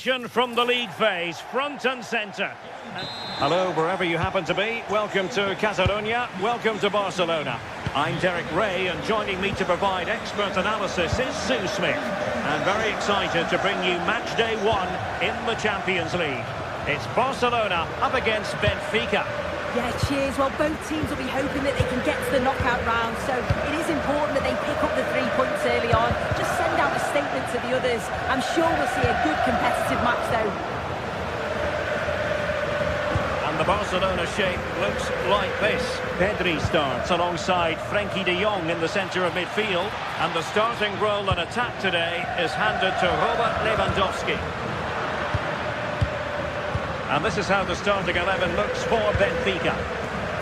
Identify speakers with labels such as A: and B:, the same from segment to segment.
A: action from the league phase, front and centre. Hello, wherever you happen to be. Welcome to Catalonia. Welcome to Barcelona. I'm Derek Ray, and joining me to provide expert analysis is Sue Smith. And very excited to bring you match day 1 in the Champions League. It's Barcelona up against Benfica.
B: Yeah, cheers. Well, both teams will be hoping that they can get to the knockout round, so it is important that they pick up the 3 points early on. Just send out a statement to the others. I'm sure we'll see a good competitive match, though.
A: And the Barcelona shape looks like this. Pedri starts alongside Frenkie de Jong in the centre of midfield, and the starting role in attack today is handed to Robert Lewandowski. And this is how the starting 11 looks for Benfica.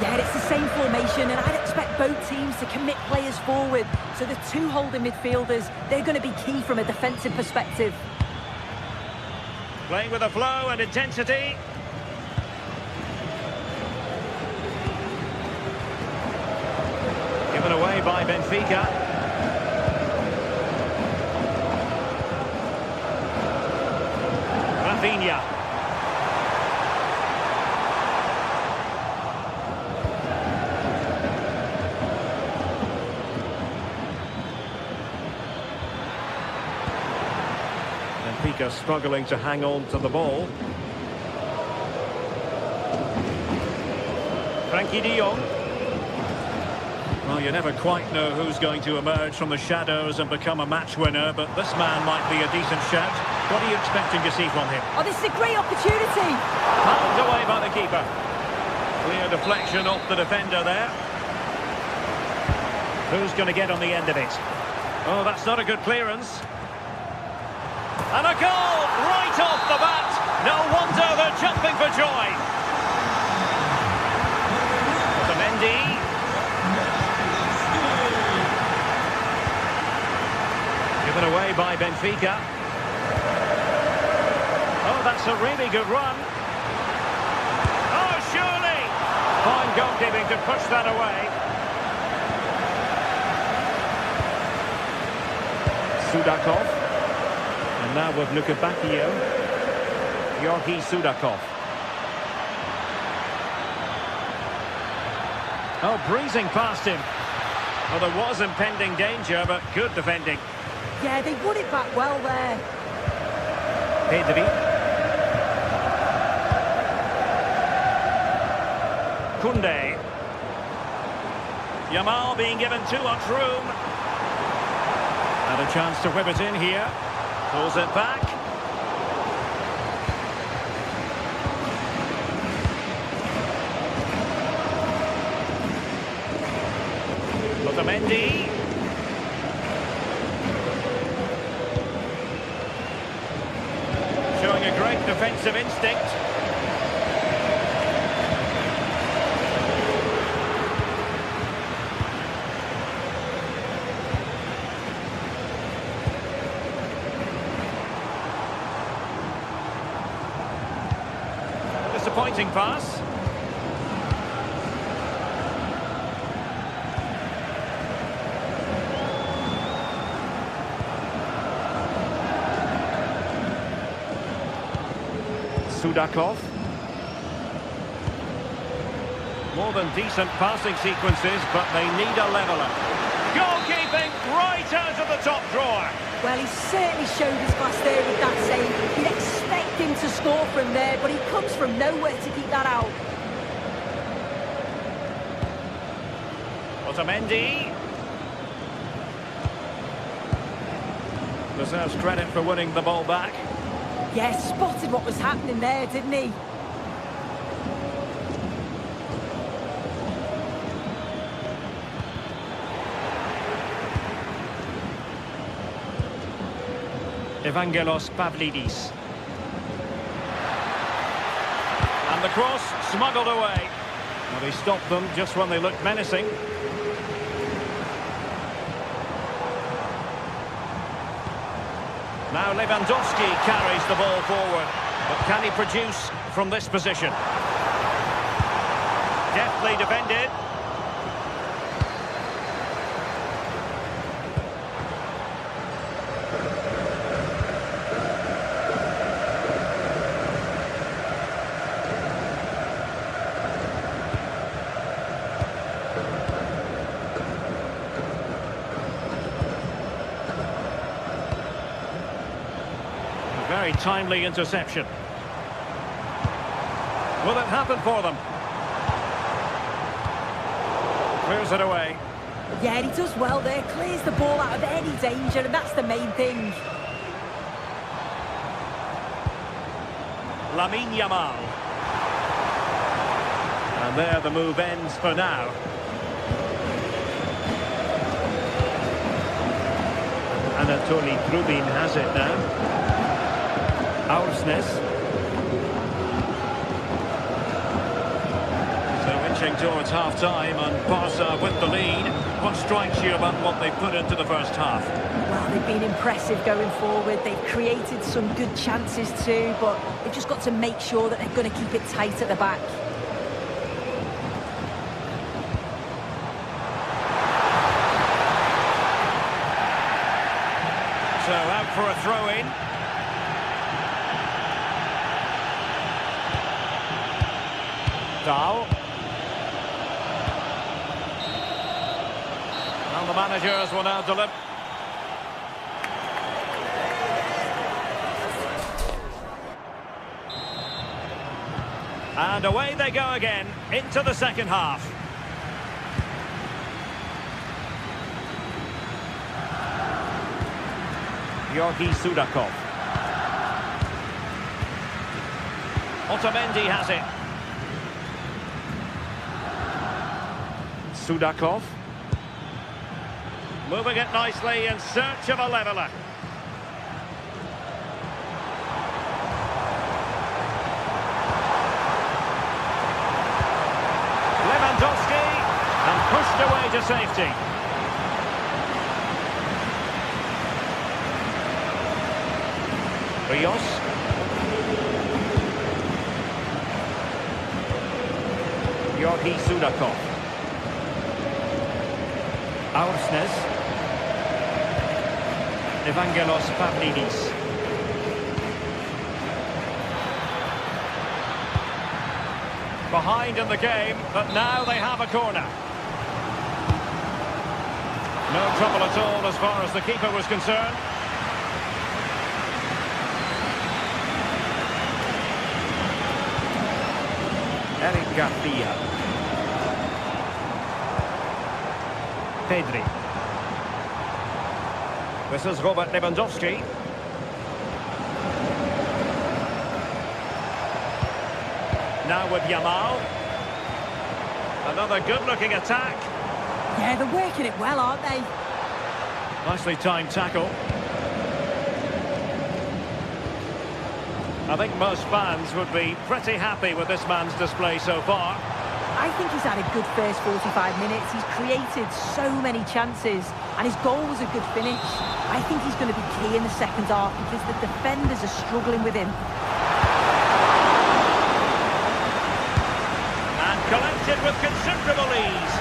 B: Yeah, it's the same formation, and I'd expect both teams to commit players forward. So the 2 holding midfielders, they're going to be key from a defensive perspective.
A: Playing with a flow and intensity. Given away by Benfica. Rafinha. Benfica struggling to hang on to the ball. Frenkie de Jong. Well, you never quite know who's going to emerge from the shadows and become a match winner, but this man might be a decent shout. What are you expecting to see from him?
B: Oh, this is a great opportunity.
A: Held away by the keeper. Clear deflection off the defender there. Who's going to get on the end of it? Oh, that's not a good clearance. And a goal right off the bat. No wonder they're jumping for joy. Mendy. Given away by Benfica. Oh, that's a really good run. Oh, surely. Fine goalkeeping to push that away. Sudakov. And now with Luka Bacchio, Georgi Sudakov. Oh, breezing past him. Well, there was impending danger, but good defending.
B: Yeah, they won it back well there.
A: Pedri. Koundé. Yamal being given too much room. And a chance to whip it in here. Pulls it back. Mendy. Showing a great defensive instinct. Disappointing pass. Sudakov. More than decent passing sequences, but they need a leveller. Goalkeeping right out of the top drawer.
B: Well, he certainly showed his class there with that save. You'd expect him to score from there, but he comes from nowhere to keep that out.
A: Otamendi. Deserves credit for winning the ball back.
B: Yeah, spotted what was happening there, didn't he?
A: Evangelos Pavlidis. And the cross smuggled away. Well, he stopped them just when they looked menacing. Now Lewandowski carries the ball forward. But can he produce from this position? Deftly defended. very timely interception. Will it happen for them? Clears it away.
B: Yeah, he does well there. Clears the ball out of any danger, and that's the main thing.
A: Lamine Yamal. And there the move ends for now. Anatoly Trubin has it now. Aursnes. So inching towards half-time and Barca with the lead. What strikes you about what they put into the first half?
B: Well, they've been impressive going forward. They've created some good chances too, but they've just got to make sure that they're going to keep it tight at the back.
A: So out for a throw-in. Dahl. And the managers will now deliver. And away they go again into the second half. Georgi Sudakov. Otamendi has it. Sudakov. Moving it nicely in search of a leveller. Lewandowski. And pushed away to safety. Rios. Georgi Sudakov. Aursnes. Evangelos Pavlidis. Behind in the game, but now they have a corner. No trouble at all as far as the keeper was concerned. Eric Garcia. Pedri. This is Robert Lewandowski. Now with Yamal. Another good-looking attack.
B: Yeah, they're working it well, aren't they?
A: Nicely timed tackle. I think most fans would be pretty happy with this man's display so far.
B: I think he's had a good first 45 minutes. He's created so many chances, and his goal was a good finish. I think he's going to be key in the second half because the defenders are struggling with him.
A: And collected with considerable ease.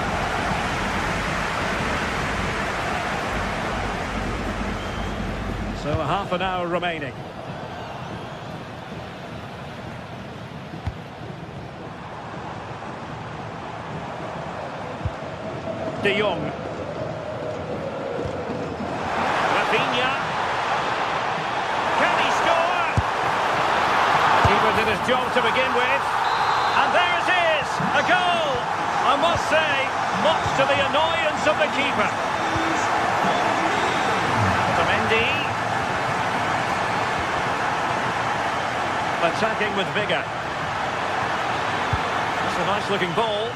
A: So half an hour remaining. De Jong. Rafinha. Can he score? The keeper did his job to begin with. And there it is, a goal. I must say, much to the annoyance of the keeper. Otamendi. Attacking with vigour. It's a nice looking ball.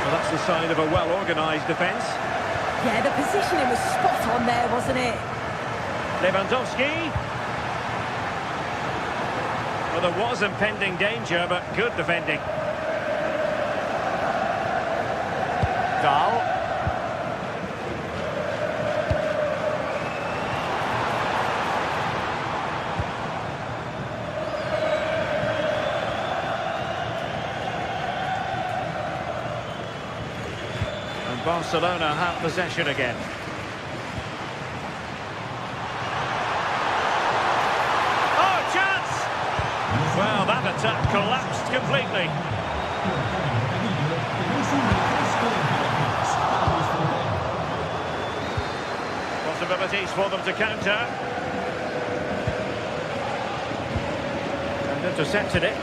A: Well, that's the sign of a well-organised defence.
B: Yeah, the positioning was spot on there, wasn't it?
A: Lewandowski. Well, there was impending danger, but good defending. Dahl. Barcelona have possession again. Oh, chance! Well, that attack collapsed completely. Possibilities for them to counter. intercepted it.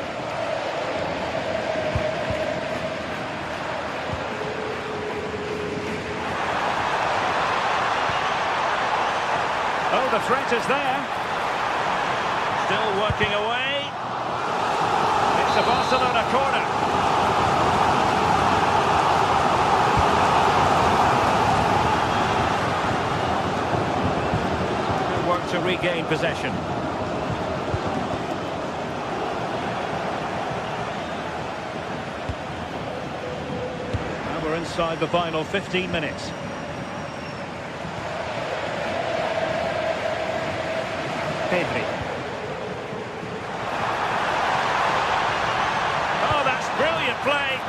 A: Oh, the threat is there. Still working away. It's a Barcelona corner. Good work to regain possession. Now we're inside the final 15 minutes. Pedri. Oh, that's brilliant play.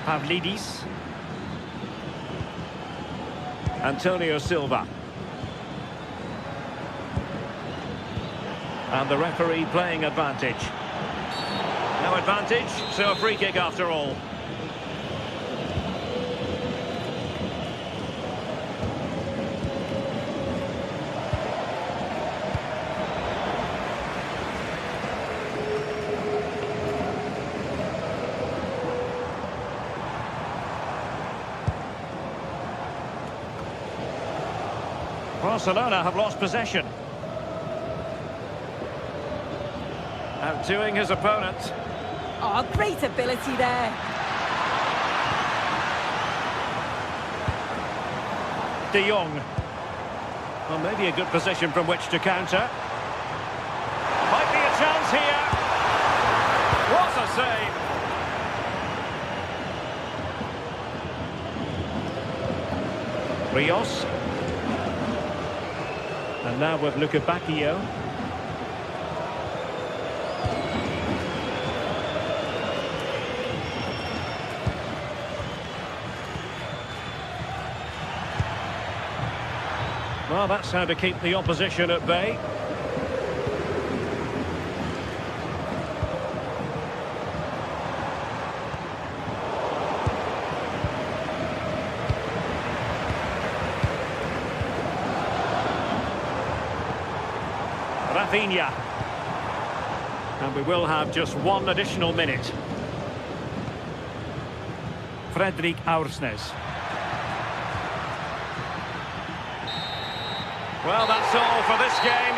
A: Pavlidis. Antonio Silva. And the referee playing advantage. No advantage, so a free kick after all. Barcelona have lost possession. Outdoing his opponent.
B: Oh, great ability there.
A: De Jong. Well, maybe a good position from which to counter. Might be a chance here. What a save. Rios. And now with Luca Bacchio. Well, that's how to keep the opposition at bay. Rafinha. And we will have just one additional minute. Fredrik Aursnes. Well, that's all for this game.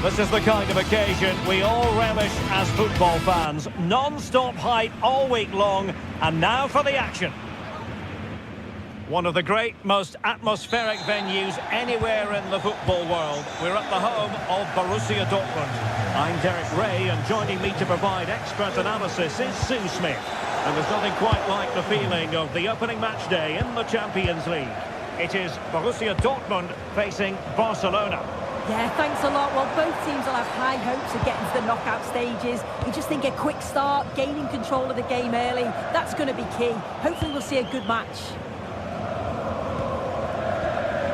A: This is the kind of occasion we all relish as football fans. Non-stop hype all week long, and now for the action. One of the great, most atmospheric venues anywhere in the football world. We're at the home of Borussia Dortmund. I'm Derek Ray, and joining me to provide expert analysis is Sue Smith. And there's nothing quite like the feeling of the opening match day in the Champions League. It is Borussia Dortmund facing Barcelona.
B: Yeah, thanks a lot. Well, both teams will have high hopes of getting to the knockout stages. You just think a quick start, gaining control of the game early, that's going to be key. Hopefully we'll see a good match.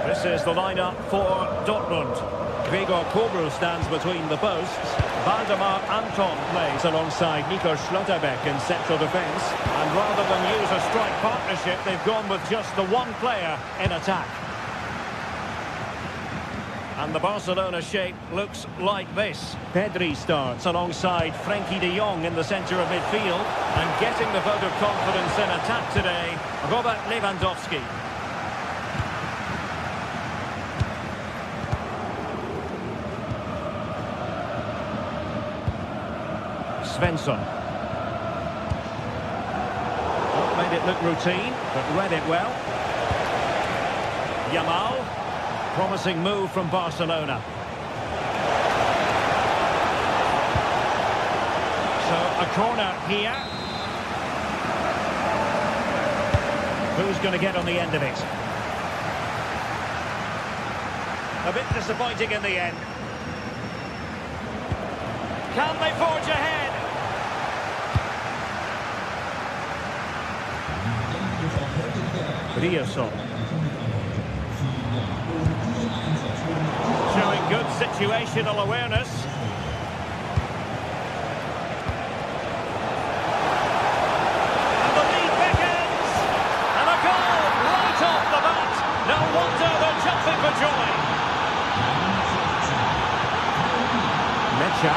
A: This is the lineup for Dortmund. Gregor Kobel stands between the posts. Valdemar Anton plays alongside Nico Schlotterbeck in central defence. And rather than use a strike partnership, they've gone with just the one player in attack. And the Barcelona shape looks like this. Pedri starts alongside Frankie de Jong in the centre of midfield. And getting the vote of confidence in attack today, Robert Lewandowski. Svensson. Well, made it look routine, but read it well. Yamal. Promising move from Barcelona. So a corner here. Who's going to get on the end of it? A bit disappointing in the end. Can they forge ahead? Riosol. Showing good situational awareness. And the lead beckons. And a goal right off the bat. No wonder they're jumping for joy. Mecha.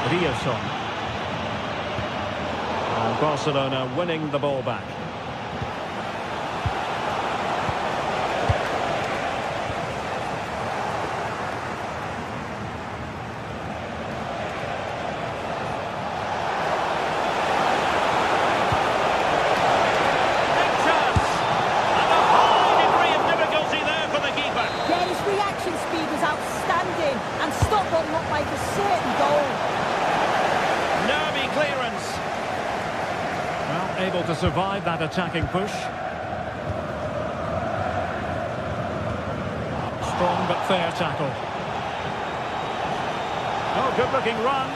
A: Riosol. And Barcelona winning the ball back. Able to survive that attacking push. Strong but fair tackle. Oh, good looking run.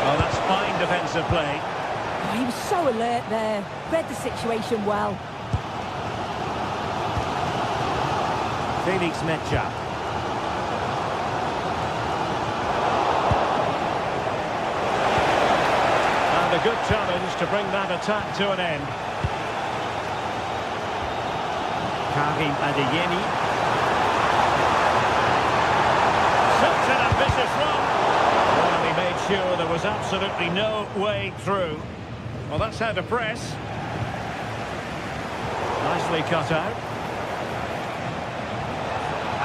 A: Oh, that's fine defensive play.
B: Oh, he was so alert there. Read the situation well.
A: Felix Mecha. A good challenge to bring that attack to an end. Karim Adeyemi. Such an ambitious run. Well, he made sure there was absolutely no way through. Well, that's how to press. Nicely cut out.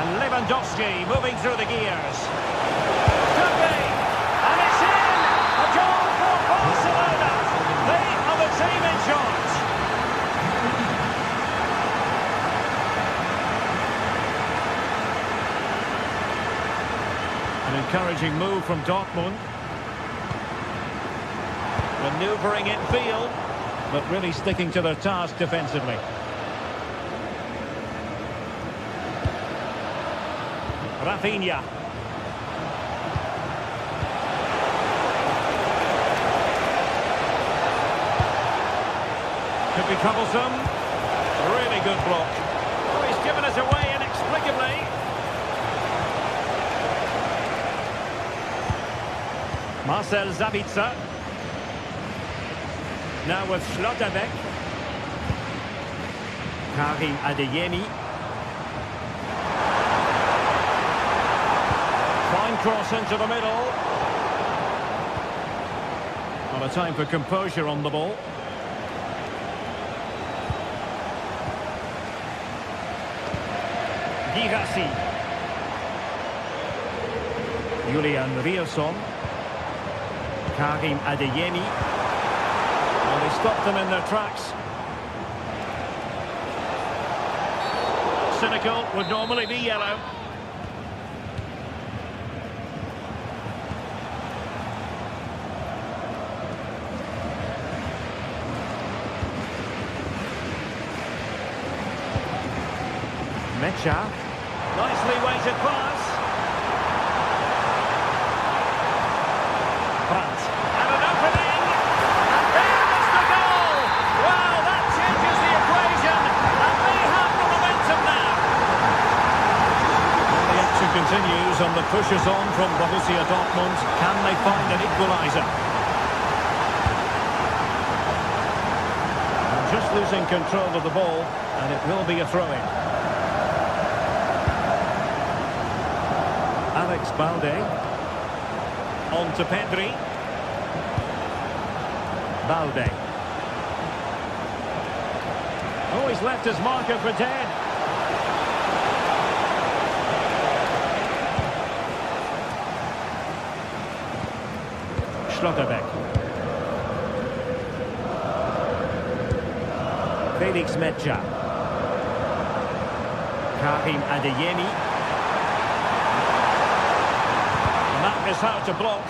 A: And Lewandowski moving through the gears. Could be. And it's in! A goal for Barcelona! They are the team in charge. An encouraging move from Dortmund. Manoeuvring in field, but really sticking to their task defensively. Rafinha. Could be troublesome. Really good block. Oh, he's given us away inexplicably. Marcel Sabitzer. Now with Schlotterbeck. Karim Adeyemi. Fine cross into the middle. Not a time for composure on the ball. Girassi. Julian Riosol. Karim Adeyemi. Well, they stopped them in their tracks. Cynical would normally be yellow. Mecha. Nicely weighted pass. Brandt. And an opening. And there is the goal. Well, that changes the equation. And they have the momentum now. And the action continues on the pushes on from Borussia Dortmund. Can they find an equaliser? Just losing control of the ball, and it will be a throw-in. Alex Balde. On to Pedri. Balde. Oh, he's left his marker for dead. Schlotterbeck. Felix Mecha. Karim Adeyemi. And that is how to block.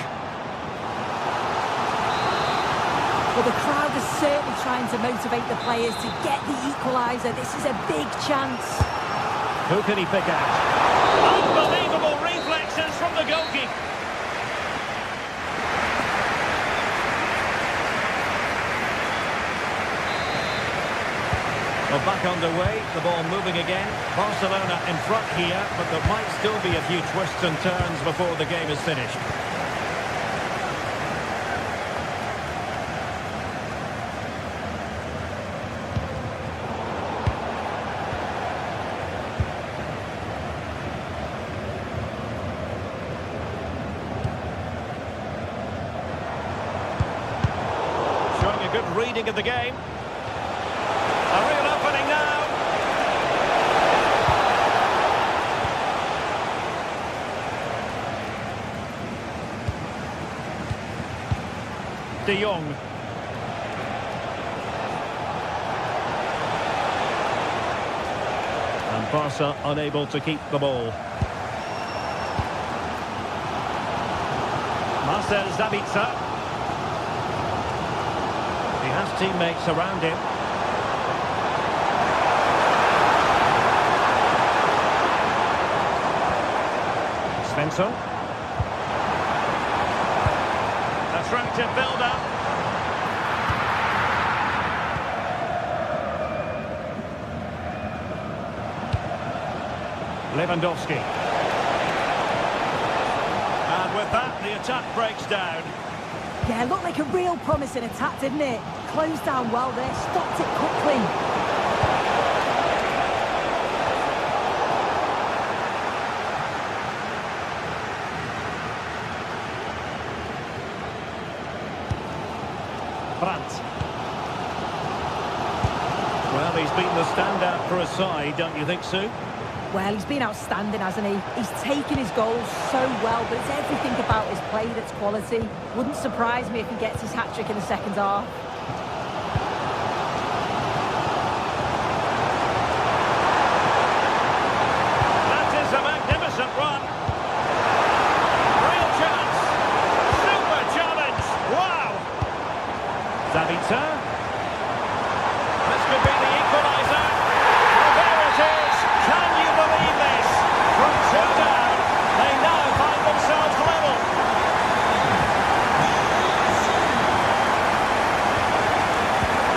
B: Well, the crowd is certainly trying to motivate the players to get the equaliser. This is a big chance.
A: Who can he pick out? Unbelievable reflexes from the goalkeeper. Well, back underway, the ball moving again. Barcelona in front here, but there might still be a few twists and turns before the game is finished. Showing a good reading of the game. A real opening now. De Jong. And Barca unable to keep the ball. Marcel Sabitzer. He has teammates around him. Svensson. Attractive build-up. Lewandowski. And with that, the attack breaks down.
B: Yeah, looked like a real promising attack, didn't it? Closed down well there, stopped it quickly.
A: Well, he's been the standout for his side, don't you think, Sue?
B: Well, he's been outstanding, hasn't he? He's taken his goals so well, but it's everything about his play that's quality. Wouldn't surprise me if he gets his hat-trick in the second half.
A: That is a magnificent run. Real chance. Super challenge. Wow. Sabitzer. This could be the equaliser. Oh, there it is. Can you believe this? From two down, they now find themselves level.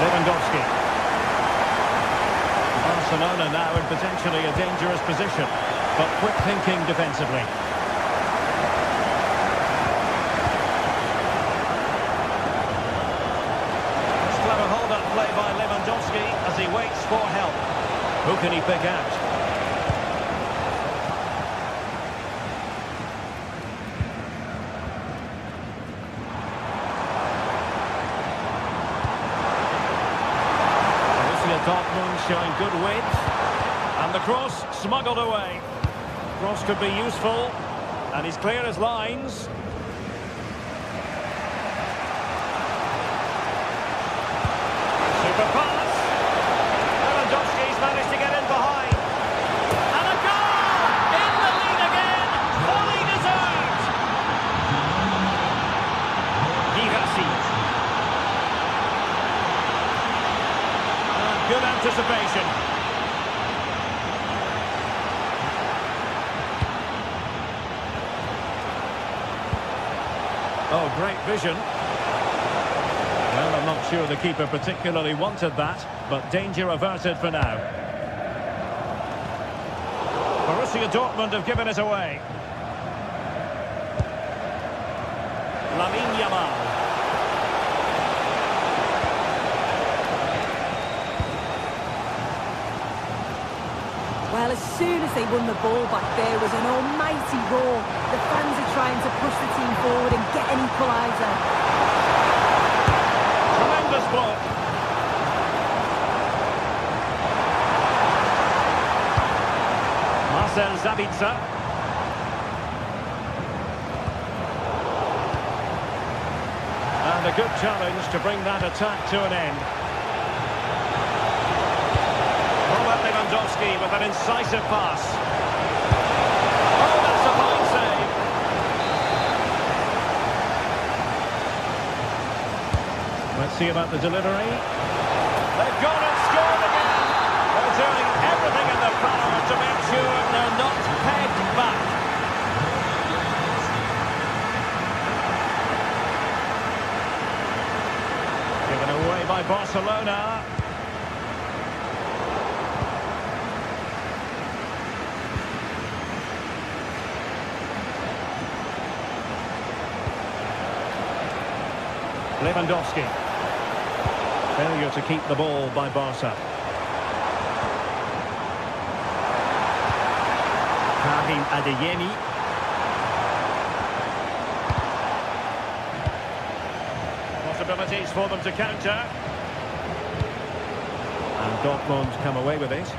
A: Lewandowski. Barcelona now in potentially a dangerous position, but quick thinking defensively. Clever hold-up play by Lewandowski as he waits for help. Who can he pick out? Borussia Dortmund showing good width. And the cross smuggled away. Cross could be useful. And he's clear as lines. Super pass. Lewandowski's managed to get in behind. And a goal! In the lead again! Fully deserved! Girassi. Good anticipation. Oh, great vision. Well, I'm not sure the keeper particularly wanted that, but danger averted for now. Borussia Dortmund have given it away.
B: they won the ball back, there was an almighty roar. The fans are trying to push the team forward and get an equaliser.
A: Tremendous block. Marcel Sabitzer. And a good challenge to bring that attack to an end. Robert Lewandowski with an incisive pass. Oh, that's a fine save. Let's see about the delivery. They've gone and scored again. They're doing everything in their power to make sure they're not pegged back. Given away by Barcelona. Lewandowski. Failure to keep the ball by Barca. Karim Adeyemi. Possibilities for them to counter. And Dortmund come away with it.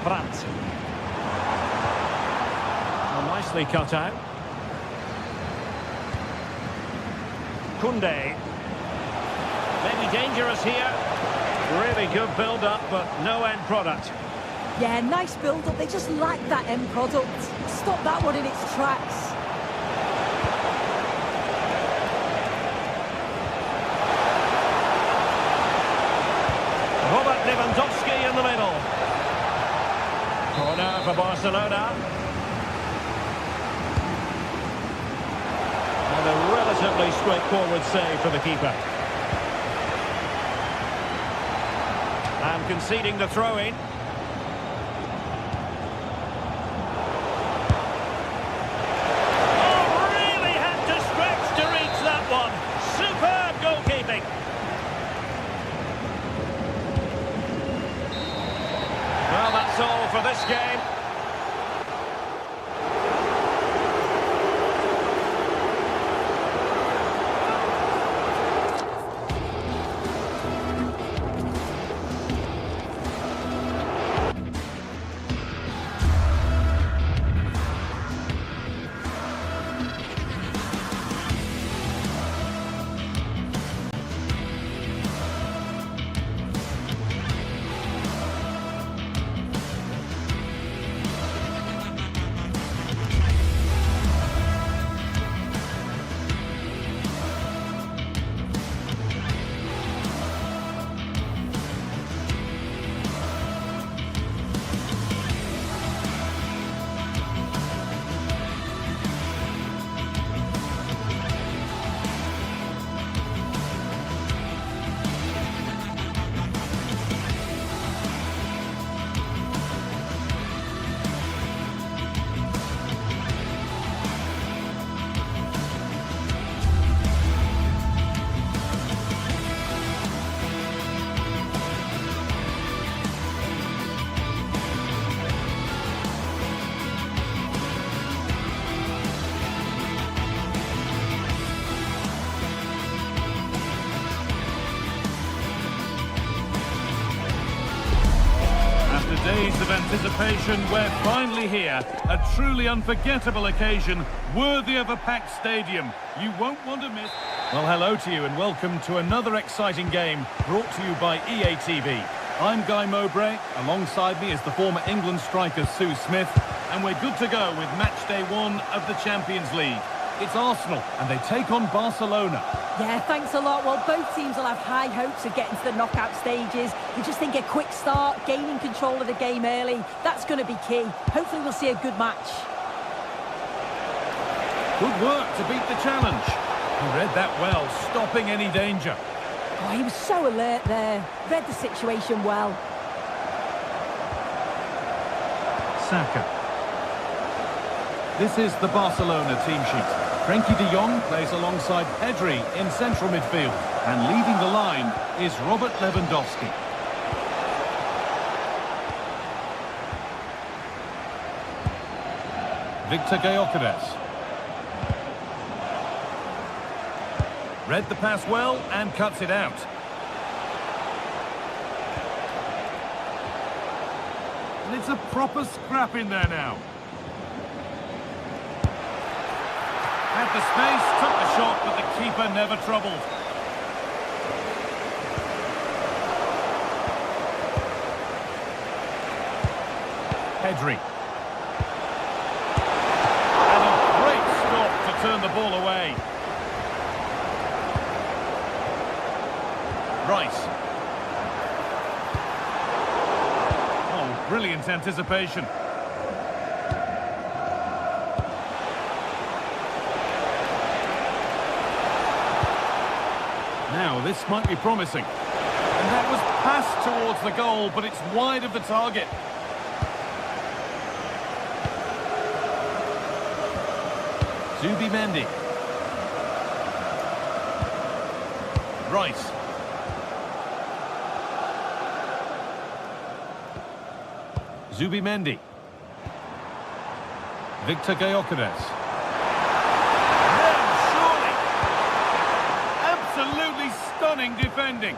A: Brandt. Well, nicely cut out. Koundé. Maybe dangerous here. Really good build-up, but no end product.
B: Yeah, nice build-up. They just lack that end product. Stop that one in its tracks.
A: Robert Lewandowski in the middle. Corner for Barcelona. And a relatively straightforward save for the keeper. And conceding the throw-in. Oh, really had to stretch to reach that one. Superb goalkeeping. Well, that's all for this game.
C: Days of anticipation, we're finally here. A truly unforgettable occasion, worthy of a packed stadium. You won't want to miss. Well, hello to you and welcome to another exciting game brought to you by EA TV. I'm Guy Mowbray. Alongside me is the former England striker Sue Smith, and we're good to go with match day 1 of the Champions League. It's Arsenal, and they take on Barcelona.
B: Yeah, thanks a lot. Well, both teams will have high hopes of getting to the knockout stages. You just think a quick start, gaining control of the game early, that's going to be key. Hopefully we'll see a good match.
C: Good work to beat the challenge. He read that well, stopping any danger.
B: Oh, he was so alert there. Read the situation well.
C: Saka. This is the Barcelona team sheet. Frenkie de Jong plays alongside Pedri in central midfield. And leading the line is Robert Lewandowski. Victor Gyökeres. Read the pass well and cuts it out. And it's a proper scrap in there now. Had the space, took the shot, but the keeper never troubled. Pedri. And a great stop to turn the ball away. Rice. Oh, brilliant anticipation. Now, this might be promising. And that was passed towards the goal, but it's wide of the target. Zubimendi. Rice. Zubimendi. Victor Gyökeres. Surely. Absolutely stunning defending.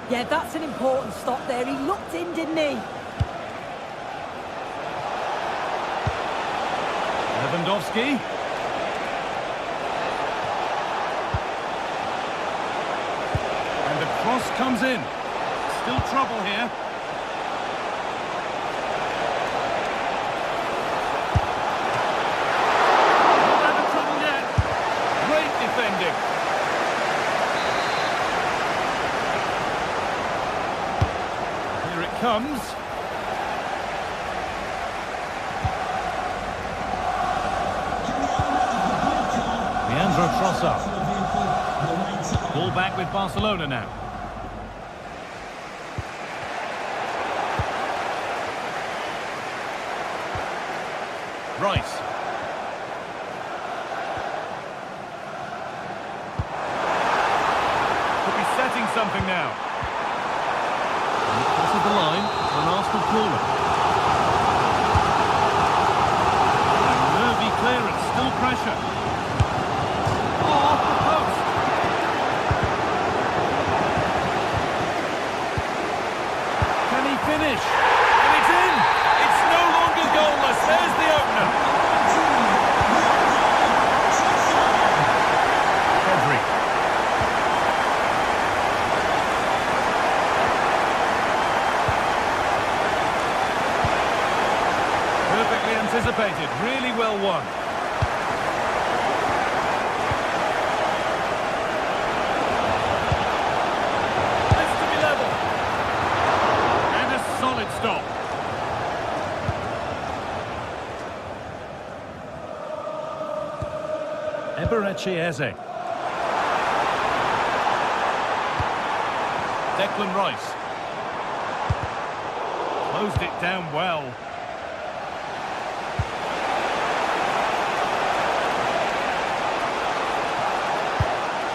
B: Yeah, that's an important stop there. He looked in, didn't he?
C: Lewandowski. And the cross comes in. Still trouble here. Comes. Leandro Trossard. Ball back with Barcelona now. Rice. Could be setting something now. Crosses the line for an Arsenal corner. And nervy clearance, still pressure. Oh, off the post. Can he finish? And it's in! It's no longer goalless. There's the opener. Pedri. Anticipated, really well won. This to be level. And a solid stop. Eberechi Eze. Declan Rice. Closed it down well.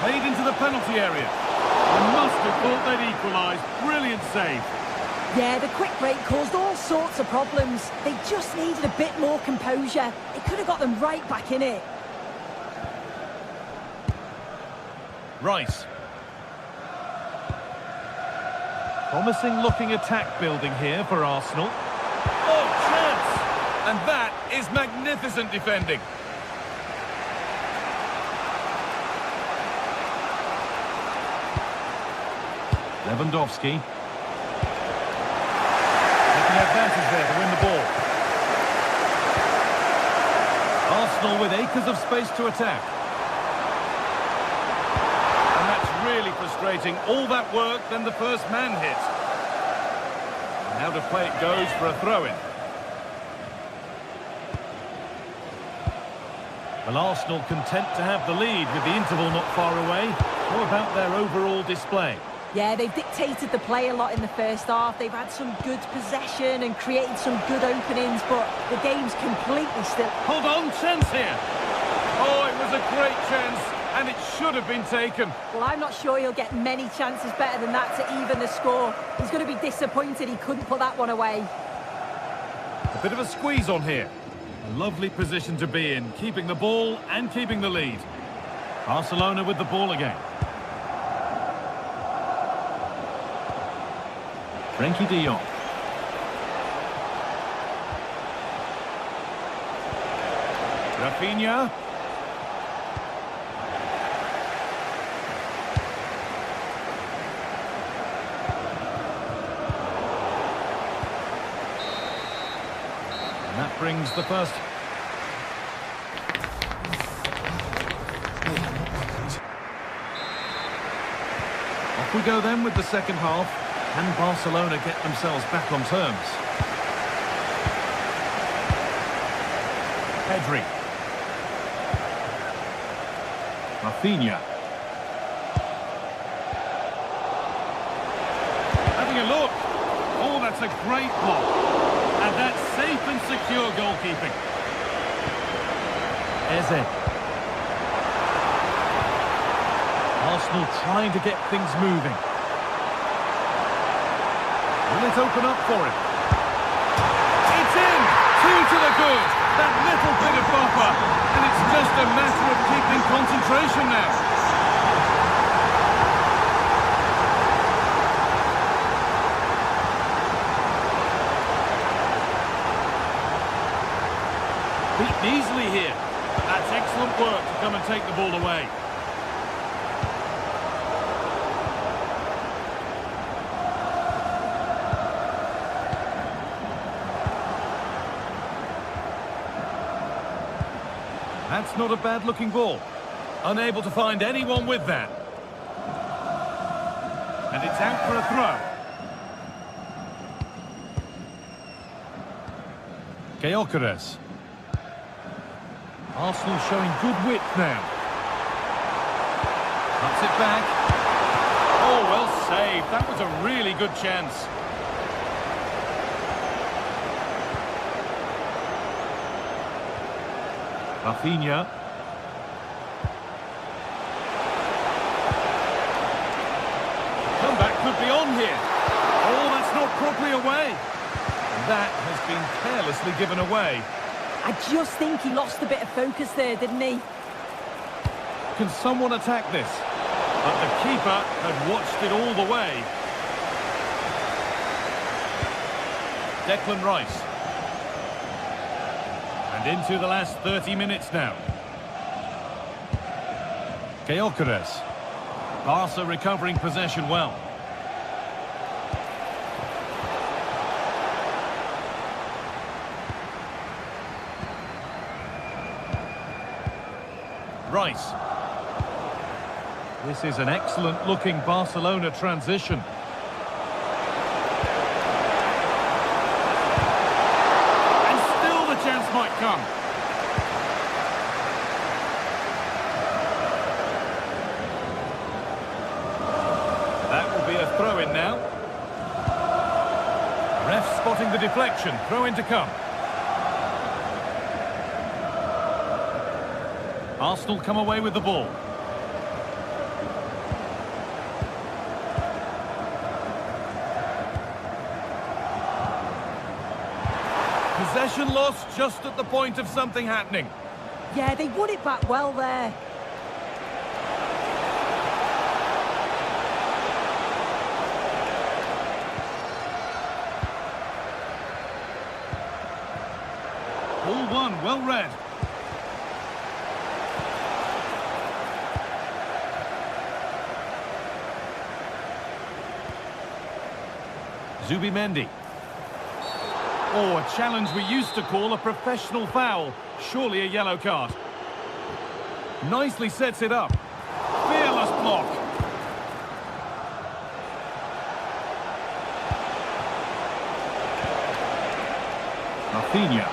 C: Played into the penalty area. They must have thought they'd equalise. Brilliant save.
B: Yeah, the quick break caused all sorts of problems. They just needed a bit more composure. It could have got them right back in it.
C: Rice. Promising looking attack building here for Arsenal. Oh, chance! And that is magnificent defending. Lewandowski. Taking advantage there to win the ball. Arsenal with acres of space to attack. And that's really frustrating. All that work, then the first man hit. And out of play it goes for a throw-in. Well, Arsenal content to have the lead with the interval not far away. How about their overall display?
B: Yeah, they've dictated the play a lot in the first half. They've had some good possession and created some good openings, but the game's completely still.
C: Hold on, chance here. Oh, it was was a great chance, and it should have been taken.
B: Well, I'm not sure he'll get many chances better than that to even the score. He's going to be disappointed he couldn't put that one away.
C: A bit of a squeeze on here. A lovely position to be in, keeping the ball and keeping the lead. Barcelona with the ball again. Frenkie de Jong. Rafinha. And that brings the first. Off we go then with the second half. Can Barcelona get themselves back on terms? Pedri. Rafinha. Having a look. Oh, that's a great block. And that's safe and secure goalkeeping. Eze. Arsenal trying to get things moving. Will it open up for him? It's in! 2 to the good. That little bit of buffer. And it's just a matter of keeping concentration now. Beaten easily here. That's excellent work to come and take the ball away. That's not a bad-looking ball. Unable to find anyone with that. And it's out for a throw. Gyökeres. Arsenal showing good width now. Cuts it back. Oh, well saved. That was a really good chance. Rafinha. Comeback could be on here. Oh, that's not properly away. And that has been carelessly given away.
B: I just think he lost a bit of focus there, didn't he?
C: Can someone attack this? But the keeper had watched it all the way. Declan Rice. And into the last 30 minutes now. Gyökeres. Barca recovering possession well. Rice. This is an excellent looking Barcelona transition. And still the chance might come. That will be a throw-in now. Ref spotting the deflection. Throw-in to come. Arsenal come away with the ball. Possession lost just at the point of something happening.
B: Yeah, they won it back well there.
C: All one, well read. Zubimendi. Oh, a challenge we used to call a professional foul. Surely a yellow card. Nicely sets it up. Fearless block. Rafinha.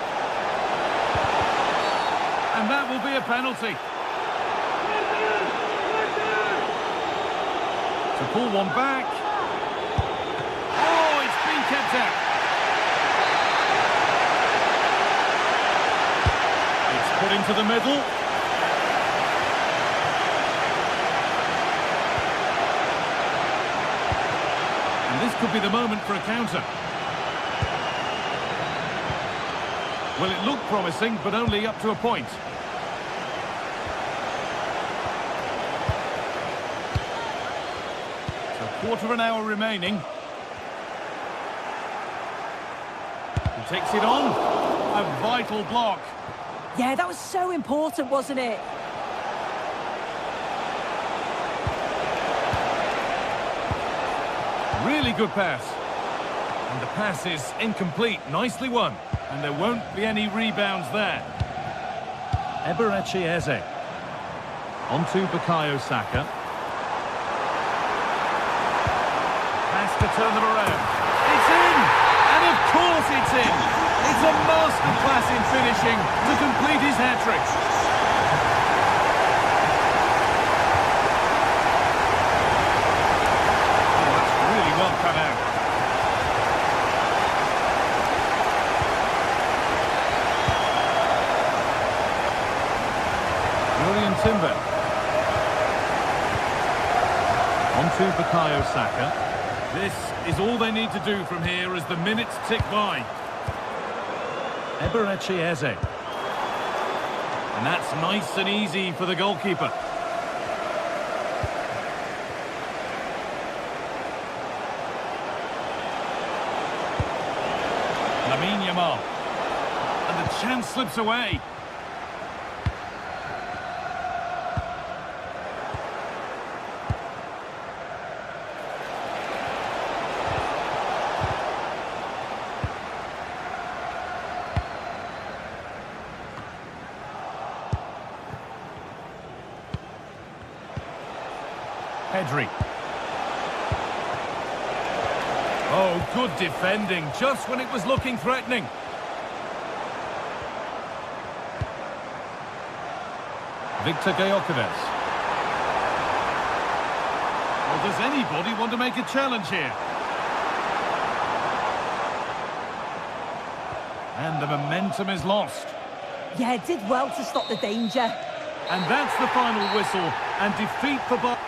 C: And that will be a penalty. To pull one back. Oh, it's been kept out. It's put into the middle. could be the moment for a counter. Well, it looked promising, but only up to a point. So, quarter of an hour remaining. He takes it on. A vital block.
B: Yeah, that was so important, wasn't it?
C: Really good pass. And the pass is incomplete. Nicely won. And there won't be any rebounds there. Eberechi Eze. On to Bukayo Saka. Has to turn them around. It's in! And of course it's in! It's a masterclass in finishing to complete his hat-trick. Oh, that's really well cut out. Timber. On to Bukayo Saka. This is all they need to do from here as the minutes tick by. Eberechi Eze. And that's nice and easy for the goalkeeper. Lamine Yamal. And the chance slips away. Pedri. Oh, good defending, just when it was looking threatening. Victor Gyökeres. Well, does anybody want to make a challenge here? And the momentum is lost.
B: Yeah, did well to stop the danger.
C: And that's the final whistle, and defeat for Bar.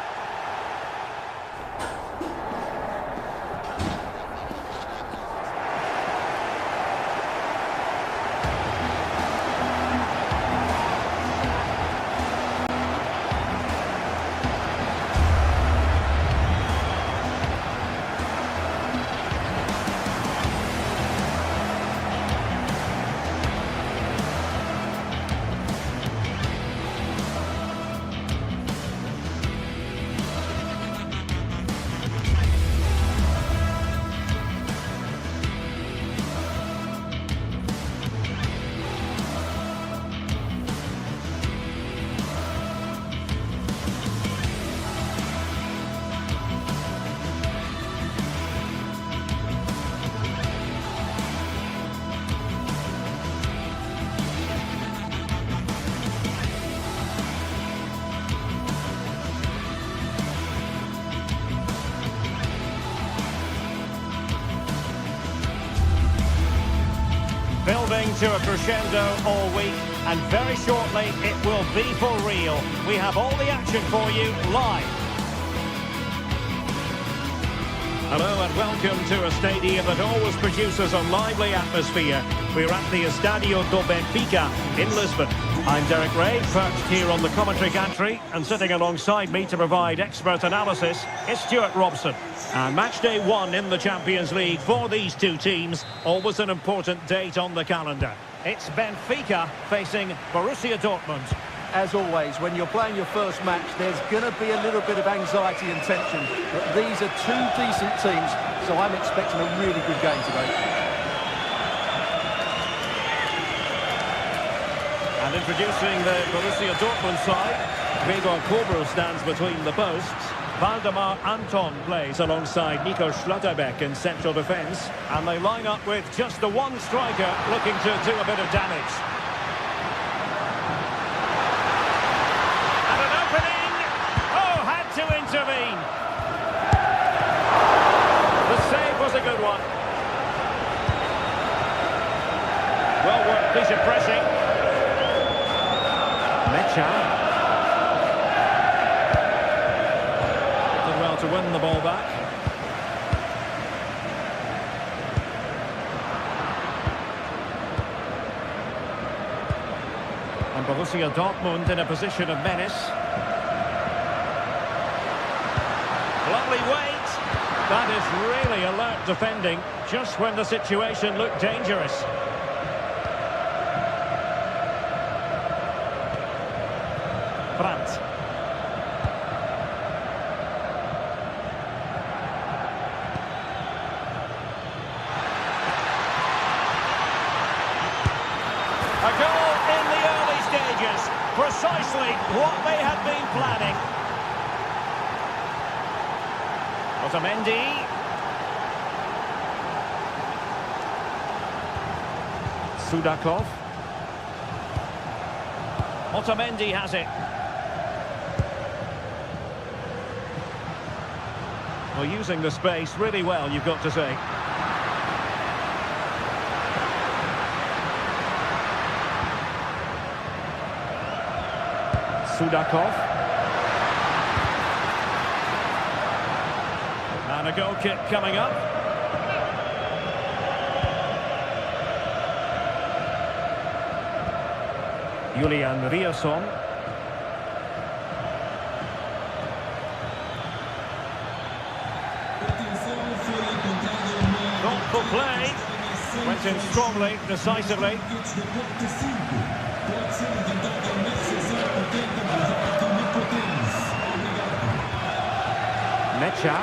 A: Building to a crescendo all week, and very shortly it will be for real. We have all the action for you live. Hello and welcome to a stadium that always produces a lively atmosphere. We're at the Estadio do Benfica in Lisbon. I'm Derek Ray, perched here on the commentary gantry, and sitting alongside me to provide expert analysis is Stuart Robson. And match day 1 in the Champions League for these two teams, always an important date on the calendar. It's Benfica facing Borussia Dortmund.
D: As always, when you're playing your first match, there's going to be a little bit of anxiety and tension. But these are two decent teams, so I'm expecting a really good game today.
A: And introducing the Borussia Dortmund side, Gregor Kobel stands between the posts. Valdemar Anton plays alongside Nico Schlotterbeck in central defence. And they line up with just the one striker looking to do a bit of damage. And an opening! Oh, had to intervene! The save was a good one. Well worked piece of pressing. Mecha. Did well to win the ball back. And Borussia Dortmund in a position of menace. Lovely weight. That is really alert defending, just when the situation looked dangerous. Brandt. A goal in the early stages. Precisely what they had been planning. Otamendi. Sudakov. Otamendi has it. Well, using the space really well, you've got to say. Sudakov. And a goal kick coming up. Julian Riasson. Thoughtful play. Went in strongly, decisively. Mecha.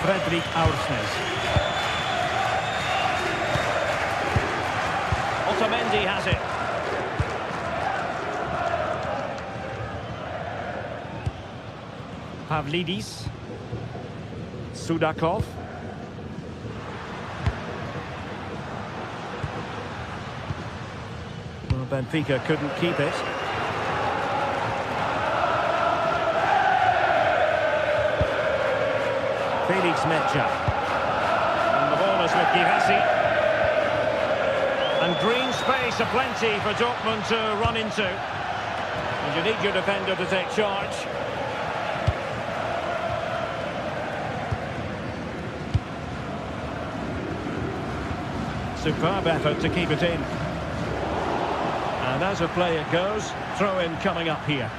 A: Fredrik Aursnes. Otamendi has it. Pavlidis. Sudakov. Well, Benfica couldn't keep it. Felix Mecha. And the ball is with Girassi. And green space aplenty for Dortmund to run into. And you need your defender to take charge. Superb effort to keep it in. And as a play it goes, throw-in coming up here.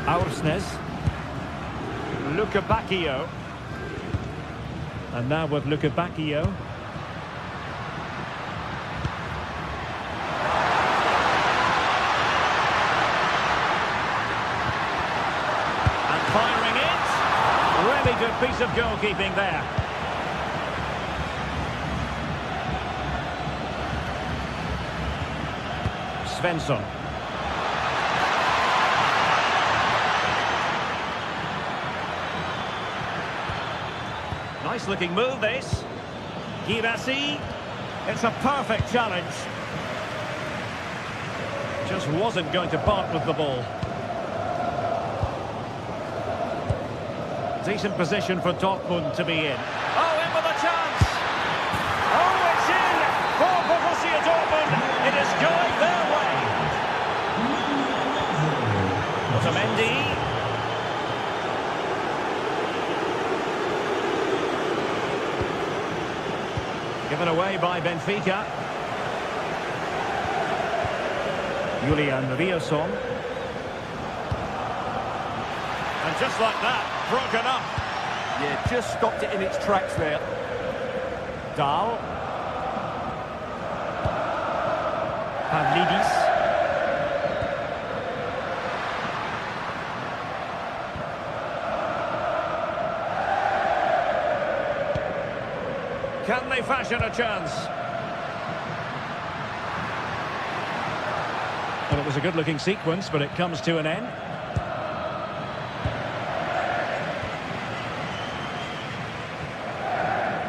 A: Aursnes. Luca Bacchio. And now with Luca Bacchio. And firing it. Really good piece of goalkeeping there. Svensson. Nice looking move this. Girassi. It's a perfect challenge. Just wasn't going to part with the ball. Decent position for Dortmund to be in. Oh, in with a chance. Oh, it's in for Borussia Dortmund. It is going their way. Otamendi. Given away by Benfica. Julian Riasson. And just like that, broken up.
D: Yeah, just stopped it in its tracks there.
A: Dahl. Pavlidis. Can they fashion a chance? Well, it was a good-looking sequence, but it comes to an end.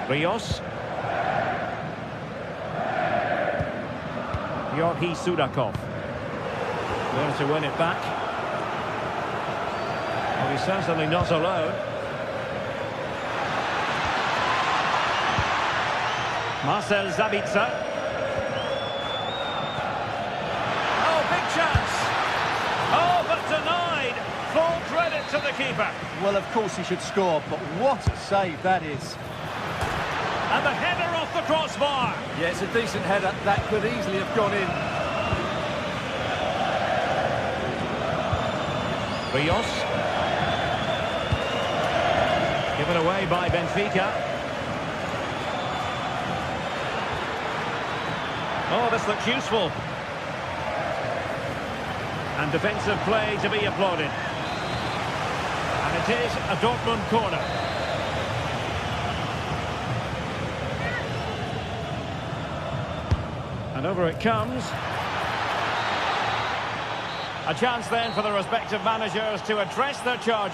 A: Rios. Georgi Sudakov. There to win it back. Well, he's certainly not alone. Marcel Sabitzer. Oh, big chance. Oh, but denied. Full credit to to the keeper.
D: Well, of course he should score, but what a save that is.
A: And the header off the crossbar.
D: Yeah, it's a decent header. That could easily have gone in.
A: Rios. Given away by Benfica. Oh, this looks useful. And defensive play to be applauded. And it is a Dortmund corner. And over it comes. A chance then for the respective managers to address their charge.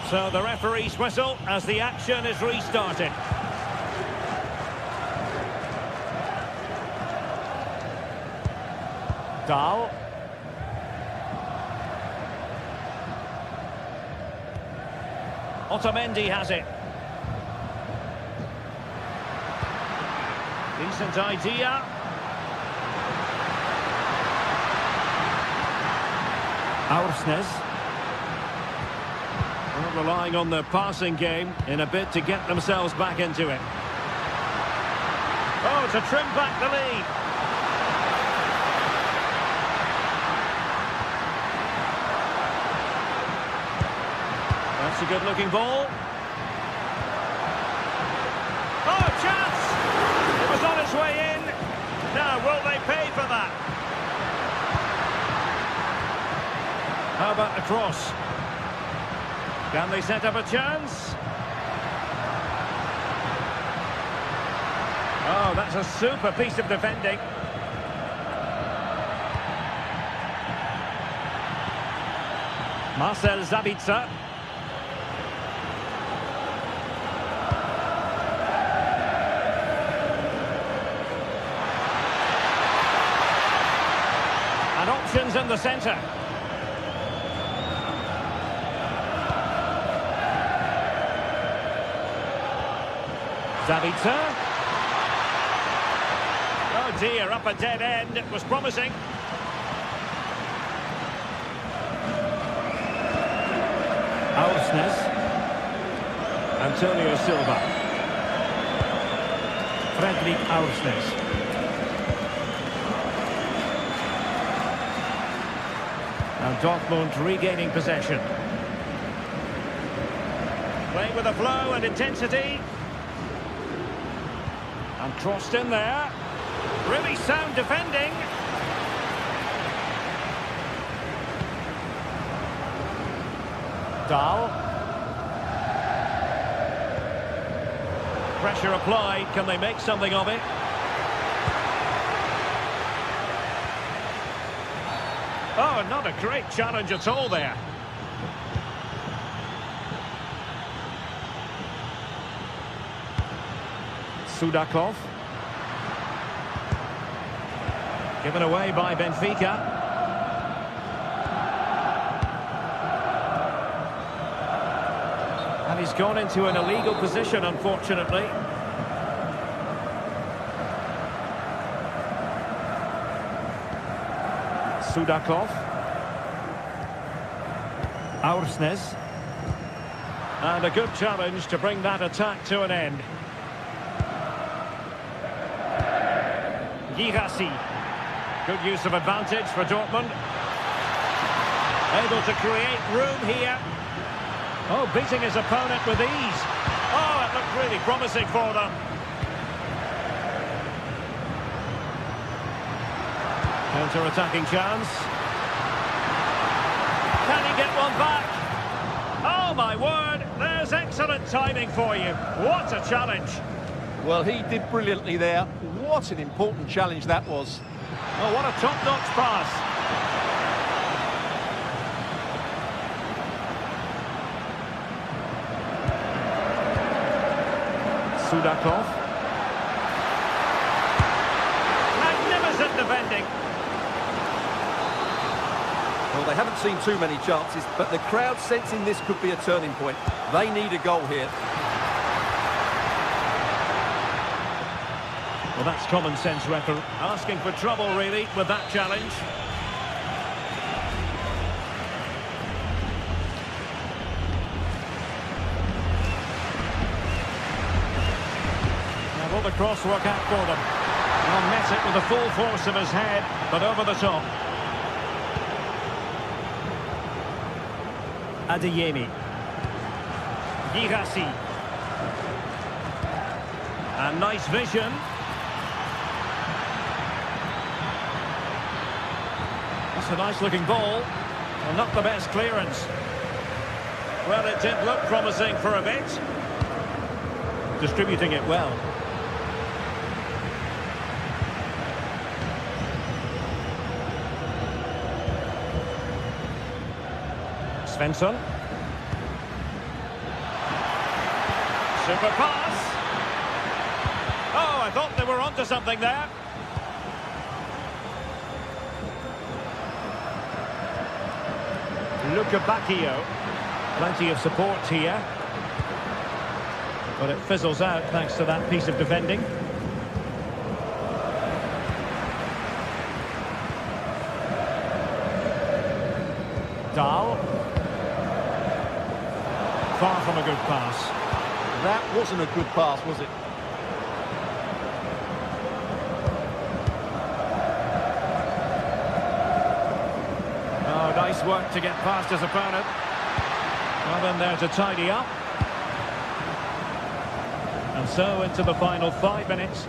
A: So the referee's whistle as the action is restarted. Dahl. Otamendi has it. Decent idea. Aursnes. Well, relying on the passing game in a bid to get themselves back into it. Oh, to trim back the lead. That's a good-looking ball. Oh, chance! It was on its way in. Now, will they pay for that? How about the cross? Can they set up a chance? Oh, that's a super piece of defending. Marcel Sabitzer. And options in the centre. Sabitzer. Oh dear, up a dead end. It was promising. Aursnes. Antonio Silva. Fredrik Aursnes. And Dortmund regaining possession. Playing with a flow and intensity. And crossed in there. Really sound defending. Dahl. Pressure applied. Can they make something of it? Oh, not a great challenge at all there. Sudakov. Given away by Benfica. And he's gone into an illegal position, unfortunately. Sudakov. Aursnes. And a good challenge to bring that attack to an end. Girassi. Good use of advantage for Dortmund. Able to create room here. Oh, beating his opponent with ease. Oh, it looked really promising for them. Counter-attacking chance. Can he get one back? Oh, my word. There's excellent timing for you. What a challenge.
D: Well, he did brilliantly there. What an important challenge that was.
A: Oh, what a top-notch pass. Sudakov. Magnificent defending.
D: Well, they haven't seen too many chances, but the crowd sensing this could be a turning point. They need a goal here.
A: Well, that's common sense, referee. Asking for trouble, really, with that challenge. Now, will the cross work out for them? Well, met it with the full force of his head, but over the top. Adeyemi. Girassi. And nice vision. That's a nice-looking ball. Well, not the best clearance. Well, it did look promising for a bit. Distributing it well. Svensson. Super pass. Oh, I thought they were onto something there. Luca Bacchio. Plenty of support here. But it fizzles out thanks to that piece of defending. Dahl. Far from a good pass.
D: That wasn't a good pass, was it?
A: Oh, nice work to get past his opponent. Well, in there to tidy up. And so into the final 5 minutes.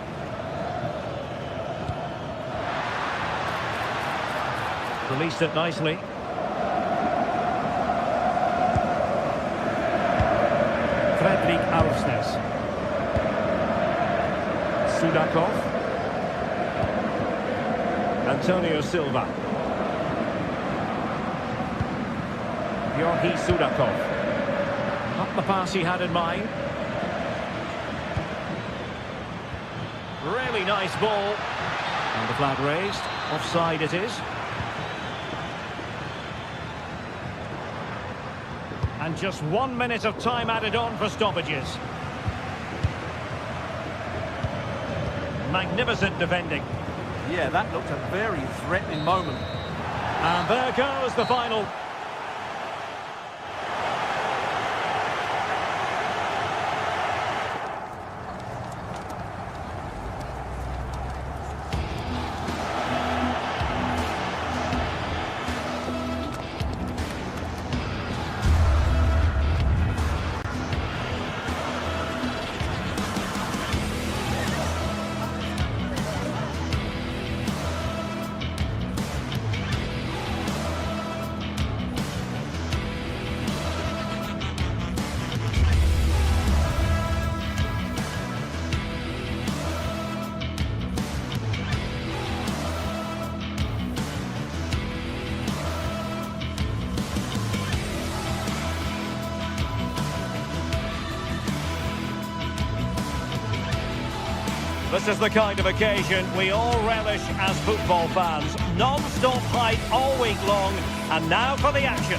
A: Released it nicely. Fredrik Aursnes. Sudakov. Antonio Silva. Georgi Sudakov. Not the pass he had in mind. Really nice ball. And the flag raised. Offside it is. And just 1 minute of time added on for stoppages. Magnificent defending.
D: Yeah, that looked a very threatening moment.
A: And there goes the final. This is the kind of occasion we all relish as football fans. Non-stop hype all week long, and now for the action.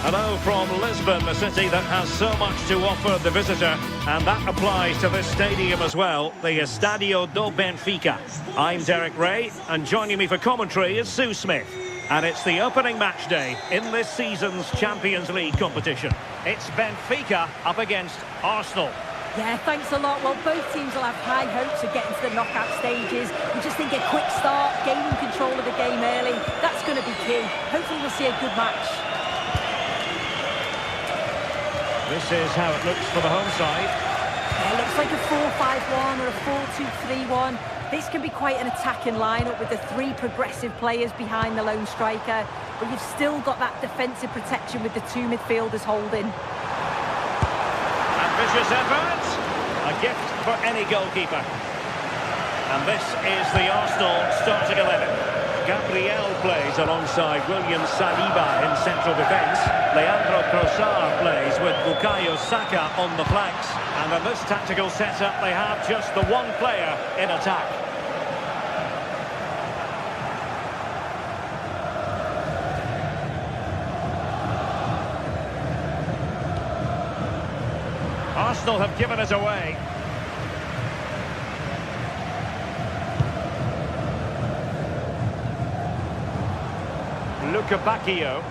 A: Hello from Lisbon, the city that has so much to offer the visitor, and that applies to this stadium as well, the Estadio do Benfica. I'm Derek Ray, and joining me for commentary is Sue Smith. And it's the opening match day in this season's Champions League competition. It's Benfica up against Arsenal.
B: Yeah, thanks a lot. Well, both teams will have high hopes of getting to the knockout stages. We just think a quick start, gaining control of the game early, that's going to be key. Hopefully we'll see a good match.
A: This is how it looks for the home side.
B: Yeah, it looks like a 4-5-1 or a 4-2-3-1. This can be quite an attacking lineup with the 3 progressive players behind the lone striker, but you've still got that defensive protection with the 2 midfielders holding.
A: Ambitious effort, a gift for any goalkeeper. And this is the Arsenal starting 11. Gabriel plays alongside William Saliba in central defence. Leandro Trossard plays with Bukayo Saka on the flanks. And in this tactical setup, they have just the 1 player in attack. Arsenal have given it away. Luca Bacchio.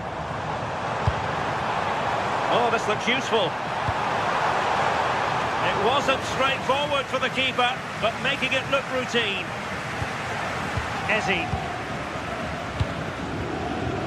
A: Oh, this looks useful. It wasn't straightforward for the keeper, but making it look routine. Eze.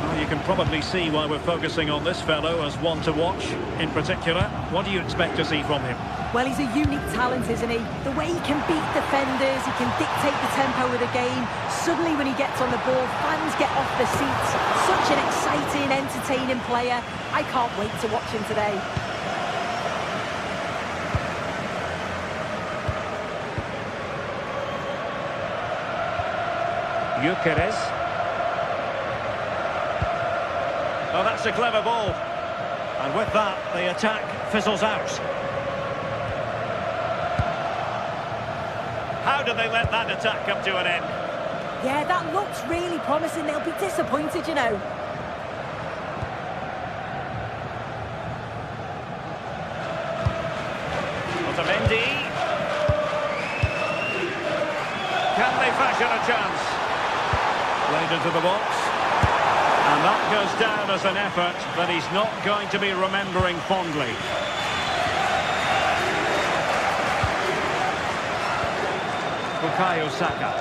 A: Well, you can probably see why we're focusing on this fellow as one to watch in particular. What do you expect to see from him?
B: Well, he's a unique talent, isn't he? The way he can beat defenders, he can dictate the tempo of the game. Suddenly when he gets on the ball, fans get off their seats. Such an exciting, entertaining player. I can't wait to watch him today.
A: Gyökeres. Oh, that's a clever ball. And with that, the attack fizzles out. How do they let that attack come to an end?
B: Yeah, that looks really promising. They'll be disappointed, you know.
A: Otamendi. Can they fashion a chance? Played into the box. And that goes down as an effort that he's not going to be remembering fondly. Bukayo Saka.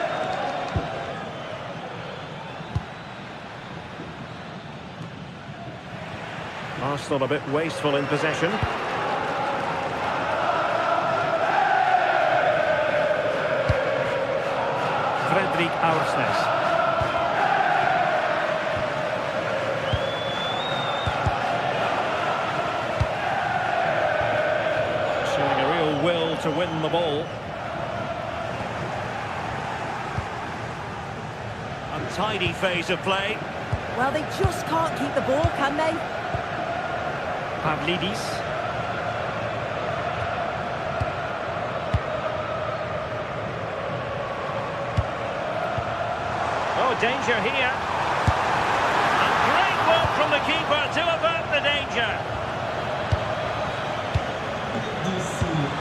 A: Arsenal a bit wasteful in possession. Fredrik Aursnes. Showing a real will to win the ball. Untidy phase of play.
B: Well, they just can't keep the ball, can they?
A: Pavlidis. Oh, danger here. And great work from the keeper to avert the danger.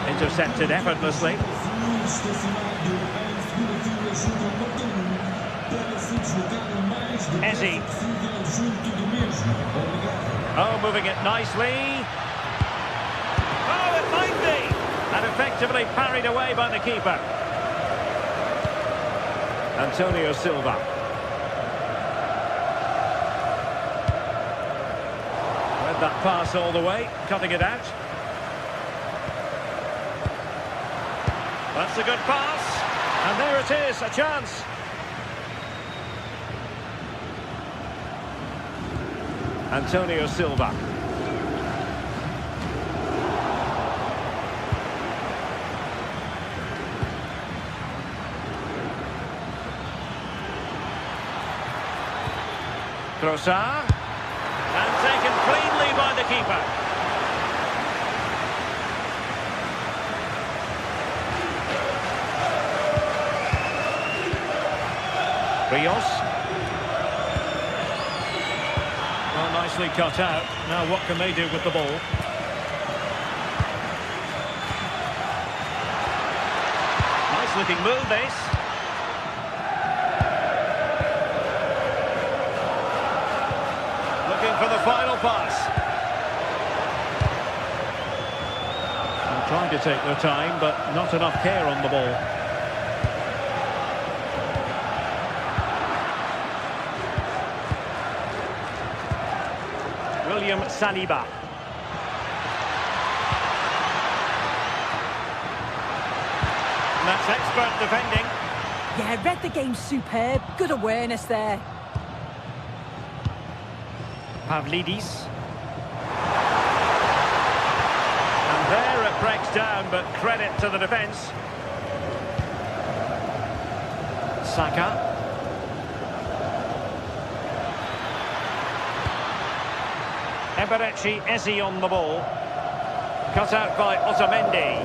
A: Intercepted effortlessly. Eze. Oh, moving it nicely. Oh, it might be. And effectively parried away by the keeper. Antonio Silva. Read that pass all the way, cutting it out. That's a good pass. And there it is, a chance. Antonio Silva. Trossard. And taken cleanly by the keeper. Rios. Well, nicely cut out. Now what can they do with the ball? Nice looking move, this. Looking for the final pass. And trying to take their time, but not enough care on the ball. William Saliba. And that's expert defending.
B: Yeah, read the game superb. Good awareness there.
A: Pavlidis. And there it breaks down, but credit to the defence. Saka. Eberechi Eze on the ball. Cut out by Otamendi.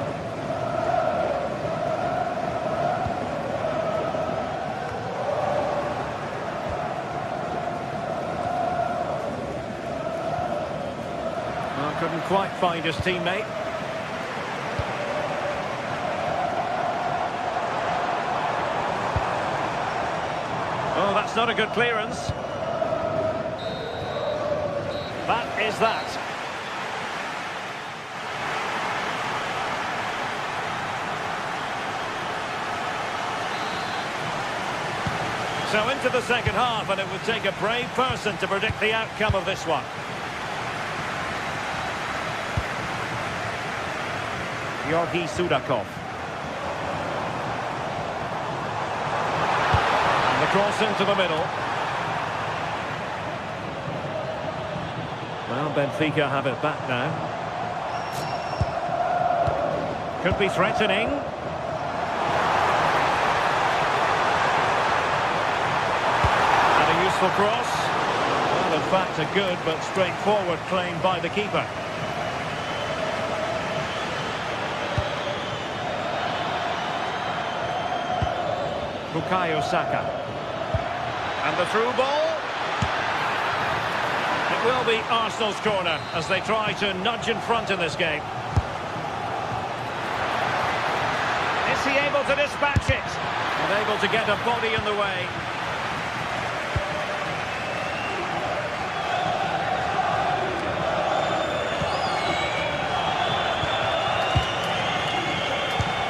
A: Well, couldn't quite find his teammate. That's not a good clearance. That is that. So into the second half, and it would take a brave person to predict the outcome of this one. Georgi Sudakov. And the cross into the middle. Well, Benfica have it back now. Could be threatening. And a useful cross. Well, in fact, a good but straightforward claim by the keeper. Bukayo Saka. And the through ball. It will be Arsenal's corner as they try to nudge in front in this game. Is he able to dispatch it? And able to get a body in the way.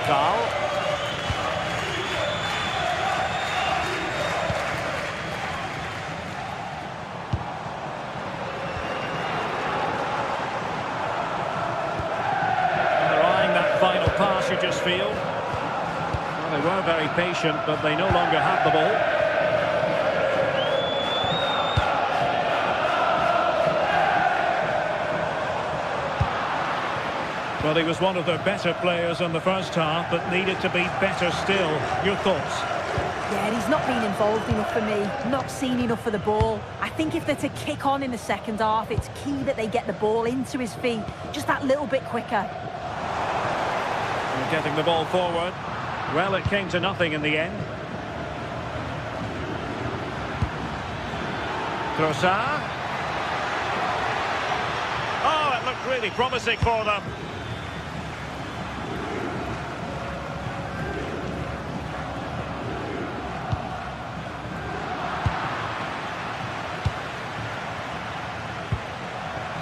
A: Dahl. Final pass, you just feel. Well, they were very patient, but they no longer have the ball. Well, he was one of the better players in the first half, but needed to be better still. Your thoughts?
B: Yeah, he's not been involved enough for me, not seen enough for the ball. I think if they're to kick on in the second half, it's key that they get the ball into his feet just that little bit quicker.
A: Getting the ball forward. Well, it came to nothing in the end. Trossard. Oh, it looked really promising for them.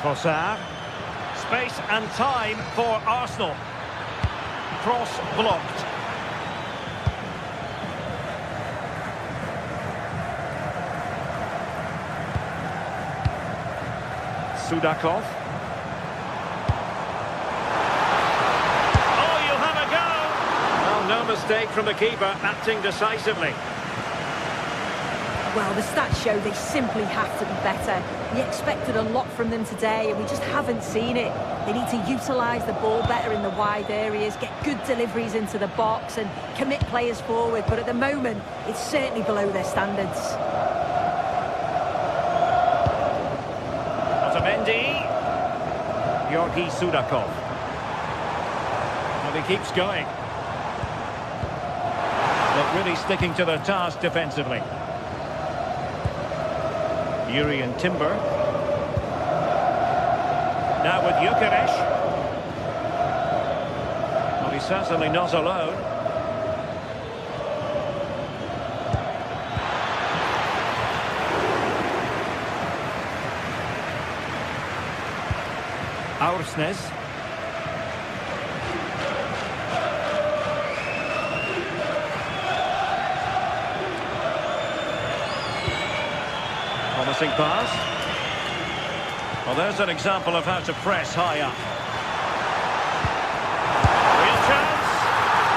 A: Trossard. Space and time for Arsenal. Cross blocked. Sudakov. Oh, you'll have a go! Well, no mistake from the keeper, acting decisively.
B: Well, the stats show they simply have to be better. We expected a lot from them today, and we just haven't seen it. They need to utilise the ball better in the wide areas, get good deliveries into the box, and commit players forward. But at the moment, it's certainly below their standards.
A: Otamendi. Georgi Sudakov. And he keeps going. But really sticking to the task defensively. Yuri and Timber. Now with Gyökeres. Well, he's certainly not alone. Aursnes. Promising pass. Well, there's an example of how to press high up. Real chance.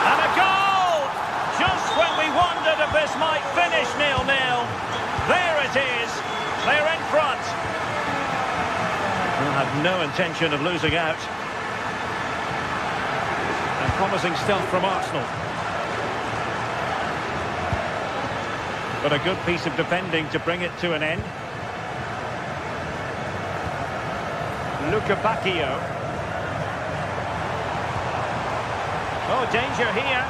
A: And a goal! Just when we wondered if this might finish 0-0. There it is. They're in front. We'll have no intention of losing out. And promising stuff from Arsenal. But a good piece of defending to bring it to an end. Luca Bacchio. Oh, danger here.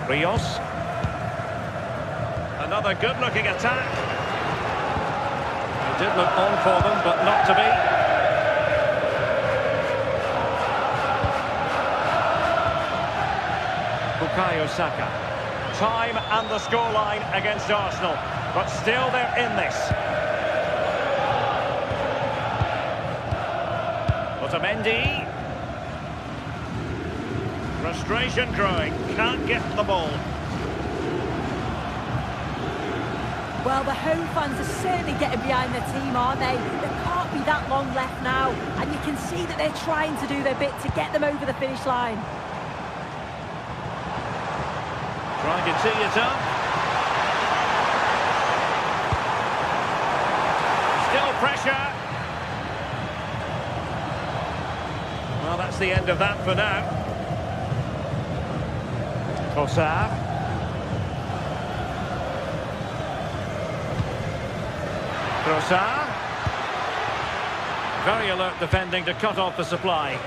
A: Rios. Another good-looking attack. It did look on for them, but not to be. Bukayo Saka. Time and the scoreline against Arsenal, but still they're in this. Otamendi. Frustration growing, can't get the ball.
B: Well, the home fans are certainly getting behind their team, aren't they? There can't be that long left now, and you can see that they're trying to do their bit to get them over the finish line.
A: Trying to tee it up. Still pressure. Well, that's the end of that for now. Trossard. Trossard. Very alert defending to cut off the supply.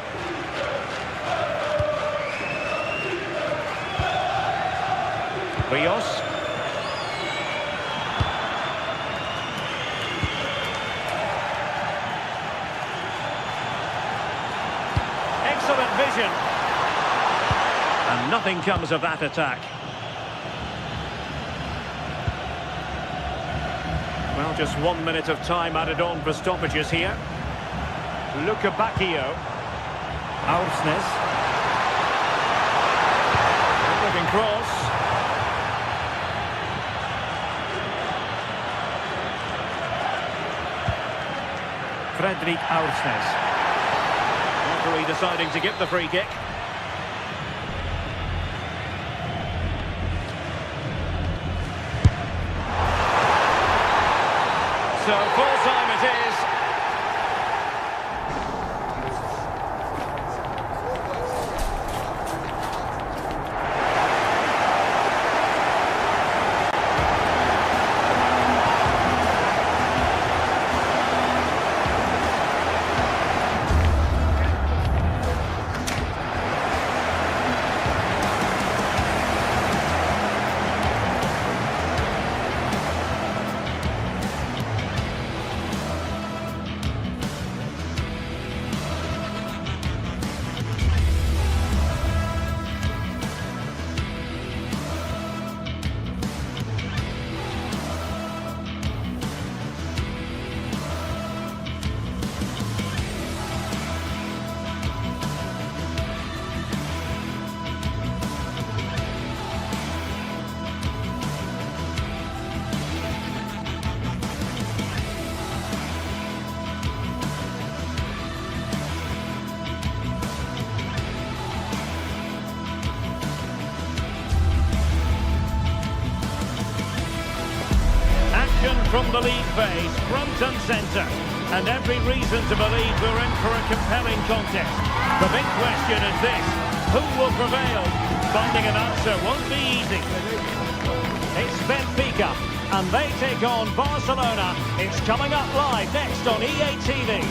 A: Rios. Excellent vision. And nothing comes of that attack. Well, just 1 minute of time added on for stoppages here. Luka Bacchio. Aursnes. Looking cross. Fredrik Aursnes. Referee deciding to give the free kick. So full time it is. From the league phase, front and centre, and every reason to believe we're in for a compelling contest. The big question is this: who will prevail? Finding an answer won't be easy. It's Benfica, and they take on Barcelona. It's coming up live next on EA TV.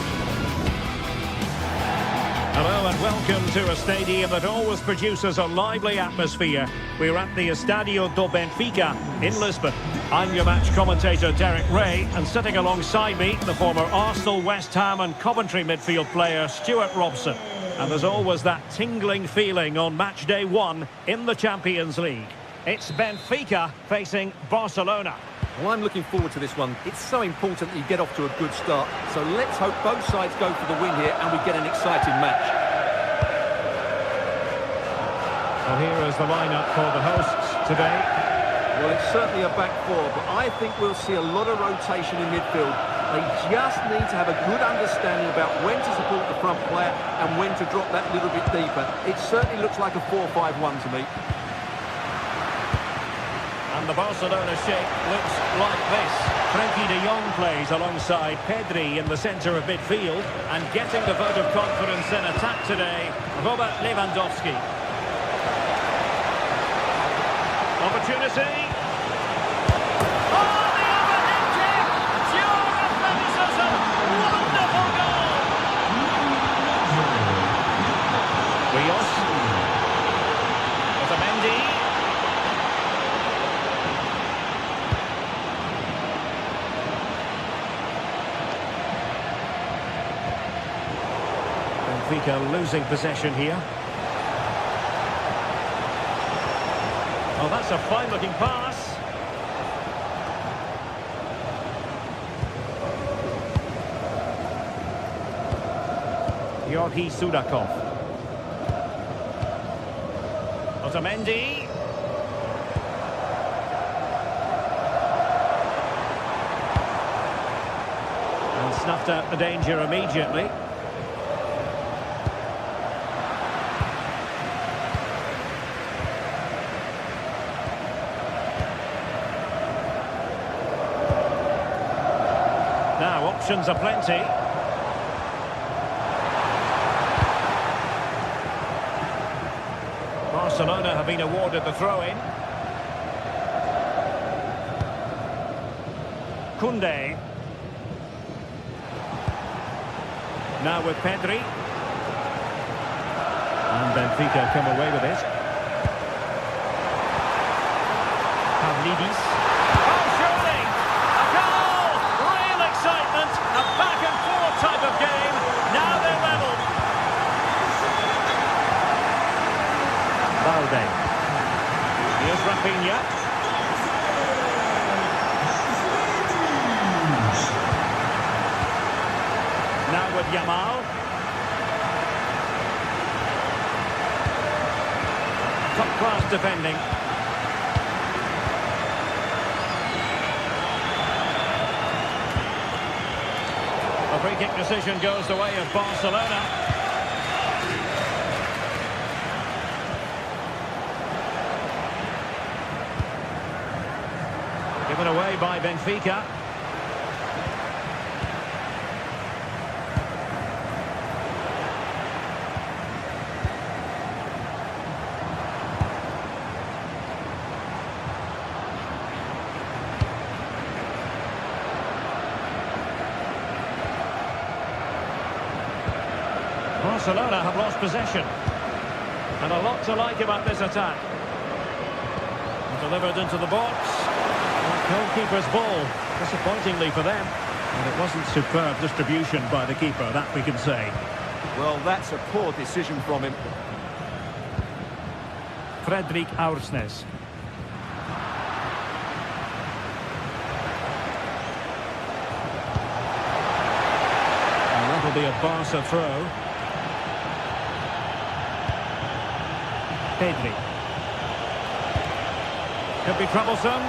A: Hello and welcome to a stadium that always produces a lively atmosphere. We're at the Estadio do Benfica in Lisbon. I'm your match commentator Derek Ray, and sitting alongside me, the former Arsenal, West Ham and Coventry midfield player Stuart Robson. And there's always that tingling feeling on match day 1 in the Champions League. It's Benfica facing Barcelona.
D: Well, I'm looking forward to this one. It's so important that you get off to a good start. So let's hope both sides go for the win here and we get an exciting match.
A: Well, here is the lineup for the hosts today.
D: Well, it's certainly a back four, but I think we'll see a lot of rotation in midfield. They just need to have a good understanding about when to support the front player and when to drop that little bit deeper. It certainly looks like a 4-5-1 to me.
A: And the Barcelona shape looks like this. Frenkie de Jong plays alongside Pedri in the centre of midfield, and getting the vote of confidence in attack today, Robert Lewandowski. Opportunity. Oh, the overhead kick! Pure athleticism! Wonderful goal! Rios. Otamendi. Benfica losing possession here. Oh, that's a fine-looking pass. Georgi Sudakov. Otamendi. And snuffed out the danger immediately. Now, options are plenty. Barcelona have been awarded the throw-in. Koundé. Now with Pedri. And Benfica come away with it. Pavlidis. Oh, surely! A goal! Real excitement! A back-and-forth type of game. Now they're level. Valde. Here's Rafinha. Now with Yamal. Top-class defending. A free-kick decision goes the way of Barcelona. Given away by Benfica. Barcelona have lost possession. And a lot to like about this attack. Delivered into the box. Goalkeeper's ball, disappointingly for them. And it wasn't superb distribution by the keeper, that we can say.
D: Well, that's a poor decision from him.
A: Fredrik Aursnes. And that'll be a Barca throw. Pedri. Could be troublesome.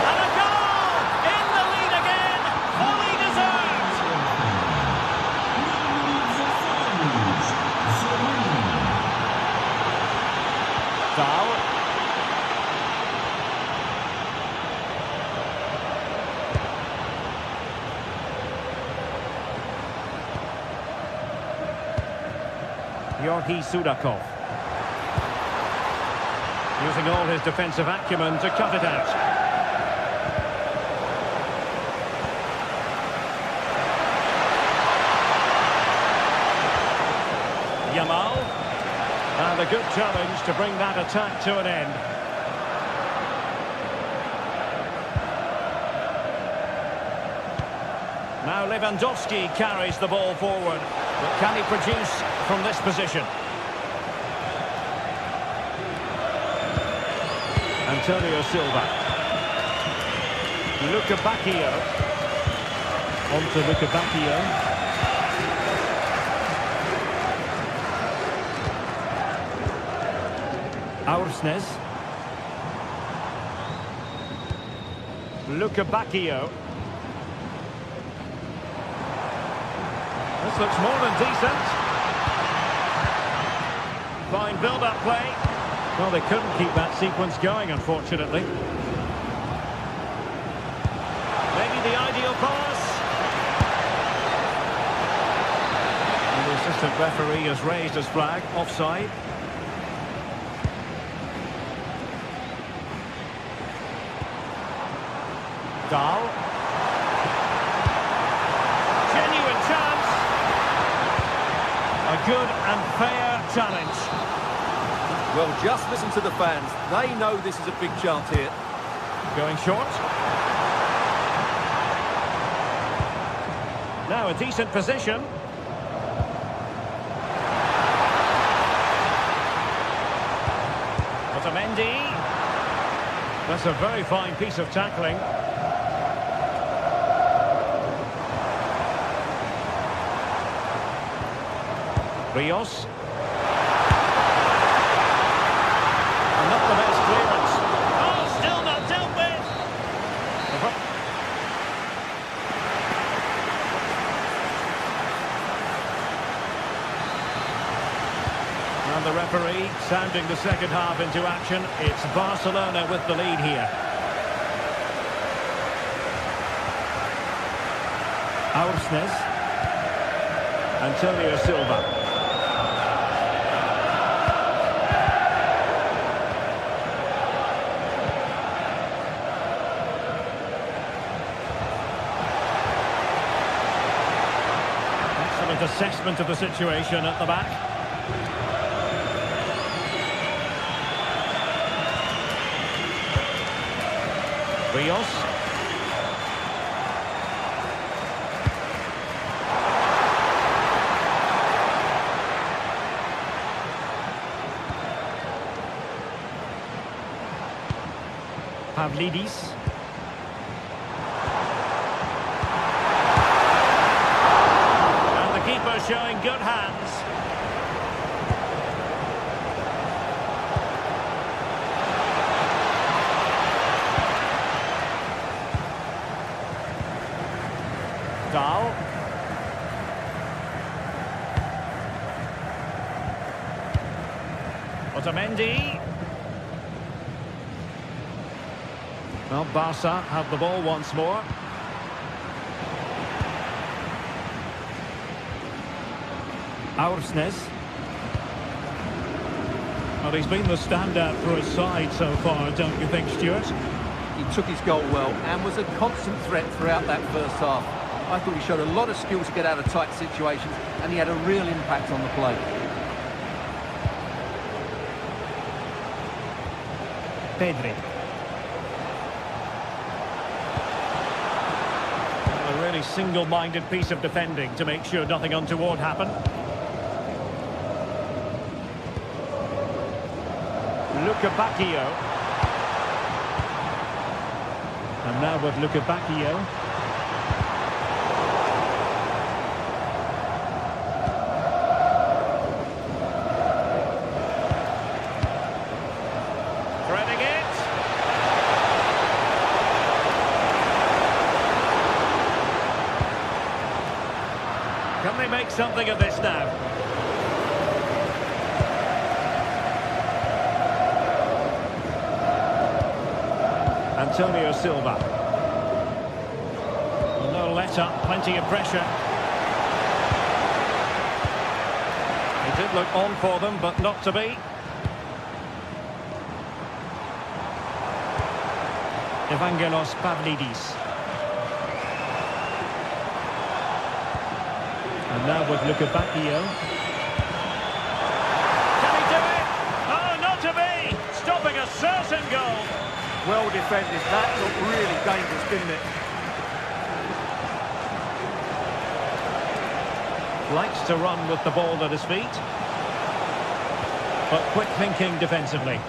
A: And a goal! In the lead again! Fully deserved! Dahl. Georgi Sudakov. Using all his defensive acumen to cut it out. Yamal. And a good challenge to bring that attack to an end. Now Lewandowski carries the ball forward. But can he produce from this position? Antonio Silva. Luca Bacchio. On to Luca Bacchio. Aursnes. Luca Bacchio. This looks more than decent. Fine build-up play. Well, they couldn't keep that sequence going, unfortunately. Maybe the ideal pass. And the assistant referee has raised his flag, offside. Dahl. Genuine chance. A good and fair challenge.
D: Well, just listen to the fans. They know this is a big chance here.
A: Going short. Now a decent position. Otamendi. That's a very fine piece of tackling. Rios. And not the best clearance. Oh, still not dealt with. And the referee sounding the second half into action. It's Barcelona with the lead here. Aursnes. Antonio Silva. Excellent assessment of the situation at the back. Rios. Pavlidis. And the keeper showing good hands. Dahl. Otamendi. Well, Barca have the ball once more. Aursnes. Well, he's been the standout for his side so far, don't you think, Stuart?
D: He took his goal well and was a constant threat throughout that first half. I thought he showed a lot of skill to get out of tight situations, and he had a real impact on the play.
A: Pedri. A really single-minded piece of defending to make sure nothing untoward happened. Bacchio. And now with Bacchio. Threading it. Can they make something of this now? Antonio Silva. No let up, plenty of pressure. It did look on for them, but not to be. Evangelos Pavlidis. And now with Bacchio. Can he do it? Oh, not to be! Stopping a certain goal.
D: Well defended. That looked really dangerous, didn't it?
A: Likes to run with the ball at his feet. But quick thinking defensively.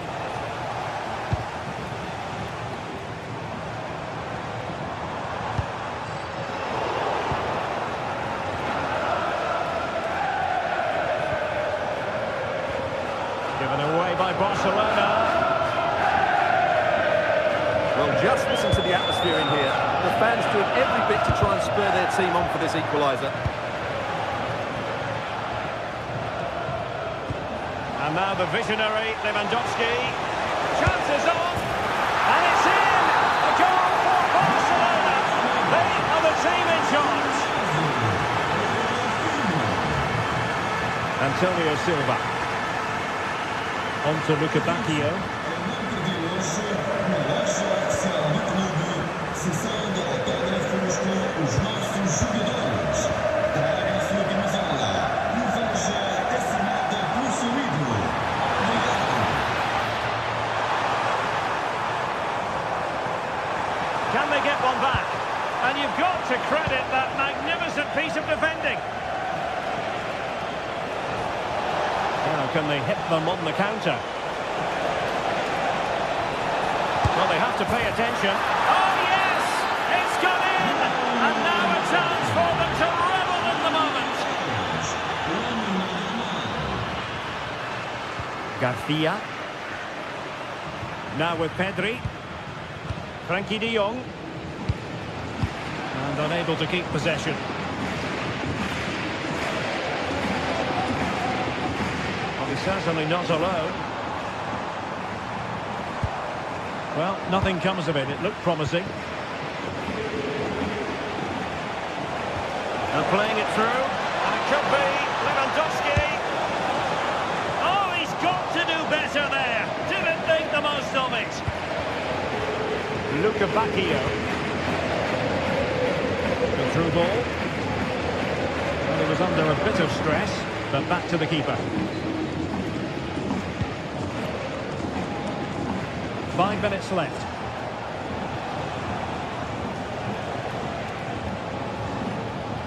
A: Given away by Barcelona.
D: Well, just listen to the atmosphere in here. The fans doing every bit to try and spur their team on for this equaliser.
A: And now the visionary Lewandowski. Chances on. And it's in! A goal for Barcelona. They are the team in charge. Antonio Silva. On to Bacchio. Can they get one back? And you've got to credit that magnificent piece of defending. Now, can they hit them on the counter? Well, they have to pay attention. Oh, yes! It's gone in! And now a chance for them to revel in the moment. Garcia. Now with Pedri. Frankie de Jong. And unable to keep possession. Well, he's certainly not alone. Well, nothing comes of it. It looked promising. And playing it through. And it could be Lewandowski. Oh, he's got to do better there. Didn't make the most of it. Luca Bacchio. The through ball. Well, he was under a bit of stress, but back to the keeper. 5 minutes left.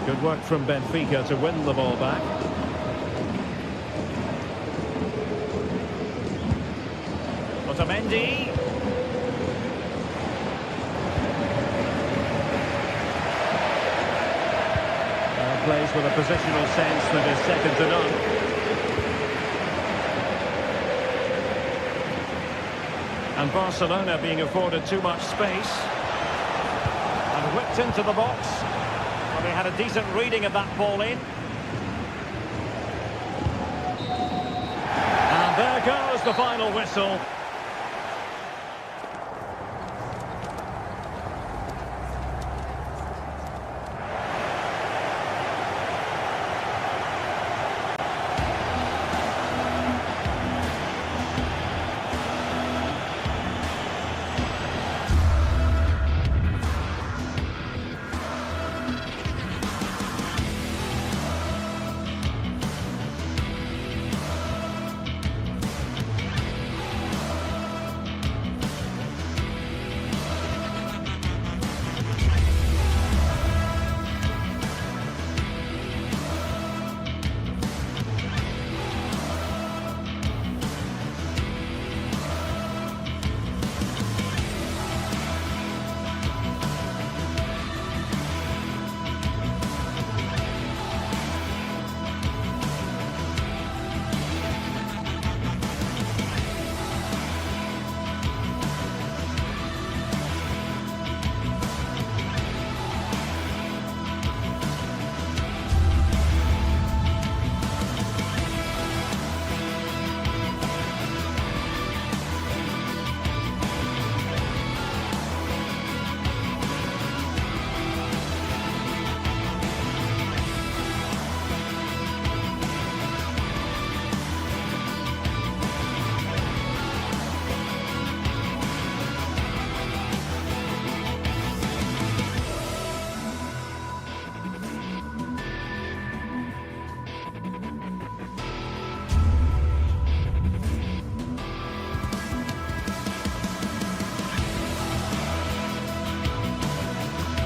A: Good work from Benfica to win the ball back. Otamendi. Plays with a positional sense that is second to none. And Barcelona being afforded too much space. And whipped into the box. Well, they had a decent reading of that ball in. And there goes the final whistle.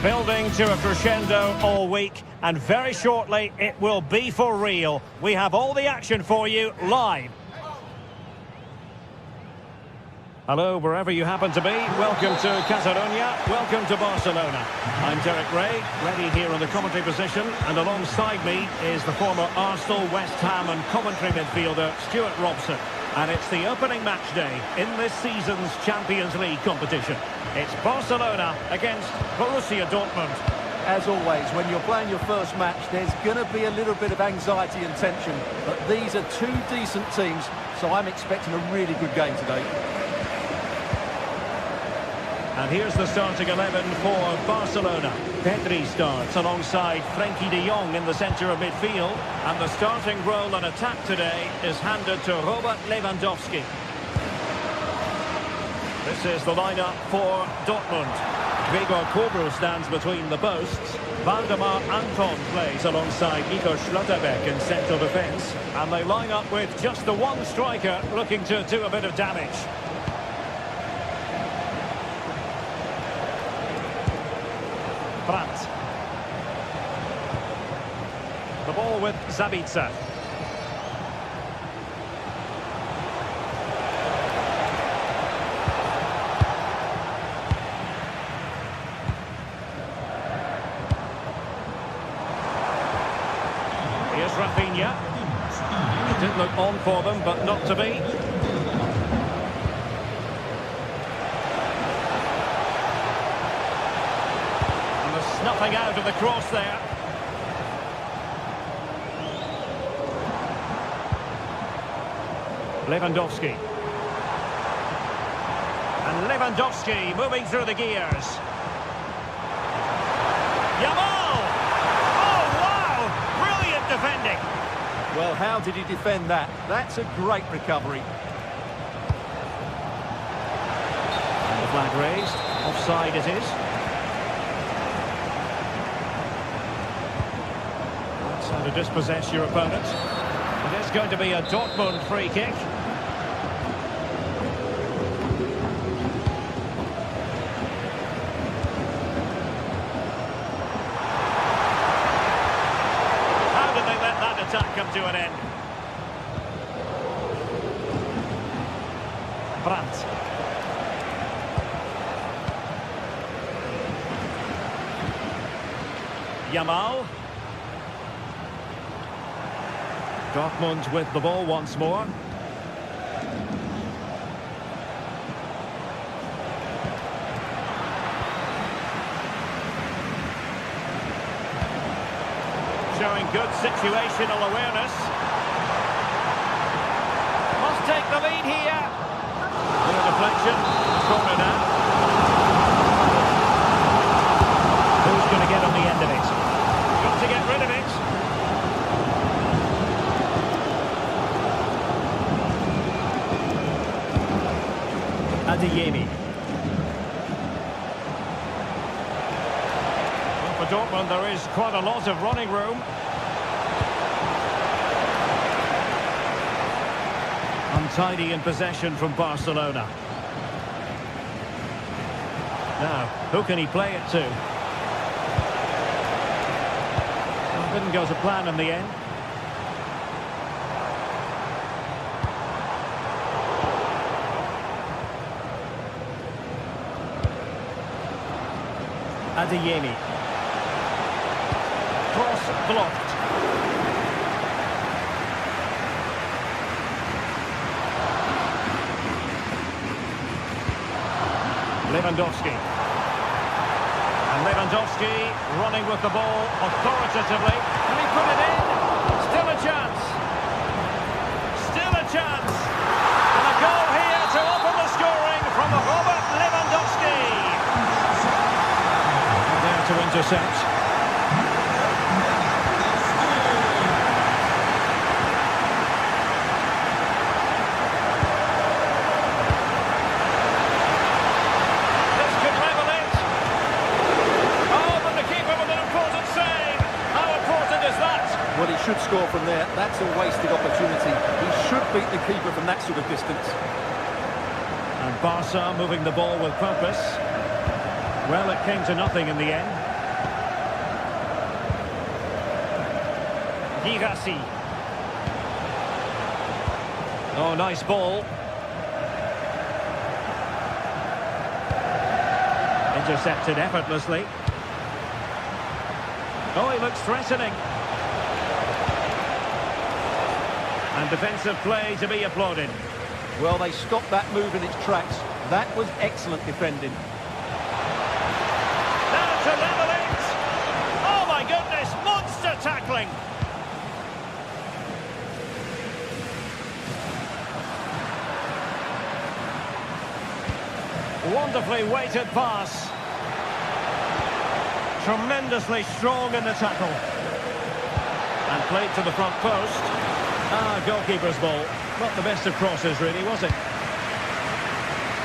A: Building to a crescendo all week, and very shortly it will be for real. We have all the action for you live. Hello, wherever you happen to be. Welcome to Catalonia. Welcome to Barcelona. I'm Derek Ray, ready here in the commentary position, and alongside me is the former Arsenal, West Ham and Coventry midfielder Stuart Robson. And it's the opening match day in this season's Champions League competition. It's Barcelona against Borussia Dortmund.
D: As always, when you're playing your first match, there's going to be a little bit of anxiety and tension. But these are two decent teams, so I'm expecting a really good game today.
A: And here's the starting 11 for Barcelona. Pedri starts alongside Frankie de Jong in the centre of midfield. And the starting role on attack today is handed to Robert Lewandowski. This is the lineup for Dortmund. Gregor Kobel stands between the posts. Valdemar Anton plays alongside Nico Schlotterbeck in central defence. And they line up with just the one striker looking to do a bit of damage. Brandt. The ball with Zabitzer. on for them, but not to be. And the snuffing out of the cross there. Lewandowski. And Lewandowski moving through the gears. Yamal! Oh, wow! Brilliant defending.
D: Well, how did he defend that? That's a great recovery.
A: And the flag raised. Offside it is. That's how to dispossess your opponent. It is going to be a Dortmund free kick. Come to an end. Brandt. Yamal. Dortmund with the ball once more. Showing good situational awareness. Must take the lead here. No deflection. Corner now. Who's going to get on the end of it? Got to get rid of it. Adeyemi. For Dortmund, there is quite a lot of running room. Untidy in possession from Barcelona. Now, who can he play it to? Well, didn't go to plan in the end. Adeyemi. Cross blocked. Lewandowski. And Lewandowski running with the ball authoritatively. Can he put it in? Still a chance. Still a chance. And a goal here to open the scoring from Robert Lewandowski. And there to intercept.
D: Well, he should score from there. That's a wasted opportunity. He should beat the keeper from that sort of distance.
A: And Barca moving the ball with purpose. Well, it came to nothing in the end. Girassi. Oh, nice ball. Intercepted effortlessly. Oh, he looks threatening. And defensive play to be applauded.
D: Well, they stopped that move in its tracks. That was excellent defending.
A: Now to level it! Oh my goodness, monster tackling! Wonderfully weighted pass. Tremendously strong in the tackle. And played to the front post. Goalkeeper's ball. Not the best of crosses, really, was it?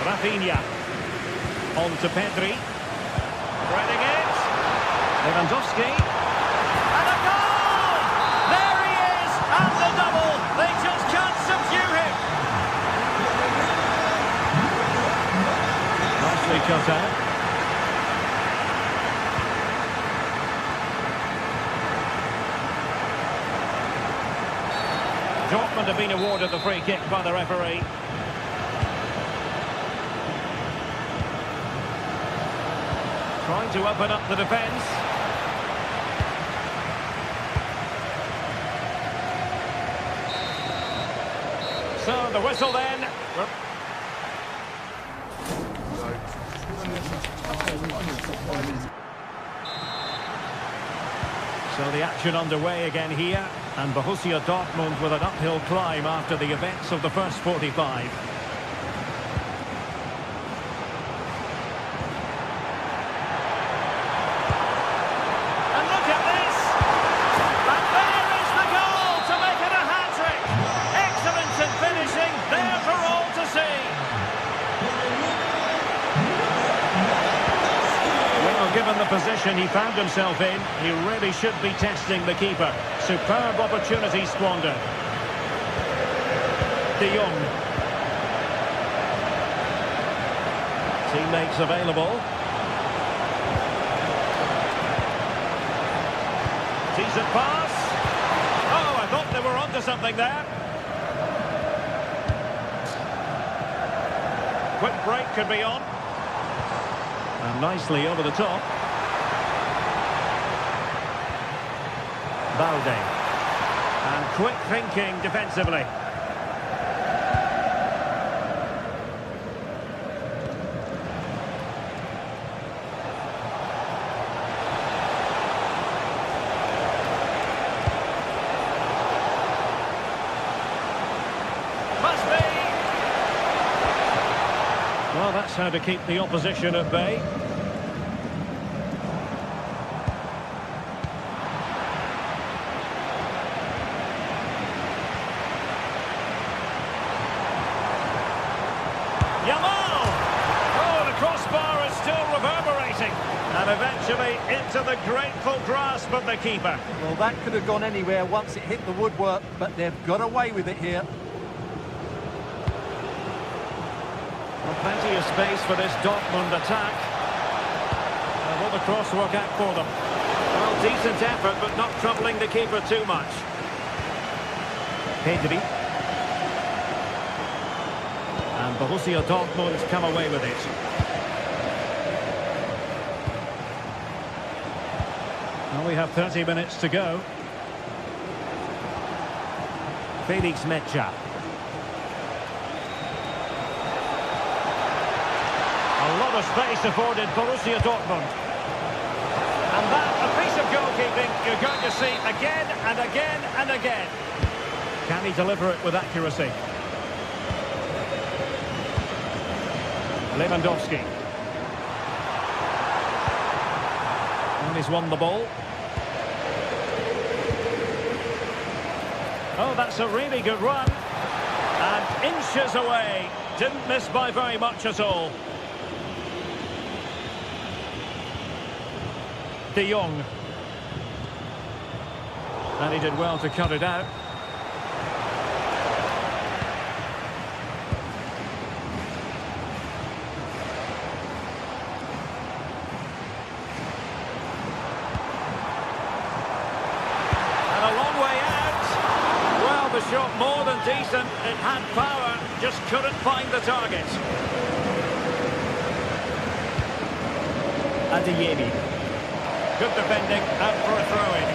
A: Rafinha. On to Pedri. Threading it. Lewandowski. And a goal! There he is! And the double! They just can't subdue him! Nicely cut out. Dortmund have been awarded the free kick by the referee. Trying to open up the defence. Well, the whistle then. So the action underway again here, and Borussia Dortmund with an uphill climb after the events of the first 45. Given the position he found himself in, he really should be testing the keeper. Superb opportunity squandered. De Jong. Teammates available. Decent pass. Oh, I thought they were onto something there. Quick break could be on. And nicely over the top. Balde. And quick thinking defensively. Must be. Well, that's how to keep the opposition at bay. And eventually into the grateful grasp of the keeper.
D: Well, that could have gone anywhere once it hit the woodwork, but they've got away with it here.
A: Well, plenty of space for this Dortmund attack. And will the cross work out for them? Well, decent effort, but not troubling the keeper too much. Pedri. And Borussia Dortmund come away with it. Well, we have 30 minutes to go. Felix Mecha. A lot of space afforded Borussia Dortmund. And that, a piece of goalkeeping you're going to see again and again and again. Can he deliver it with accuracy? Lewandowski. And he's won the ball. Oh, that's a really good run. And inches away. Didn't miss by very much at all. De Jong. And he did well to cut it out. The shot more than decent. It had power, just couldn't find the target. Adeyemi. Good defending, out for a throw-in.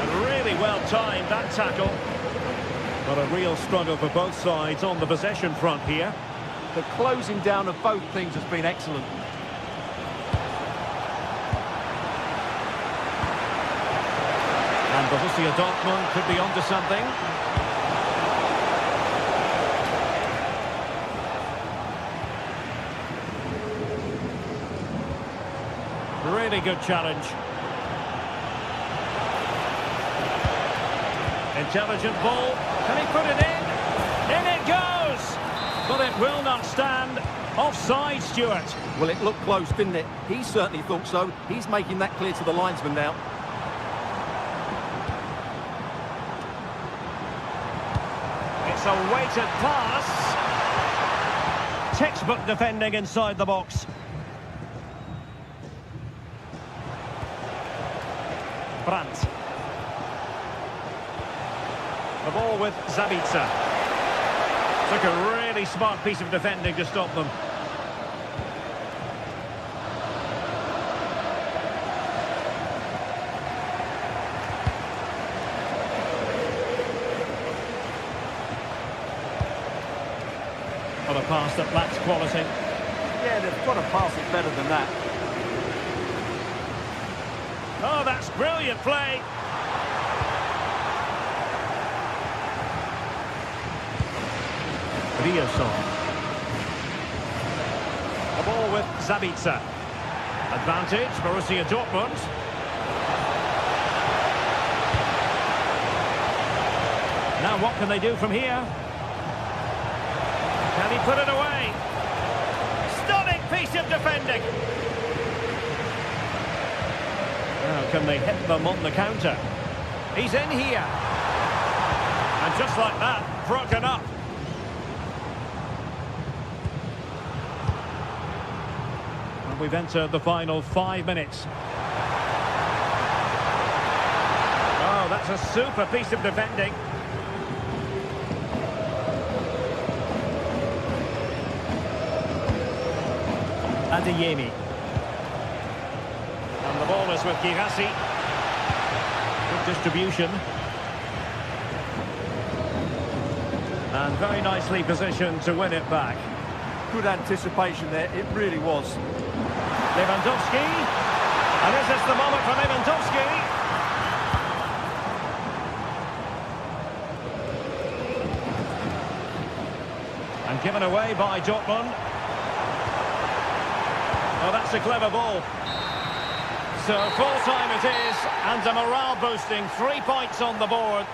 A: And really well timed, that tackle. But a real struggle for both sides on the possession front here.
D: The closing down of both teams has been excellent.
A: And Borussia Dortmund could be onto something. Really good challenge. Intelligent ball. Can he put it in? In it goes! But it will not stand. Offside, Stuart.
D: Well, it looked close, didn't it? He certainly thought so. He's making that clear to the linesman now.
A: It's a weighted pass. Textbook defending inside the box. Brandt. The ball with Zabitzer. Took a really smart piece of defending to stop them. But a pass that lacks quality.
D: Yeah, they've got to pass it better than that.
A: Oh, that's brilliant play. Rioson. The ball with Zabitzer. Advantage, Borussia Dortmund. Now what can they do from here? Can he put it away? Stunning piece of defending. Now can they hit them on the counter? He's in here. And just like that, broken up. And we've entered the final 5 minutes. Oh, that's a super piece of defending. Adeyemi. And the ball is with Girassi. Good distribution. And very nicely positioned to win it back.
D: Good anticipation there, it really was.
A: Lewandowski. And is this the moment for Lewandowski? And given away by Dortmund. Oh, that's a clever ball. So full time it is, and a morale boosting 3 points on the board.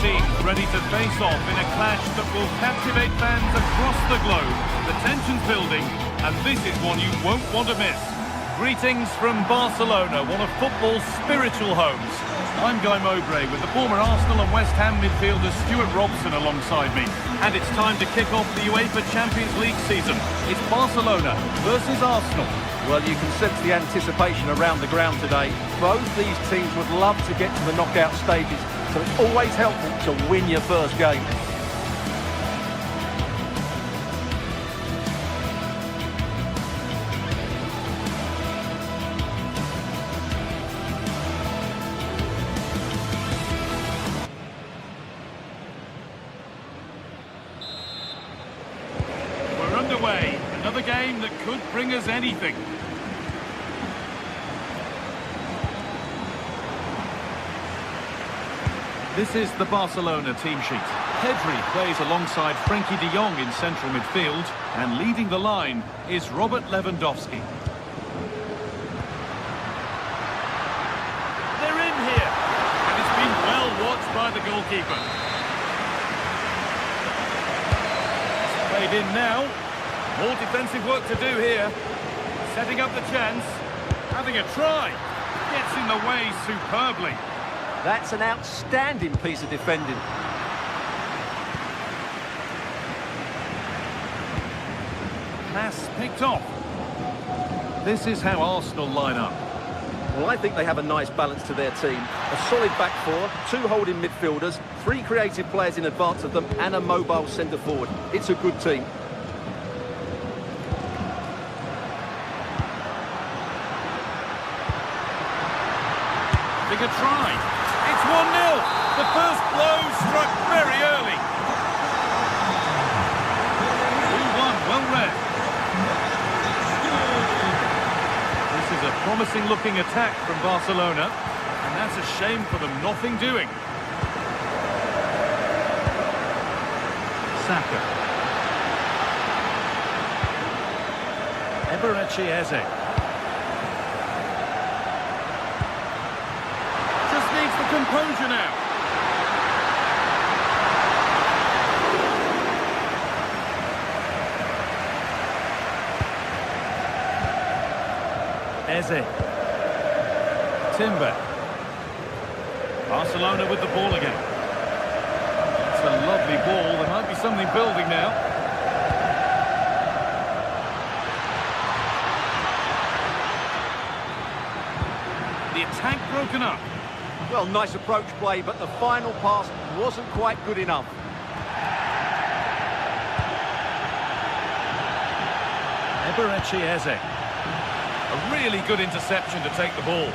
C: Teams ready to face off in a clash that will captivate fans across the globe. The tension's building, and this is one you won't want to miss. Greetings from Barcelona, one of football's spiritual homes. I'm Guy Mowbray with the former Arsenal and West Ham midfielder Stuart Robson alongside me. And it's time to kick off the UEFA Champions League season. It's Barcelona versus Arsenal.
D: Well, you can sense the anticipation around the ground today. Both these teams would love to get to the knockout stages, so it's always helpful to win your first game.
C: We're underway. Another game that could bring us anything. This is the Barcelona team sheet. Pedri plays alongside Frenkie de Jong in central midfield, and leading the line is Robert Lewandowski. They're in here, and it's been well watched by the goalkeeper. It's played in now. More defensive work to do here. Setting up the chance. Having a try. Gets in the way superbly.
D: That's an outstanding piece of defending.
C: Pass picked off. This is how Arsenal line up.
D: Well, I think they have a nice balance to their team. A solid back four, 2 holding midfielders, 3 creative players in advance of them, and a mobile centre forward. It's a good team.
C: a try. It's 1-0. The first blow struck very early. 2-1, well read. This is a promising-looking attack from Barcelona, and that's a shame for them, nothing doing. Saka. Eze. Just needs the composure now. Eze. Timber. Barcelona with the ball again. It's a lovely ball. There might be something building now. The attack broken up.
D: Well, nice approach play, but the final pass wasn't quite good enough.
C: Eze. A really good interception to take the ball.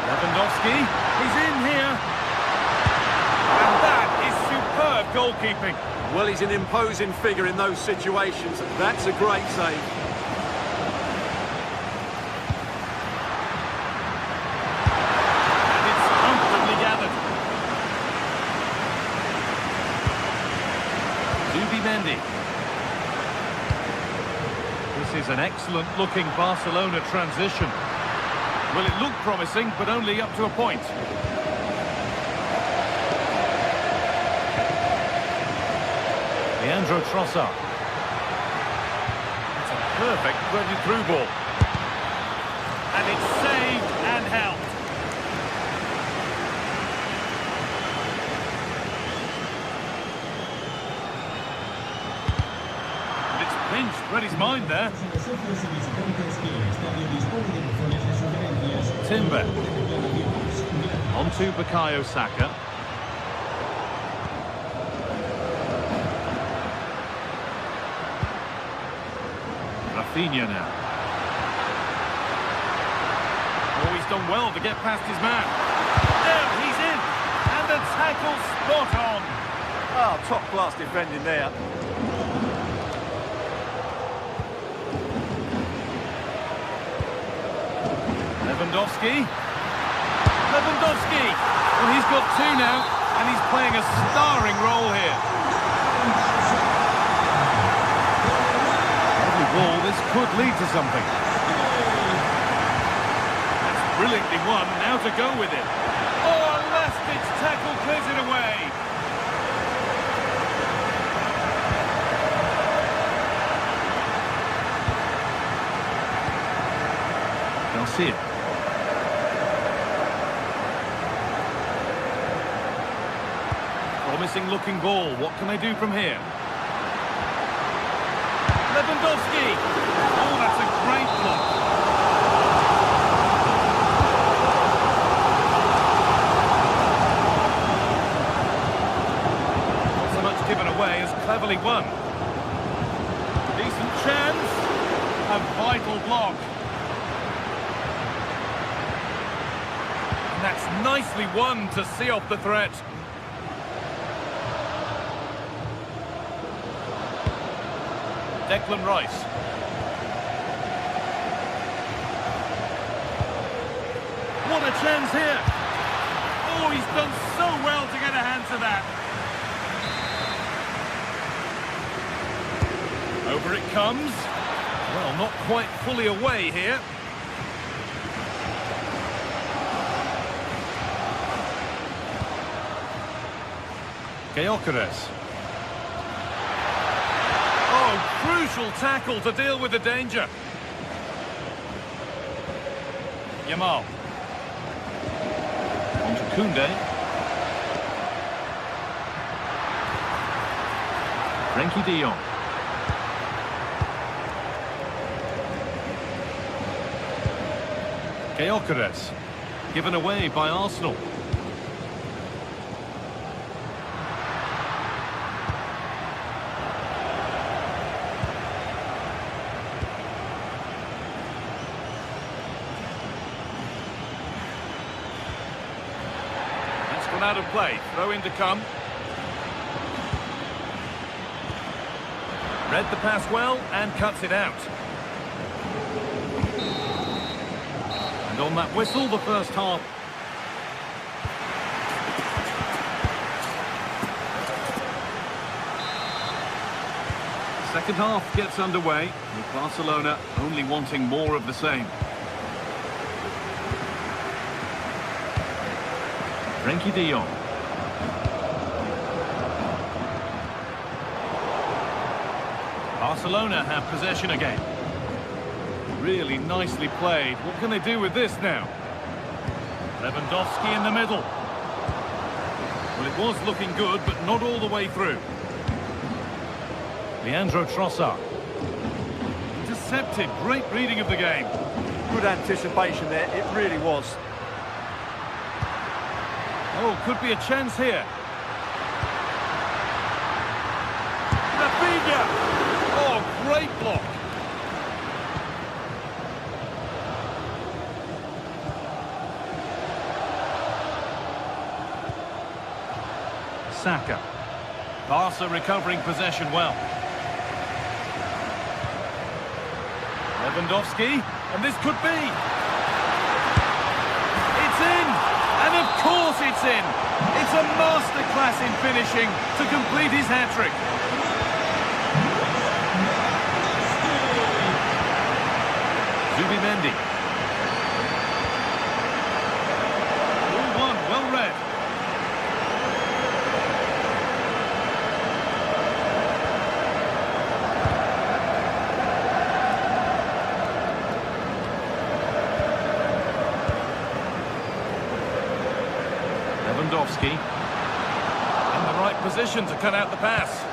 C: Lewandowski, he's in here. And that is superb goalkeeping.
D: Well, he's an imposing figure in those situations. That's a great save.
C: And it's comfortably gathered. Mendy. This is an excellent-looking Barcelona transition. Well, it looked promising, but only up to a point. Leandro Trossard. It's a perfect threaded-through ball. And it's saved and held. And it's pinched, read his mind there. Timber. On to Bukayo Saka. Rafinha now. Oh, he's done well to get past his man. There, he's in. And the tackle spot on.
D: Oh, top-class defending there.
C: Lewandowski. Well, he's got two now, and he's playing a starring role here. Every ball, this could lead to something. That's brilliantly won, now to go with it. Oh, a last-ditch tackle clears it away. Garcia. Promising looking ball. What can they do from here? Lewandowski! Oh, that's a great block. Not so much given away as cleverly won. Decent chance. A vital block. And that's nicely won to see off the threat. Declan Rice. What a chance here. Oh, he's done so well to get a hand to that. Over it comes. Well, not quite fully away here. Gyökeres. Crucial tackle to deal with the danger. Yamal. On to Koundé. Frenkie de Jong. Gyökeres. Given away by Arsenal. from out of play. Throw in to come. Read the pass well and cuts it out. And on that whistle, the first half. Second half gets underway, with Barcelona only wanting more of the same. Frenkie de Jong. Barcelona have possession again. Really nicely played. What can they do with this now? Lewandowski in the middle. Well, it was looking good, but not all the way through. Leandro Trossard. Intercepted. Great reading of the game.
D: Good anticipation there, it really was.
C: Oh, could be a chance here. Rafinha! Oh, great block. Saka. Barca recovering possession well. Lewandowski, and this could be. It's in! And of course it's in! It's a masterclass in finishing to complete his hat-trick. Zubimendi. 1-1, well read. Lewandowski in the right position to cut out the pass.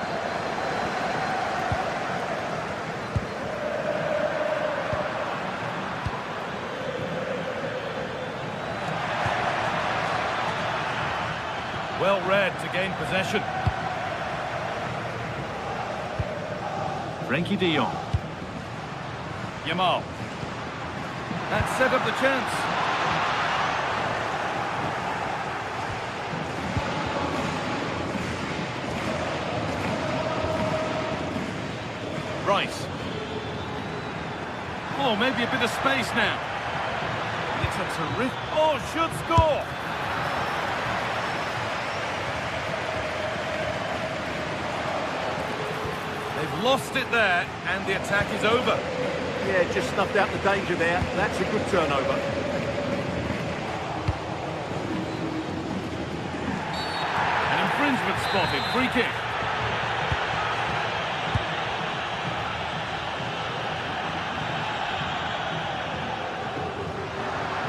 C: Well read to gain possession. Frenkie de Jong. Yamal. That set up the chance. Rice. Oh, maybe a bit of space now. It's a terrific... Oh, should score! They've lost it there, and the attack is over.
D: Yeah, just snuffed out the danger there. That's a good turnover.
C: An infringement spotted. Free kick.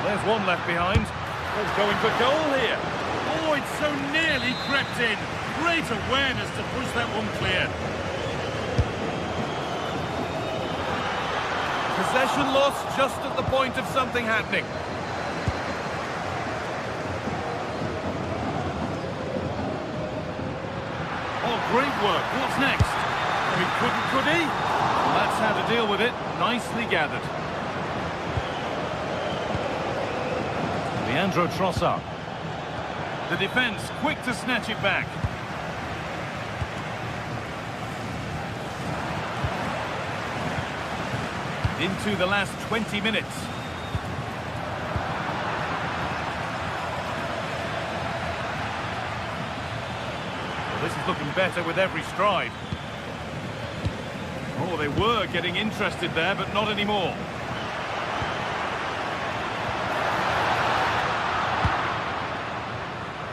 C: There's one left behind. Oh, going for goal here. Oh, it's so nearly crept in. Great awareness to push that one clear. Possession lost just at the point of something happening. Oh, great work. What's next? Oh, he couldn't, could he? Well, that's how to deal with it. Nicely gathered. Leandro Trossard. The defence quick to snatch it back. Into the last 20 minutes. Well, this is looking better with every stride. Oh, they were getting interested there, but not anymore.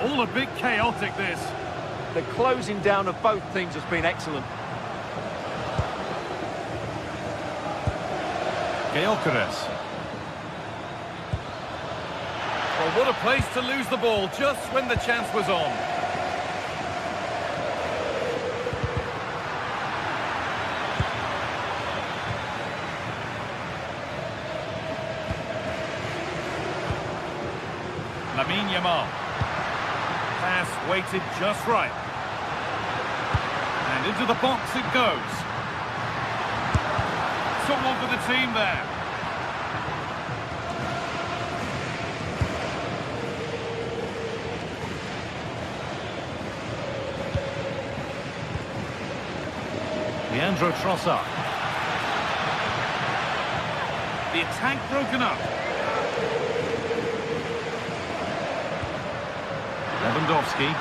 C: All a bit chaotic, this.
D: The closing down of both teams has been excellent.
C: Gyökeres. Well, what a place to lose the ball just when the chance was on. Yamal. Pass weighted just right. And into the box it goes. Someone for the team there. Leandro Trossard. The attack broken up. Lewandowski.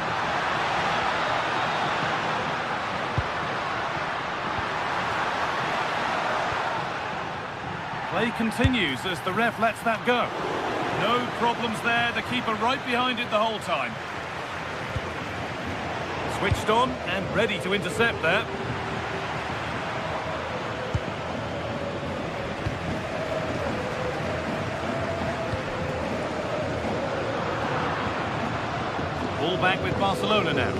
C: Play continues as the ref lets that go. No problems there, the keeper right behind it the whole time. Switched on and ready to intercept there. Ball back with Barcelona now.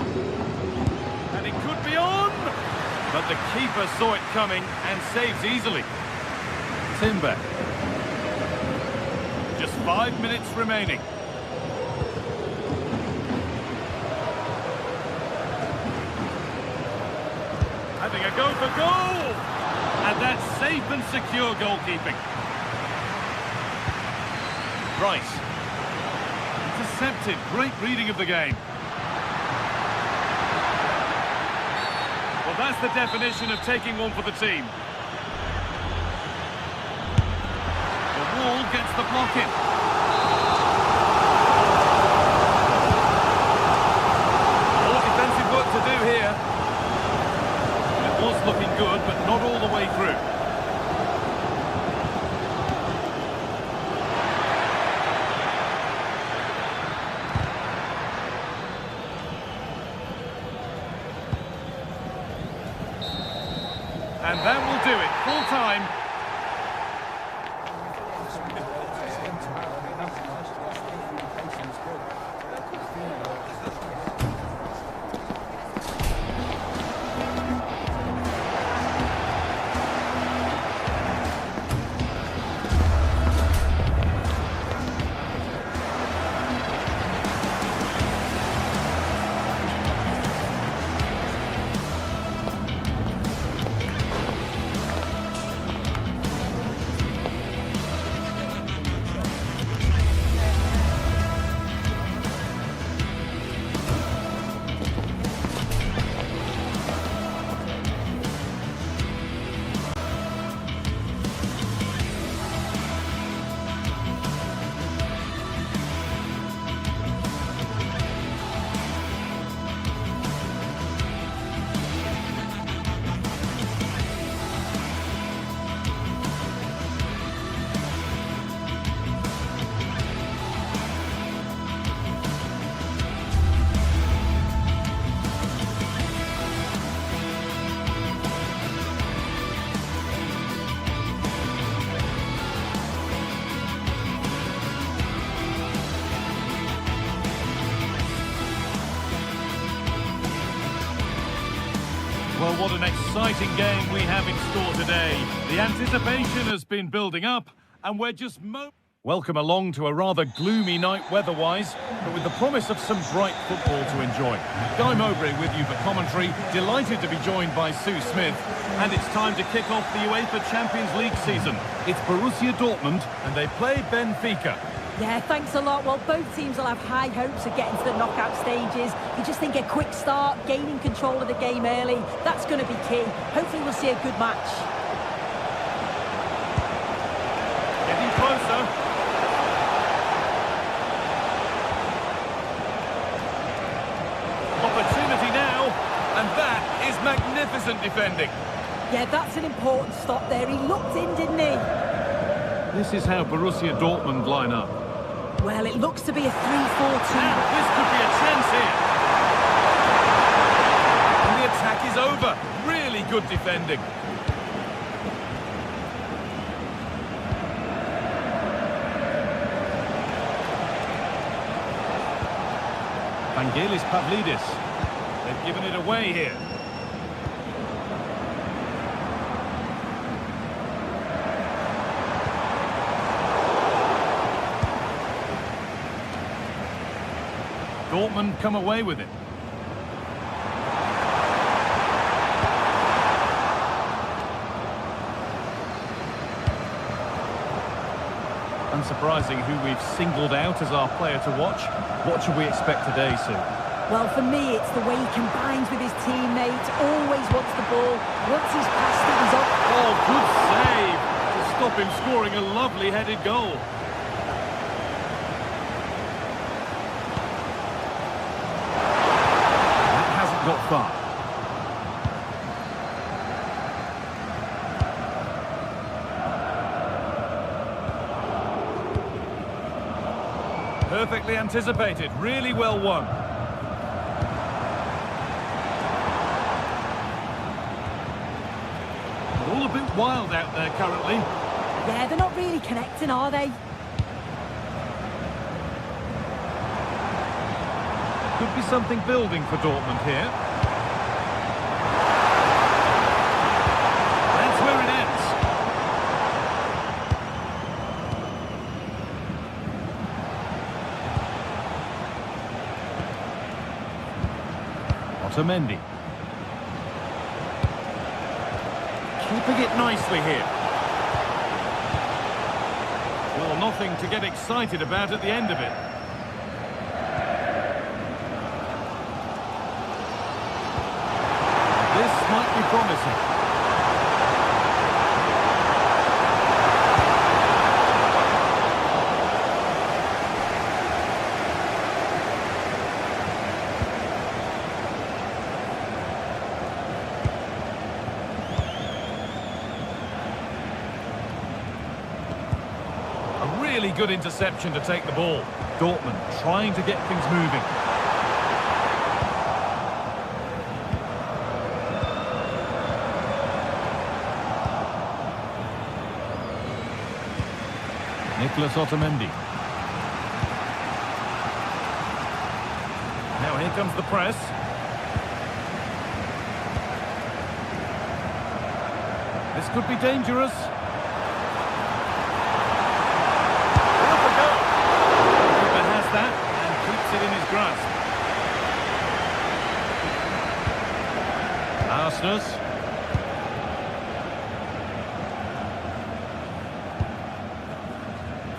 C: And it could be on! But the keeper saw it coming and saves easily. Timber. Just 5 minutes remaining. Having a go for goal! And that's safe and secure goalkeeping. Rice. Intercepted. Great reading of the game. Well, that's the definition of taking one for the team. The wall gets the block in. More defensive work to do here. It was looking good, but not all the way through. And that will do it. Full time. Well, what an exciting game we have in store today. The anticipation has been building up, and we're just welcome along to a rather gloomy night weather-wise, but with the promise of some bright football to enjoy. Guy Mowbray with you for commentary, delighted to be joined by Sue Smith, and it's time to kick off the UEFA Champions League season. It's Borussia Dortmund, and they play Benfica.
B: Yeah, thanks a lot. Well, both teams will have high hopes of getting to the knockout stages. You just think a quick start, gaining control of the game early, that's going to be key. Hopefully we'll see a good match.
C: Getting closer. Opportunity now, and that is magnificent defending.
B: Yeah, that's an important stop there. He looked in, didn't he?
C: This is how Borussia Dortmund line up.
B: Well, it looks to be a 3-4-2.
C: And this could be a chance here. And the attack is over. Really good defending. Vangelis Pavlidis. They've given it away here. Dortmund come away with it. Unsurprising who we've singled out as our player to watch. What should we expect today, Sue?
B: Well, for me, it's the way he combines with his teammates, always wants the ball, wants once he's passed it, he's up.
C: Oh, good save to stop him scoring a lovely headed goal. That hasn't got far. Perfectly anticipated, really well won. All a bit wild out there currently.
B: Yeah, they're not really connecting, are they?
C: Could be something building for Dortmund here. That's where it ends. Otamendi. Keeping it nicely here. Well, nothing to get excited about at the end of it. This might be promising. A really good interception to take the ball. Dortmund trying to get things moving. Nicolas Otamendi. Now here comes the press. This could be dangerous. Off a goal. Keeper has that and keeps it in his grasp. Arsenal.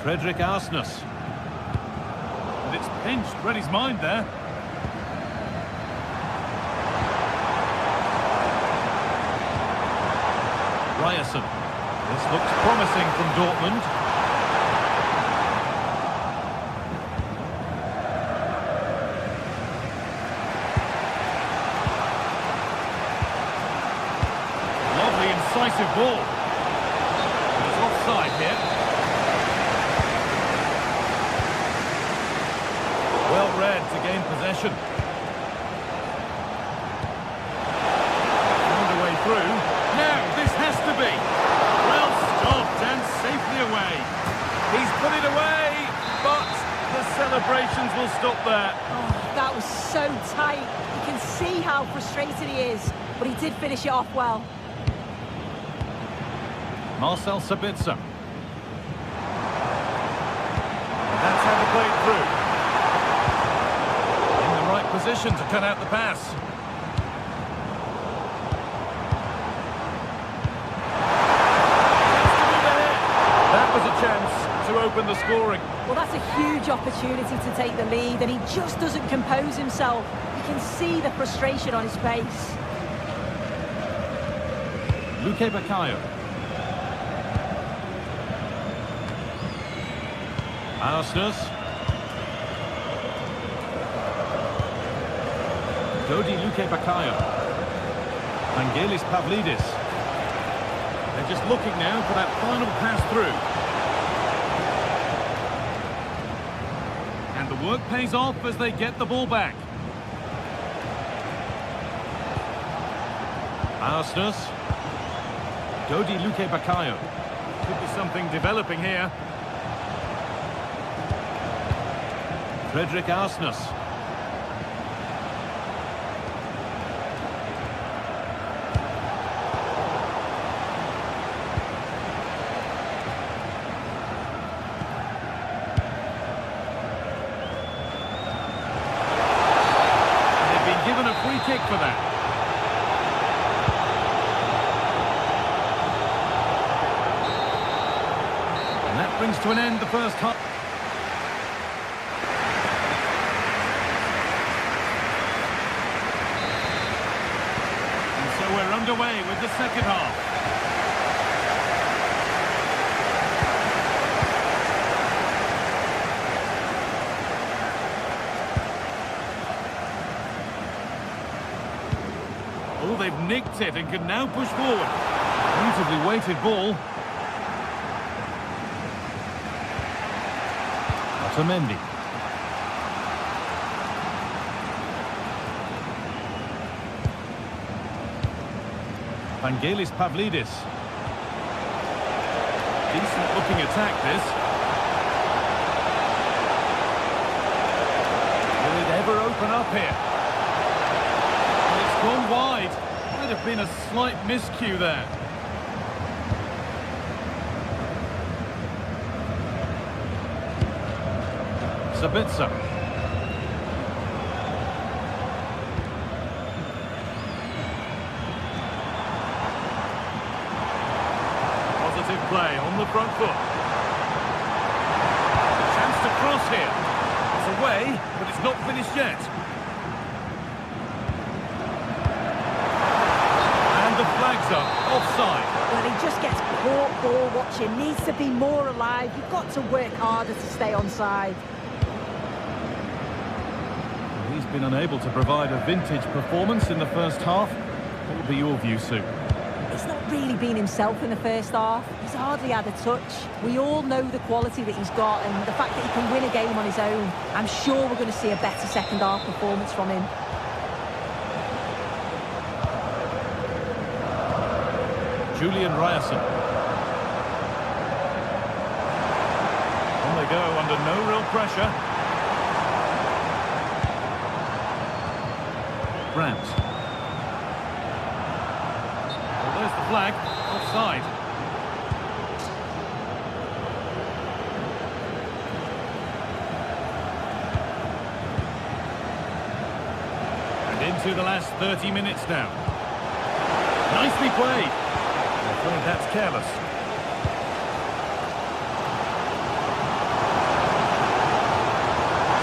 C: Frederick Arsnus. And it's pinched, read his mind there. Ryerson. This looks promising from Dortmund. Lovely incisive ball. It's offside here. Well read to gain possession. Found a way through. Now, this has to be. Well stopped and safely away. He's put it away, but the celebrations will stop there.
B: Oh, that was so tight. You can see how frustrated he is, but he did finish it off well.
C: Marcel Sabitzer. That's how to play it through. Position to cut out the pass. That was a chance to open the scoring.
B: Well, that's a huge opportunity to take the lead, and he just doesn't compose himself. You can see the frustration on his face.
C: Luque Baccaio. Arsenal. Dodi Luque Baccaio. Vangelis Pavlidis. They're just looking now for that final pass through. And the work pays off as they get the ball back. Arsenal. Dodi Luque Baccaio. Could be something developing here. Frederick Arsnus. Kick for that. And that brings to an end the first half. And so we're underway with the second half. Oh, they've nicked it and can now push forward. Beautifully weighted ball. Otamendi. Vangelis Pavlidis. Decent looking attack this. Will it ever open up here? And it's gone wide. Might have been a slight miscue there. Sabitzer. Positive play on the front foot. Chance to cross here. It's away, but it's not finished yet. And the flag's up, offside.
B: Well, he just gets caught ball watching. Needs to be more alive. You've got to work harder to stay onside.
C: He's been unable to provide a vintage performance in the first half. What would be your view, Sue?
B: He's not really been himself in the first half. He's hardly had a touch. We all know the quality that he's got and the fact that he can win a game on his own. I'm sure we're going to see a better second half performance from him.
C: Julian Ryerson. On they go under no real pressure. Brandt. Well, there's the flag. Offside. And into the last 30 minutes now. Nicely played. I think that's careless.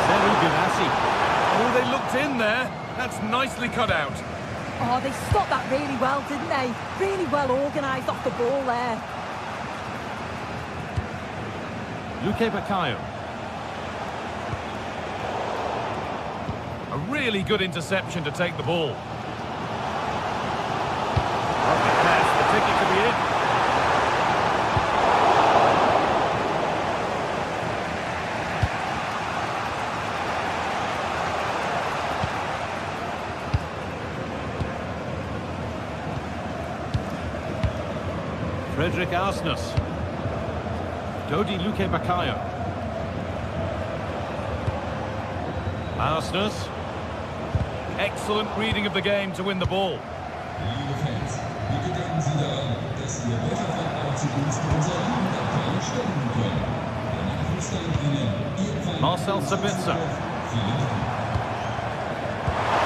C: Seru Ganassi. Oh, they looked in there. That's nicely cut out.
B: Oh, they stopped that really well, didn't they? Really well organised off the ball there.
C: Luque Baccaio. A really good interception to take the ball. Lovely pass, the ticket to be in. Frederick Arsnus. Dodi Luque Baccaio. Arsnus. Excellent reading of the game to win the ball.
E: Liebe Fans, bitte denken Sie daran, dass Ihr Wetterfall zu uns mit unserer Jugendabteilung spenden können. Danach Fußball bringen, Ihr Verein.
C: Marcel Sabitzer.
E: Vielen Dank.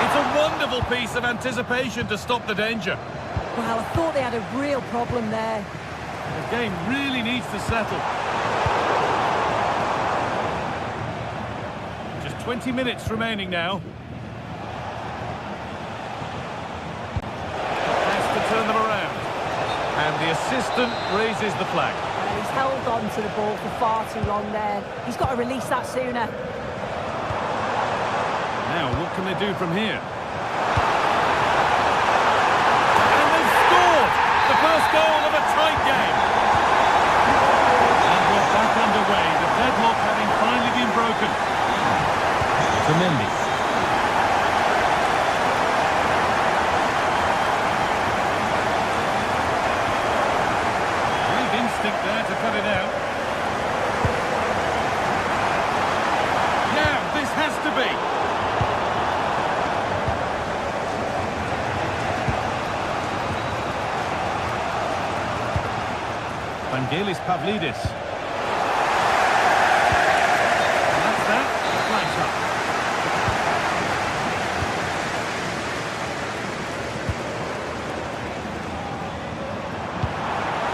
C: It's a wonderful piece of anticipation to stop the danger.
B: Well, I thought they had a real problem there.
C: The game really needs to settle. Just 20 minutes remaining now. Has to turn them around. And the assistant raises the flag.
B: Well, he's held on to the ball for far too long there. He's got to release that sooner.
C: Now, what can they do from here? The first goal of a tight game. And we're back underway, the deadlock having finally been broken. Otamendi. Great instinct there to cut it out. Now, this has to be. Vangelis Pavlidis. And that's that. Flags up.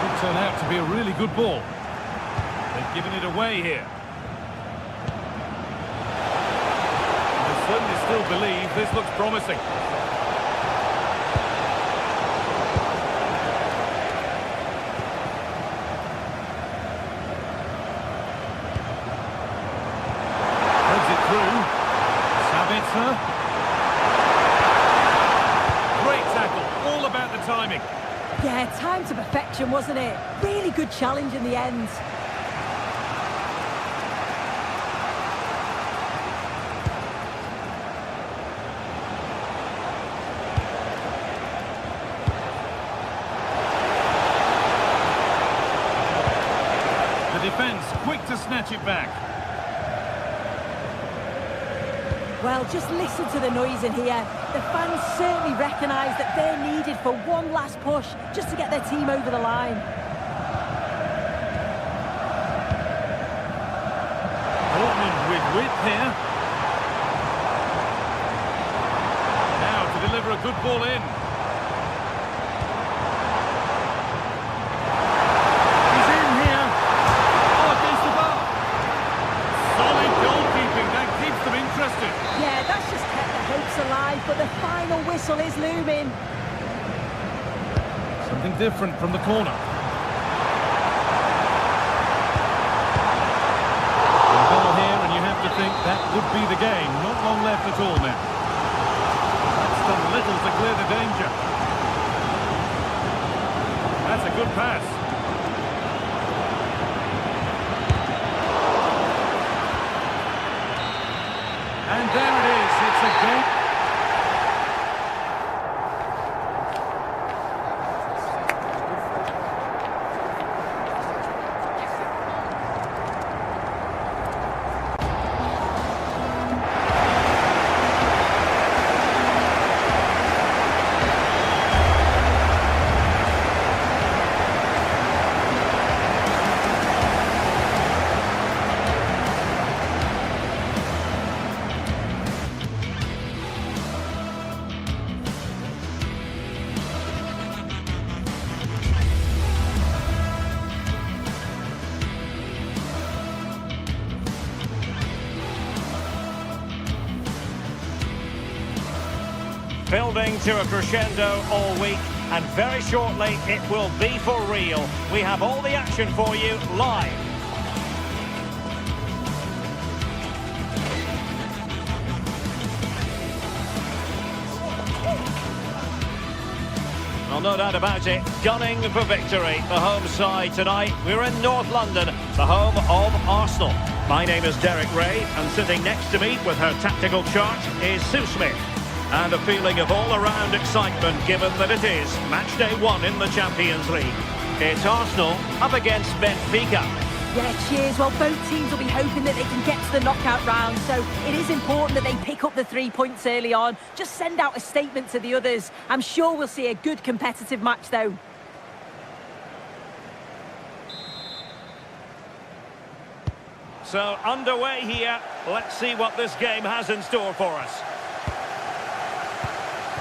C: Could turn out to be a really good ball. They've given it away here. I certainly still believe this looks promising.
B: timed to perfection, wasn't it? Really good challenge in the end.
C: The defence quick to snatch it back.
B: Well, just listen to the noise in here. The fans certainly recognise that they're needed for one last push just to get their team over the line.
C: Dortmund with width here. Now to deliver a good ball in. He's in here. Oh, against the bar. Solid goalkeeping. That keeps them interested.
B: Yeah, that's just kept their hopes alive, but the final whistle is looming.
C: Something different from the corner. The goal here, and you have to think that would be the game. Not long left at all now. That's done little to clear the danger. That's a good pass. And there it is. It's a goal.
A: Building to a crescendo all week, and very shortly it will be for real. We have all the action for you live. Well, no doubt about it, gunning for victory. The home side tonight. We're in North London, the home of Arsenal. My name is Derek Ray, and sitting next to me with her tactical chart is Sue Smith. And a feeling of all-around excitement given that it is match day 1 in the Champions League. It's Arsenal up against Benfica.
B: Yeah, cheers. Well, both teams will be hoping that they can get to the knockout round, so it is important that they pick up the 3 points early on. Just send out a statement to the others. I'm sure we'll see a good competitive match, though.
A: So, underway here. Let's see what this game has in store for us.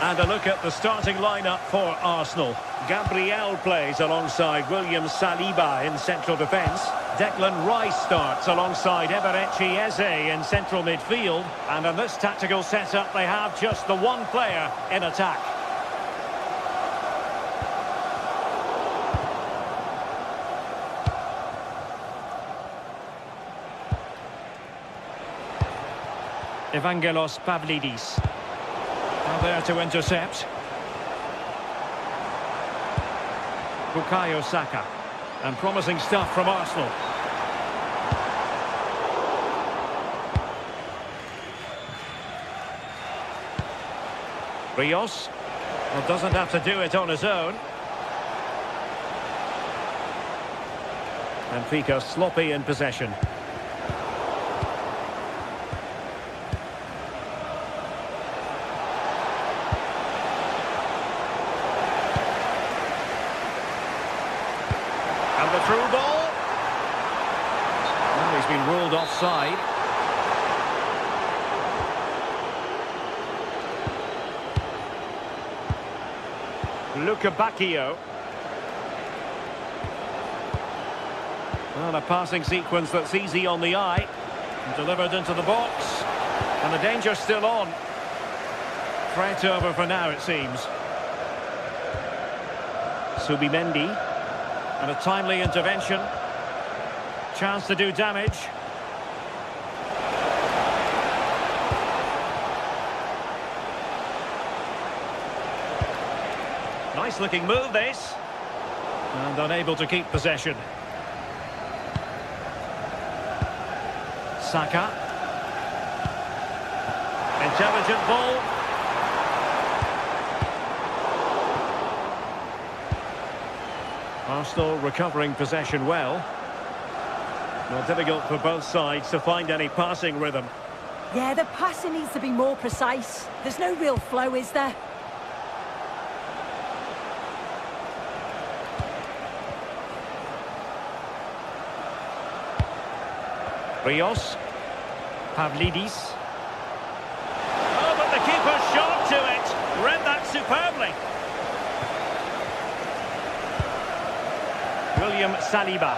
A: And a look at the starting lineup for Arsenal. Gabriel plays alongside William Saliba in central defence. Declan Rice starts alongside Eberechi Eze in central midfield. And in this tactical setup, they have just the one player in attack. Evangelos Pavlidis. Now there to intercept. Bukayo Saka. And promising stuff from Arsenal. Rios. Well, doesn't have to do it on his own. Benfica sloppy in possession. And the through ball. Well, he's been ruled offside. Luca Bacchio. Well, a passing sequence that's easy on the eye. And delivered into the box. And the danger's still on. Threat over for now, it seems. Subimendi. And a timely intervention. Chance to do damage. Nice looking move, this. And unable to keep possession. Saka. Intelligent ball. Arsenal recovering possession well. Well, difficult for both sides to find any passing rhythm.
B: Yeah, the passing needs to be more precise. There's no real flow, is there?
A: Rios. Pavlidis. Oh, but the keeper shot to it. Read that superbly. William Saliba.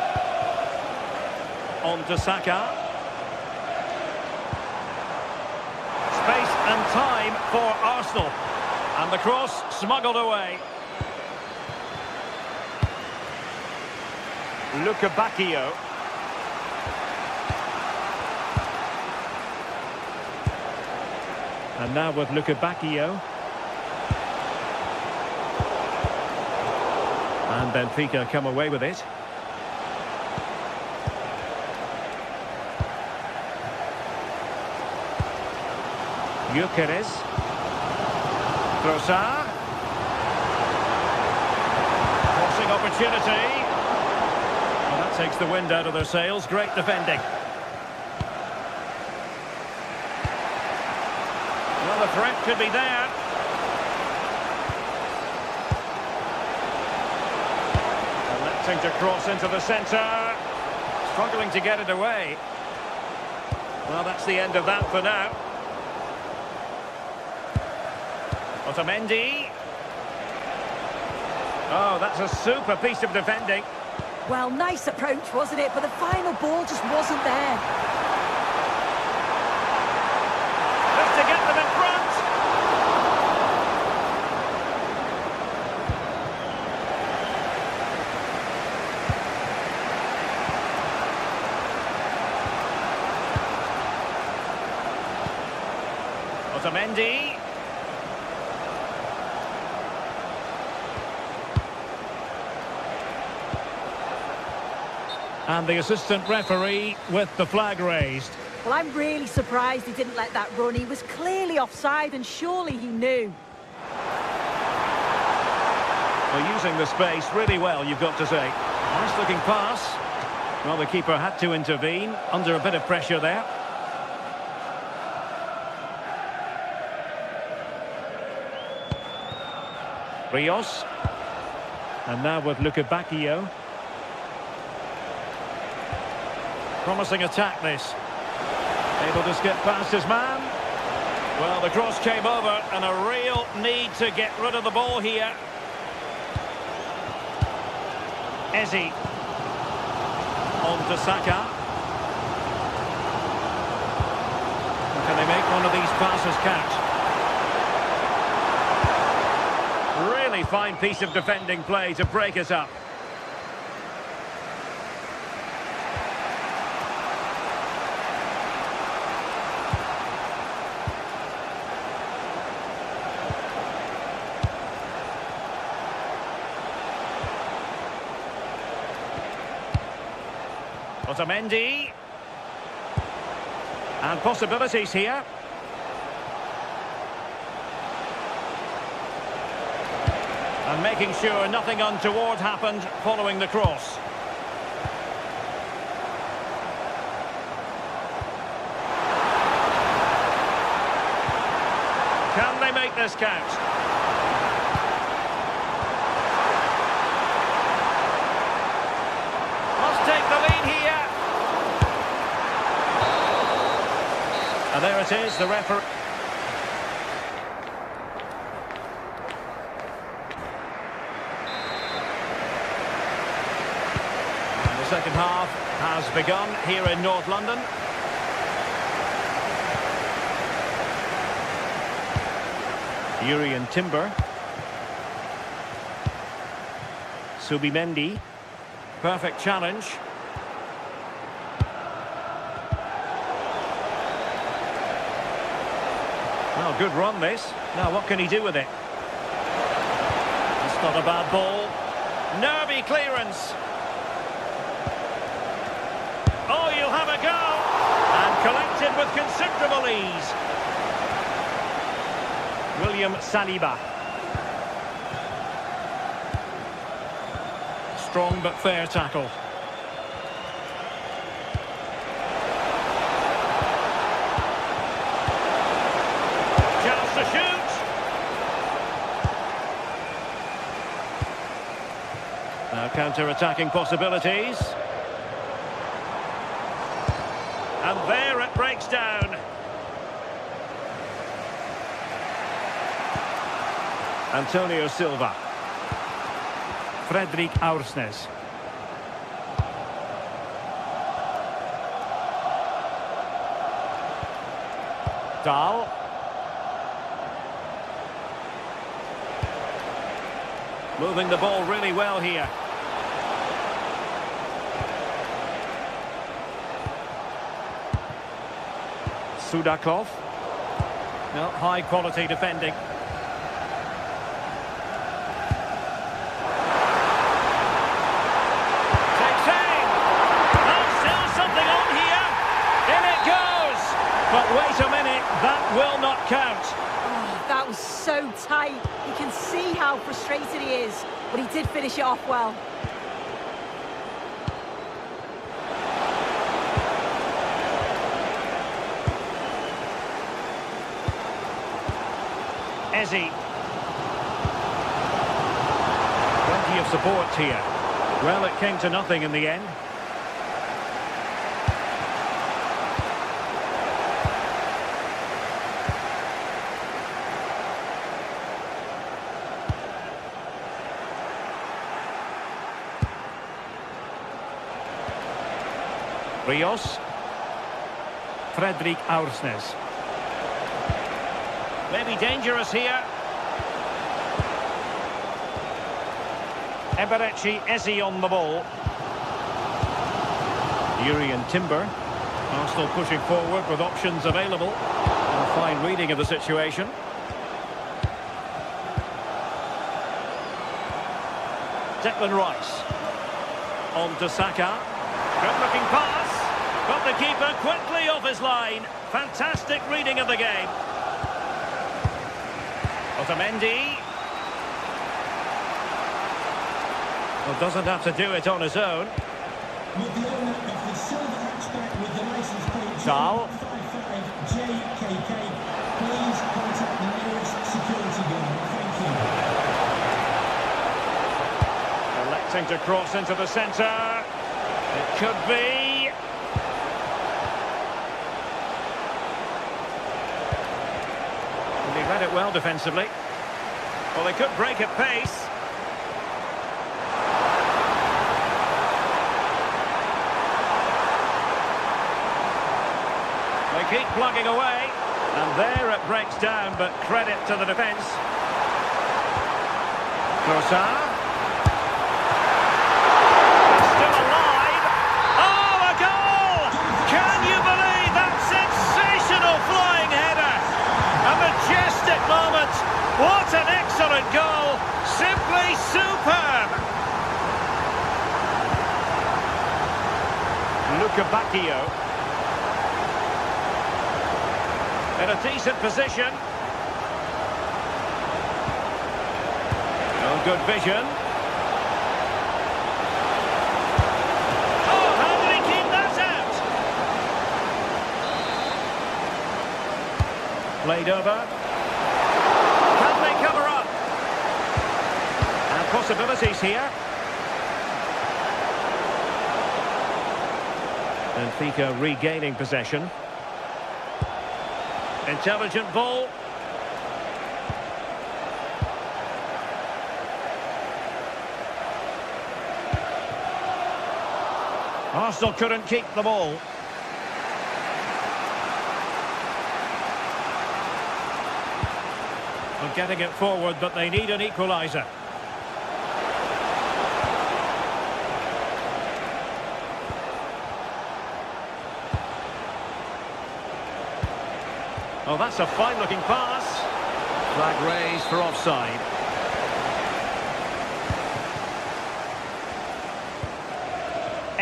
A: On to Saka. Space and time for Arsenal. And the cross smuggled away. Bacchio. And now with Bacchio. And Benfica come away with it. Gyökeres. Trossard. Crossing opportunity. Well, that takes the wind out of their sails. Great defending. Well, the threat could be there. Electing to cross into the centre. Struggling to get it away. Well, that's the end of that for now. Otamendi. Oh, that's a super piece of defending.
B: Well, nice approach, wasn't it? But the final ball just wasn't there.
A: Just to get them in front. Otamendi. And the assistant referee with the flag raised.
B: Well, I'm really surprised he didn't let that run. He was clearly offside and surely he knew.
A: Well, using the space really well, you've got to say. Nice looking pass. Well, the keeper had to intervene under a bit of pressure there. Rios. And now with Bacchio. Promising attack this. Able to skip past his man. Well, the cross came over and a real need to get rid of the ball here. Eze. On to Saka. Can they make one of these passes count? Really fine piece of defending play to break us up. Otamendi. And possibilities here. And making sure nothing untoward happened following the cross. Can they make this count? Must take the lead here. And there it is, the referee. And the second half has begun here in North London. Urian Timber. Subimendi. Perfect challenge. Well, good run this. Now what can he do with it? It's not a bad ball. Nervy clearance. Oh, you'll have a go. And collected with considerable ease. William Saliba. Strong but fair tackle. Chance to shoot. Now counter-attacking possibilities. And there it breaks down. Antonio Silva. Fredrik Aursnes. Dahl. Moving the ball really well here. Sudakov. No, high quality defending. Takes aim. Oh, still something on here. In it goes. But wait a minute, that will not count.
B: Oh, that was so tight. You can see how frustrated he is, but he did finish it off well.
A: Ezzy. Plenty of support here. Well, it came to nothing in the end. Rios. Fredrik Aursnes. Maybe dangerous here. Eberechi Ezzy on the ball. Urian Timber. Arsenal pushing forward with options available. And a fine reading of the situation. Declan Rice. On to Saka. Good looking pass. Got the keeper quickly off his line. Fantastic reading of the game. Otamendi. Well, doesn't have to do it on his own.
E: With the owner of the silver hatchback with the license plate
A: Dahl.
E: 55JKK, please contact the nearest security guard. Thank you.
A: Electing to cross into the centre. It could be. And he read it well defensively. Well, they could break at pace. They keep plugging away. And there it breaks down, but credit to the defence. Trossard. Still alive. Oh, a goal! Can you believe that sensational flying header? A majestic moment. What an excellent goal. Simply superb. Luca Bacchio. In a decent position. Oh, good vision. Oh, how did he keep that out? Played over. Can they cover up? And possibilities here. Benfica regaining possession. Intelligent ball. Arsenal couldn't keep the ball. Well, getting it forward, but they need an equaliser. Oh, that's a fine-looking pass. Flag raised for offside.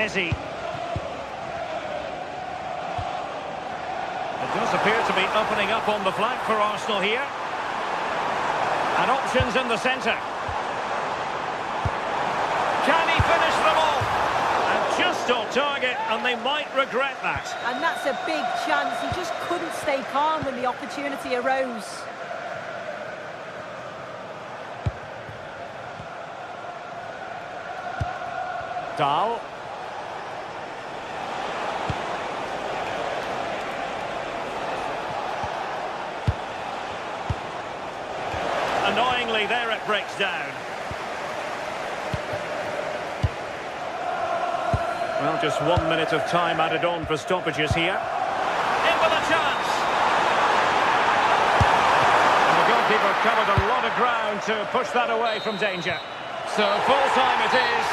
A: Ezzy. It does appear to be opening up on the flank for Arsenal here. And options in the centre. Can he finish them all? And just on target, and they might regret that.
B: And that's a big chance. He just couldn't stay calm when the opportunity arose.
A: Dahl. Annoyingly, there it breaks down. Well, just 1 minute of time added on for stoppages here. In with a chance! And the goalkeeper covered a lot of ground to push that away from danger. So full time it is.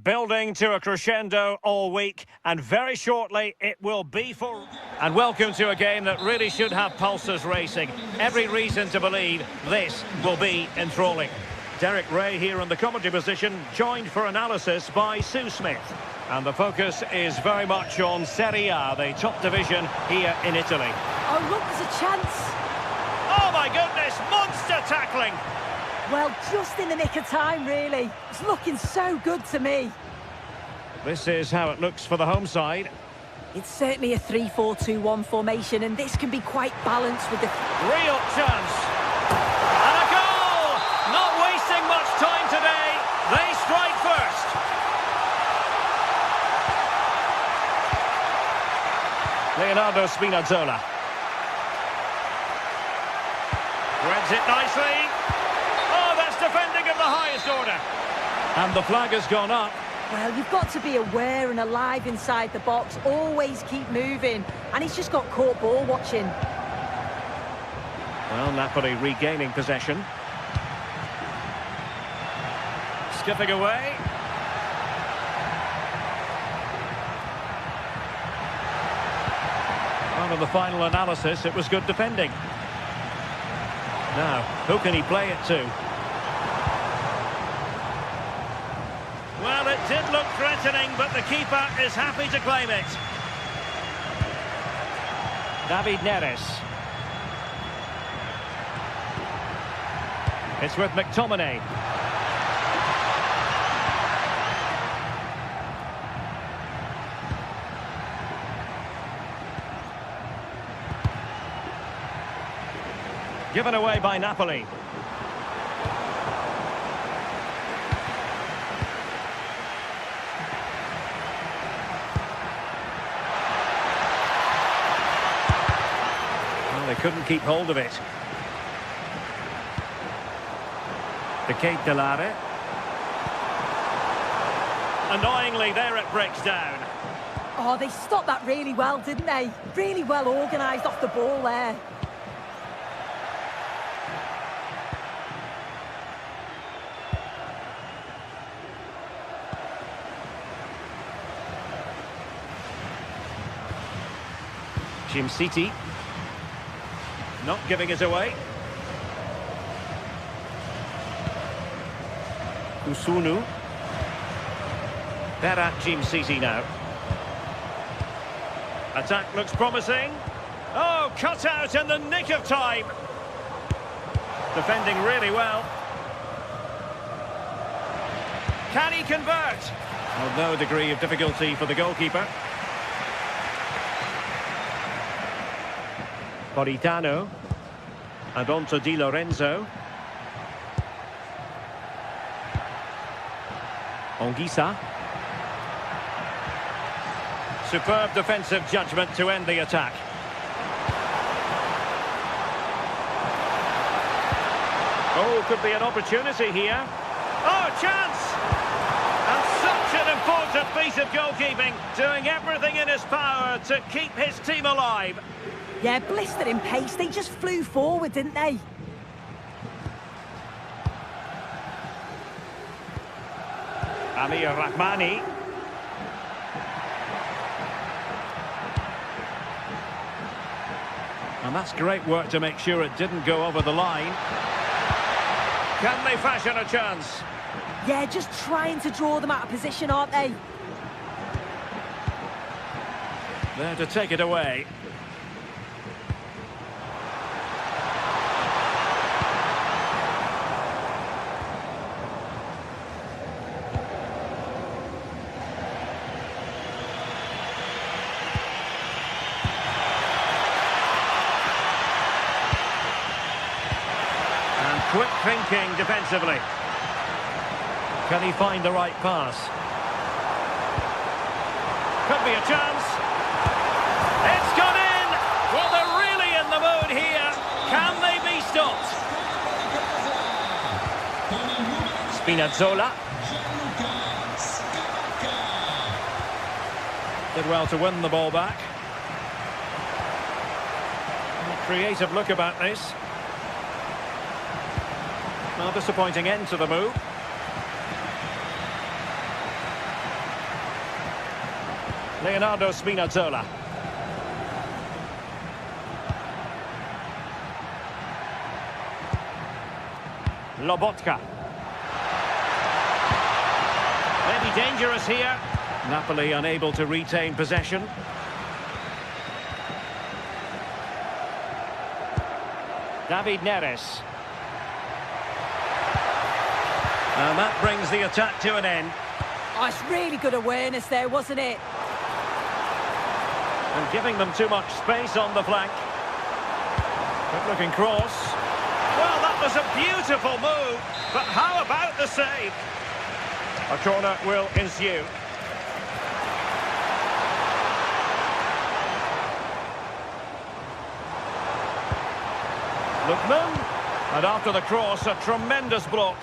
A: building to a crescendo all week, and very shortly it will be for... And welcome to a game that really should have pulses racing. Every reason to believe this will be enthralling. Derek Ray here in the commentary position, joined for analysis by Sue Smith. And the focus is very much on Serie A, the top division here in Italy.
B: Oh, look, there's a chance.
A: Oh my goodness, monster tackling!
B: Well, just in the nick of time, really. It's looking so good to me.
A: This is how it looks for the home side.
B: It's certainly a 3-4-2-1 formation, and this can be quite balanced with the...
A: Real chance! And a goal! Not wasting much time today. They strike first. Leonardo Spinazzola. Threads it nicely. Oh, that's defending of the highest order. And the flag has gone up.
B: Well, you've got to be aware and alive inside the box. Always keep moving. And he's just got caught ball watching.
A: Well, Napoli regaining possession. Skipping away. Well, in the final analysis, it was good defending. Now, who can he play it to? Well, it did look threatening, but the keeper is happy to claim it. David Neres. It's with McTominay. Given away by Napoli. Well, they couldn't keep hold of it. The Kate Delare. Annoyingly, there it breaks down.
B: Oh, they stopped that really well, didn't they? Really well organised off the ball there.
A: Jim City. Not giving it away. Usunu. They're at Jim City now. Attack looks promising. Oh, cut out in the nick of time. Defending really well. Can he convert? Well, no degree of difficulty for the goalkeeper. Politano. And on to Di Lorenzo. Anguissa. Superb defensive judgment to end the attack. Oh, could be an opportunity here. Oh, chance! And such an important piece of goalkeeping, doing everything in his power to keep his team alive.
B: Yeah, blistered in pace. They just flew forward, didn't they?
A: Amir Rahmani. And that's great work to make sure it didn't go over the line. Can they fashion a chance?
B: Yeah, just trying to draw them out of position, aren't they?
A: There to take it away. Quick thinking defensively. Can he find the right pass? Could be a chance. It's gone in! Well, they're really in the mood here. Can they be stopped? Spinazzola. Did well to win the ball back. Creative look about this. Well, disappointing end to the move. Leonardo Spinazzola. Lobotka. Maybe dangerous here. Napoli unable to retain possession. David Neres. And that brings the attack to an end.
B: Oh, it's really good awareness there, wasn't it?
A: And giving them too much space on the flank. Good looking cross. Well, that was a beautiful move, but how about the save? A corner will ensue. Lookman, and after the cross, a tremendous block.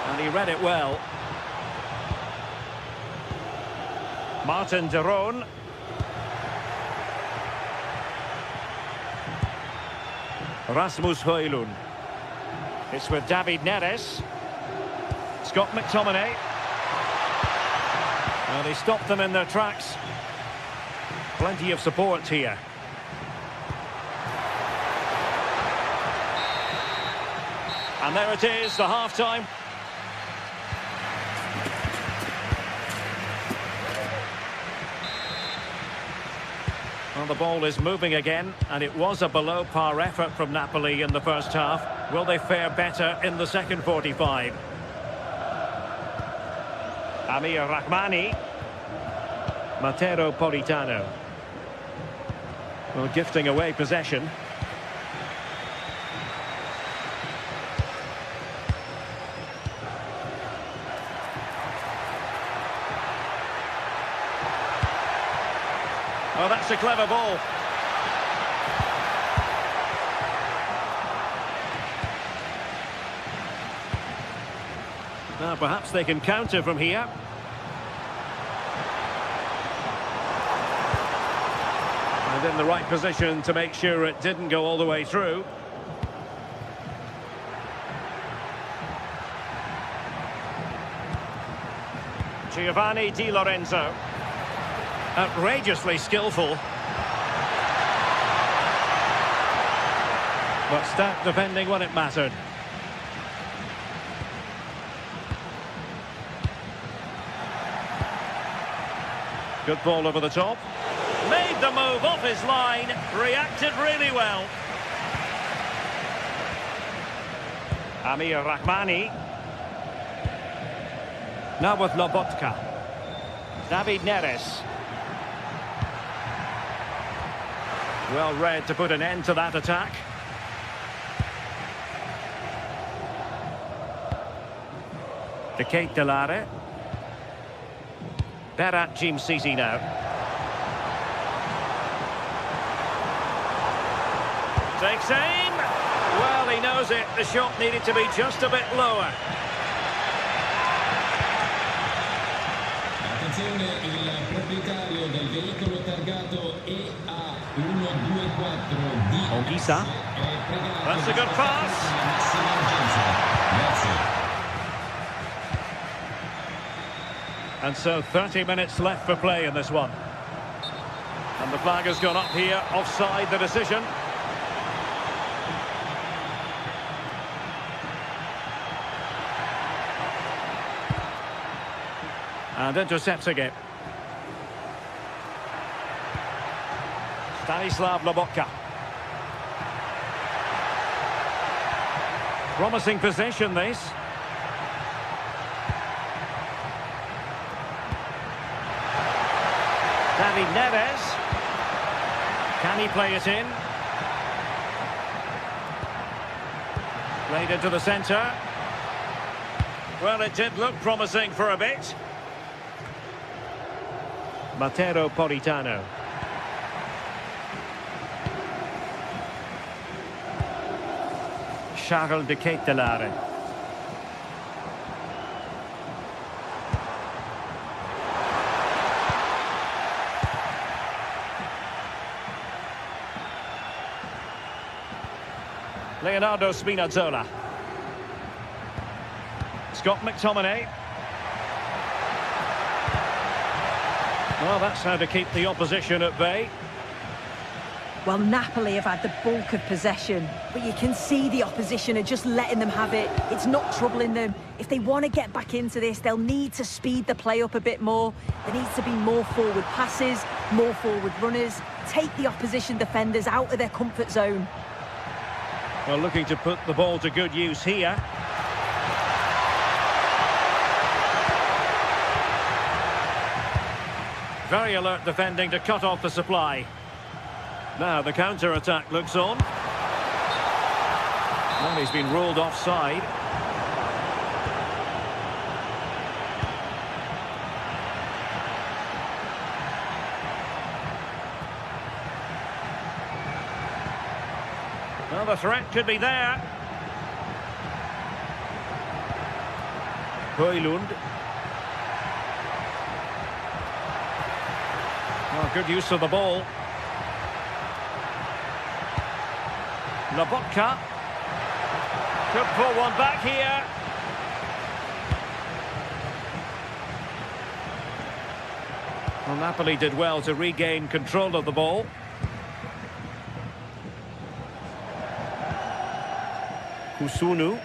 A: And he read it well. Martin de Roon. Rasmus Højlund. It's with David Neres. Scott McTominay. Well, they stopped them in their tracks. Plenty of support here. And there it is, the half-time. Well, the ball is moving again, and it was a below-par effort from Napoli in the first half. Will they fare better in the second 45? Amir Rahmani. Matteo Politano. Well, gifting away possession. Oh, that's a clever ball. Now, perhaps they can counter from here. And in the right position to make sure it didn't go all the way through. Giovanni Di Lorenzo. Outrageously skillful. But stout defending when it mattered. Good ball over the top. Made the move off his line. Reacted really well. Amir Rahmani. Now with Lobotka. David Neres. Well read to put an end to that attack. De Ketelare. Berat Jim-Sisi now. Takes aim. Well, he knows it. The shot needed to be just a bit lower.
E: Attenzione, il proprietario del veicolo targato EA124 di
A: Ongisa. That's a good pass. And so 30 minutes left for play in this one. And the flag has gone up here, offside the decision. And intercepting it. Stanislav Lobotka. Promising position, this. David Neres. Can he play it in? Played into the centre. Well, it did look promising for a bit. Matteo Politano. Charles de Ketelare. Leonardo Spinazzola. Scott McTominay. Well, that's how to keep the opposition at bay.
B: Well, Napoli have had the bulk of possession, but you can see the opposition are just letting them have it. It's not troubling them. If they want to get back into this, they'll need to speed the play up a bit more. There needs to be more forward passes, more forward runners. Take the opposition defenders out of their comfort zone.
A: Well, looking to put the ball to good use here. Very alert defending to cut off the supply. Now the counter-attack looks on. Well, he's been ruled offside. Well, the threat could be there. Højlund. Oh, good use of the ball. Lobotka. Could pull one back here. Well, Napoli did well to regain control of the ball. Kusunu.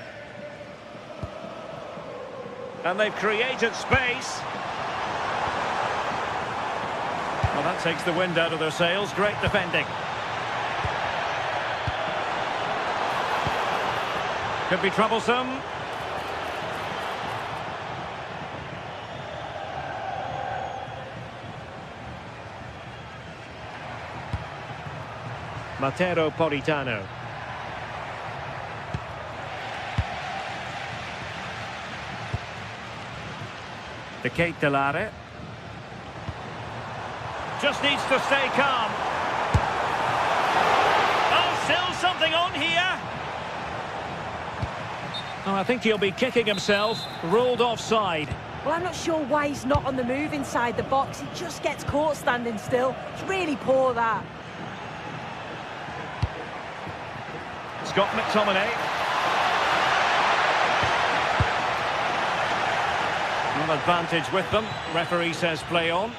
A: And they've created space. Well, that takes the wind out of their sails. Great defending. Could be troublesome. Matteo Politano. De Ketelare. Just needs to stay calm. Oh, still something on here. Oh, I think he'll be kicking himself. Ruled offside.
B: Well, I'm not sure why he's not on the move inside the box. He just gets caught standing still. It's really poor, that.
A: Scott McTominay. Well, advantage with them. Referee says play on.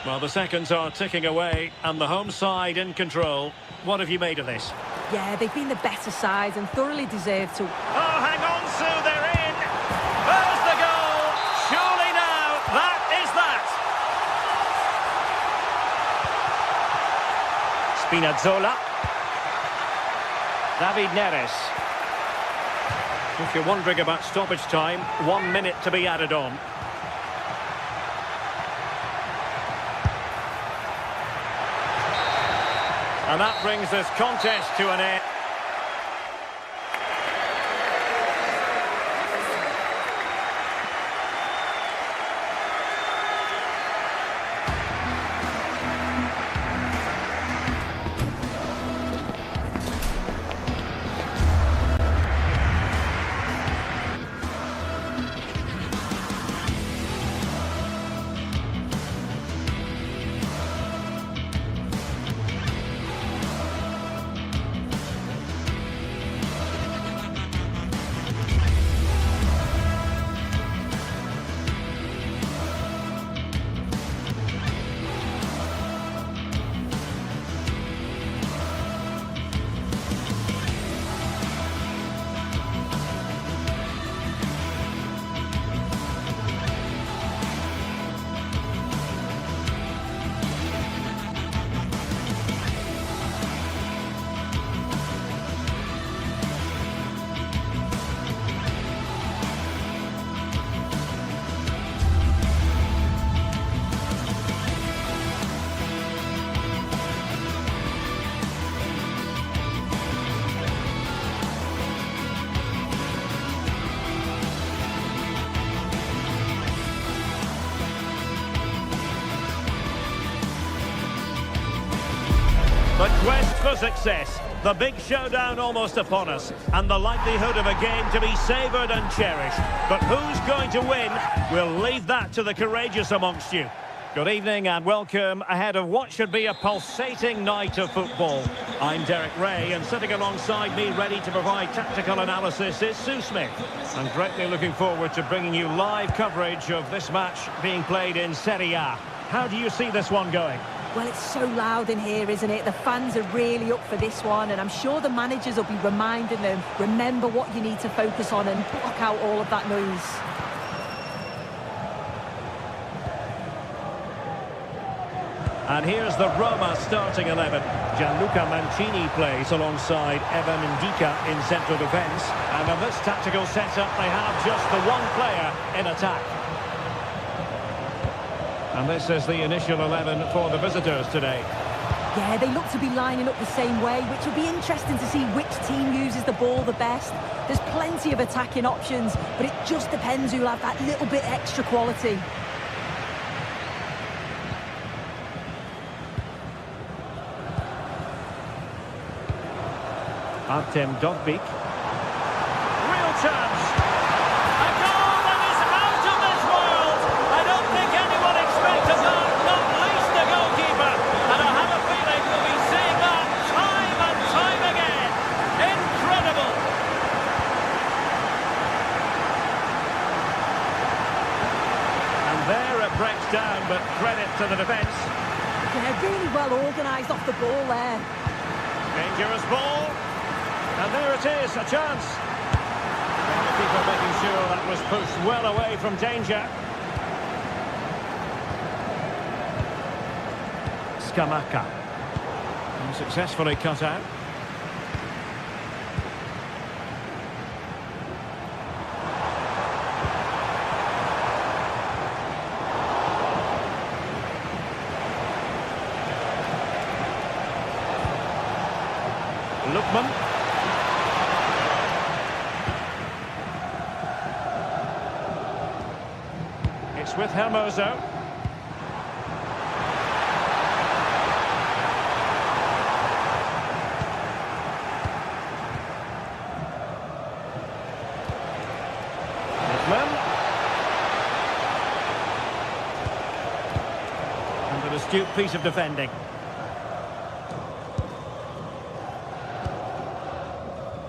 A: Well, the seconds are ticking away and the home side in control. What have you made of this?
B: Yeah, they've been the better side and thoroughly deserve to.
A: Oh, hang on, Sue, they're in. There's the goal. Surely now, that is that. Spinazzola. David Neres. If you're wondering about stoppage time, 1 minute to be added on. And that brings this contest to an end. The quest for success, the big showdown almost upon us, and the likelihood of a game to be savoured and cherished. But who's going to win? We'll leave that to the courageous amongst you. Good evening and welcome ahead of what should be a pulsating night of football. I'm Derek Ray, and sitting alongside me ready to provide tactical analysis is Sue Smith. I'm greatly looking forward to bringing you live coverage of this match being played in Serie A. How do you see this one going?
B: Well, it's so loud in here, isn't it? The fans are really up for this one, and I'm sure the managers will be reminding them, remember what you need to focus on and block out all of that noise.
A: And here's the Roma starting 11. Gianluca Mancini plays alongside Evan Ndika in central defence. And in this tactical setup, they have just the one player in attack. And this is the initial 11 for the visitors today.
B: Yeah, they look to be lining up the same way, which will be interesting to see which team uses the ball the best. There's plenty of attacking options, but it just depends who'll have that little bit extra quality.
A: Artem Dovbyk. Real chance. A goal that is out of this world. I don't think anyone expected that, not least the goalkeeper. And I have a feeling we'll be seeing that time and time again. Incredible. And there it breaks down, but credit to the defence.
B: Yeah, really well organised off the ball there.
A: Dangerous ball. And there it is, a chance. And the keeper making sure that was pushed well away from danger. Scamacca. And successfully cut out. Lookman. It's with Hermoso. Lookman. And an astute piece of defending.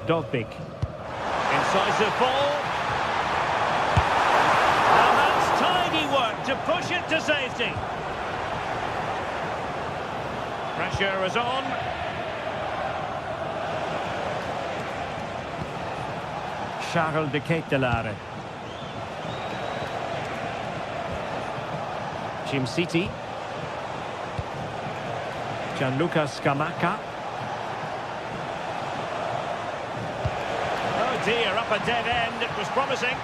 A: Dovbyk. Incisive ball. And that's tidy work to push it to safety. Pressure is on. Charles de Ketelaere. City. Gianluca Scamacca. Dear, up a dead end, it was promising.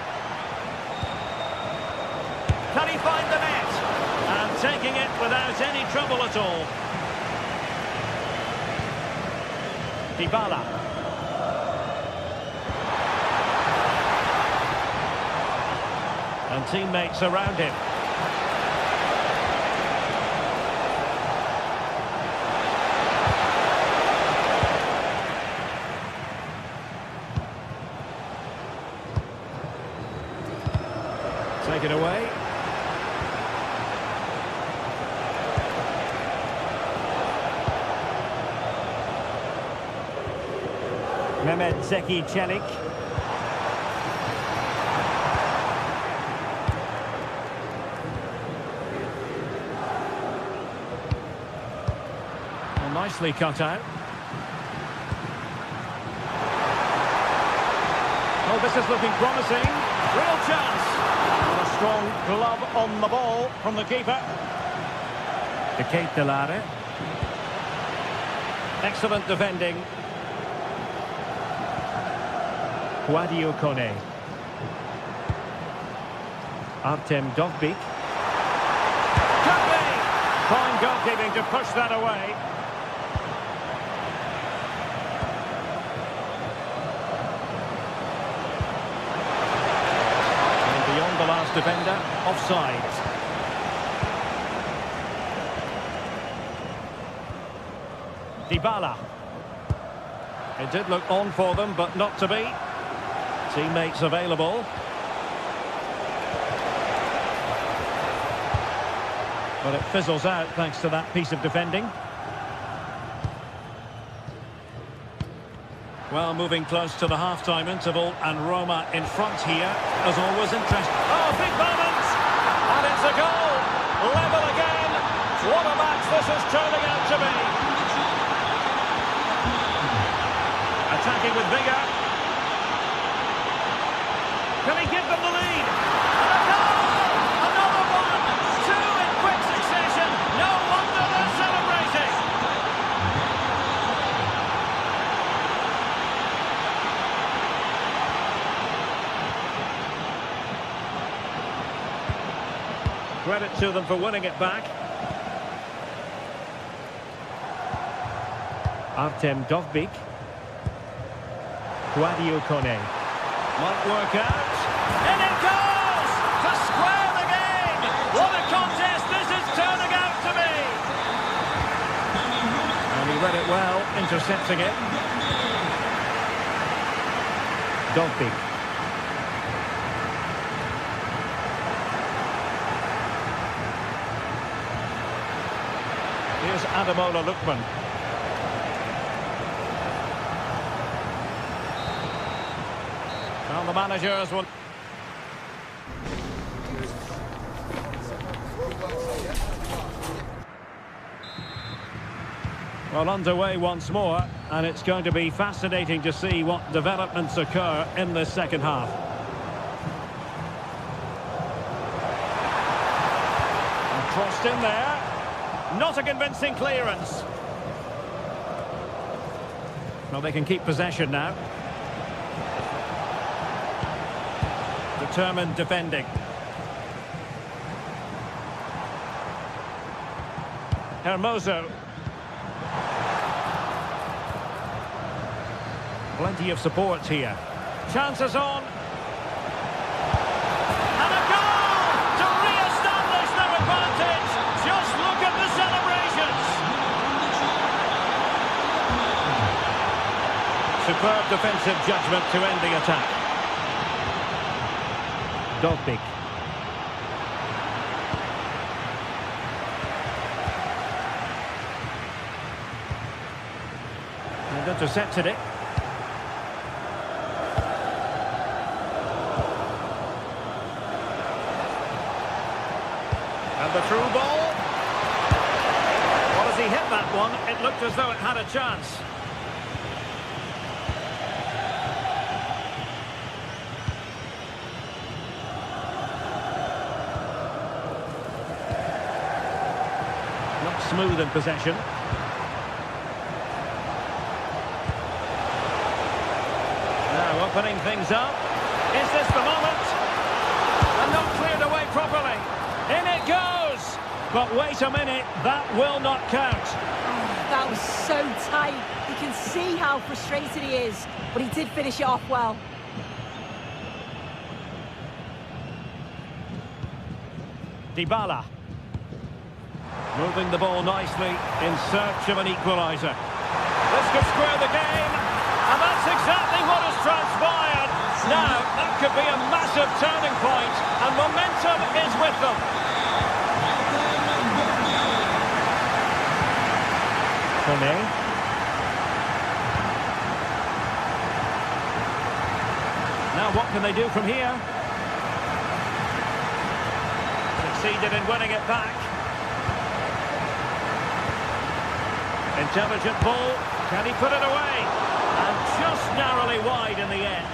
A: Can he find the net? And taking it without any trouble at all. Dybala. And teammates around him. Take it away. Mehmet Zeki Çelik. Well, nicely cut out. Oh, this is looking promising. Real chance. A strong glove on the ball from the keeper. De Ketelaere. Excellent defending. Wadio Kone. Artem Dovbyk. Fine goalkeeping to push that away. Beyond the last defender, offside. Dybala. It did look on for them, but not to be. Teammates available. But it fizzles out thanks to that piece of defending. Well, moving close to the half-time interval, and Roma in front here, as always interesting. Oh, big moment! And it's a goal! Level again! What a match this is turning out to be! Attacking with vigour. Can he give them the lead? And a goal! Another one! Two in quick succession! No wonder they're celebrating! Credit to them for winning it back. Artem Dovbyk. Guadio Kone. Might work out. And it goes! To square the game! What a contest this is turning out to be! And he read it well, intercepting it. Dovbyk. Here's Ademola Lookman. Well, the managers will... Well, underway once more, and it's going to be fascinating to see what developments occur in the second half. And crossed in there. Not a convincing clearance. Well, they can keep possession now. Determined defending. Hermoso. Plenty of support here. Chances on. And a goal to re-establish their advantage. Just look at the celebrations. Superb defensive judgment to end the attack. Dovbyk. And intercepted it. And the through ball. Well, as he hit that one, it looked as though it had a chance. Not smooth in possession. Now opening things up. Is this the moment? And not cleared away properly. In it goes! But wait a minute, that will not count.
B: Oh, that was so tight. You can see how frustrated he is, but he did finish it off well.
A: Dybala. Moving the ball nicely in search of an equaliser. This could square the game, and that's exactly what has transpired. Now, that could be a massive turning point, and momentum is with them. Kone. Now, what can they do from here? Succeeded in winning it back. Intelligent ball. Can he put it away? And just narrowly wide in the end.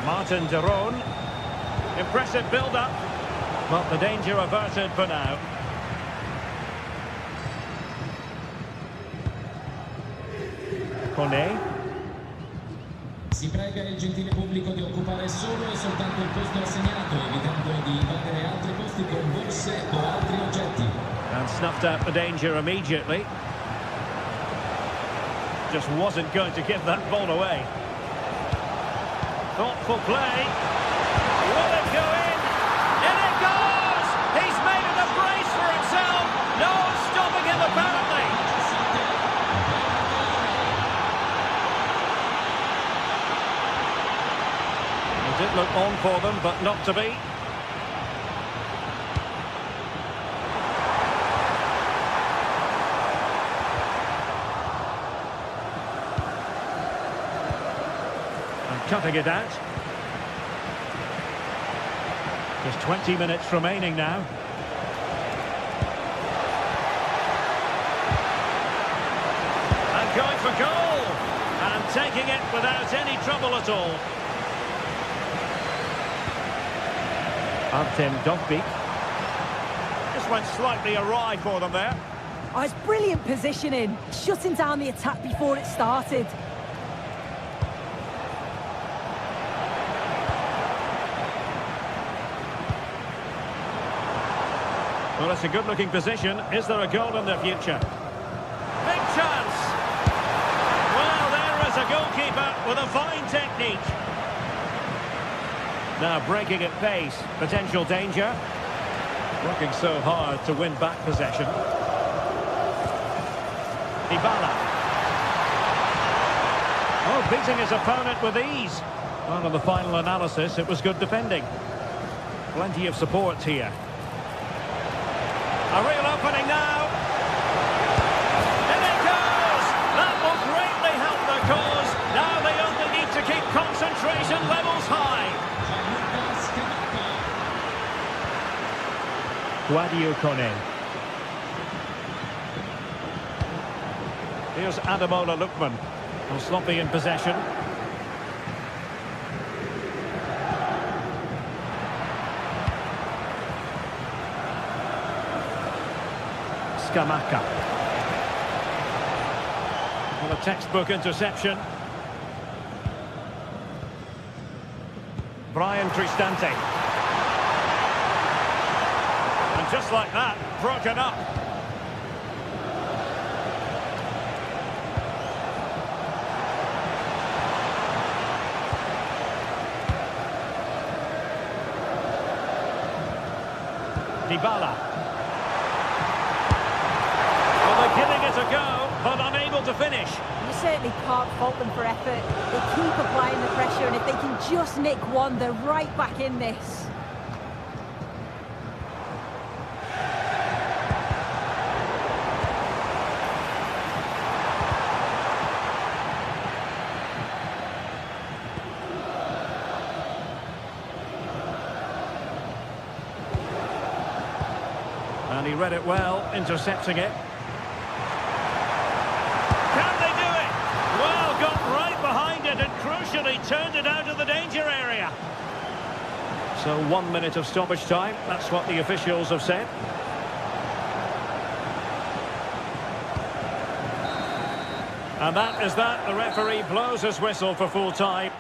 A: Martin de Roon. Impressive build-up. But the danger averted for now. Kone.
E: Si prega il gentile pubblico di occupare solo e soltanto il posto assegnato, evitando di invadere altri posti con borse o altri oggetti.
A: And snuffed out the danger immediately. Just wasn't going to give that ball away. Thoughtful play. Will it go in? In it goes! He's made it a brace for himself. No stopping him apparently. Did look on for them, but not to be. And cutting it out. Just 20 minutes remaining now. And going for goal. And taking it without any trouble at all. Artem Dovbyk. Just went slightly awry for them there.
B: Oh, it's brilliant positioning. Shutting down the attack before it started.
A: Well, it's a good-looking position. Is there a goal in the future? Big chance! Well, there is a goalkeeper with a fine technique. Now breaking at pace. Potential danger. Working so hard to win back possession. Dybala. Oh, beating his opponent with ease. Well, in the final analysis, it was good defending. Plenty of support here. A real opening now. In it goes! That will greatly help the cause. Now they only need to keep concentration levels high. Guadio Kone. Here's Ademola Lookman. Well, sloppy in possession. Scamacca. Well, a textbook interception. Brian Cristante. And just like that, broken up. Dybala. Giving it a go, but unable to finish.
B: You certainly can't fault them for effort. They keep applying the pressure, and if they can just nick one, they're right back in this.
A: And he read it well, intercepting it. And crucially turned it out of the danger area. So 1 minute of stoppage time, that's what the officials have said. And that is that. The referee blows his whistle for full time.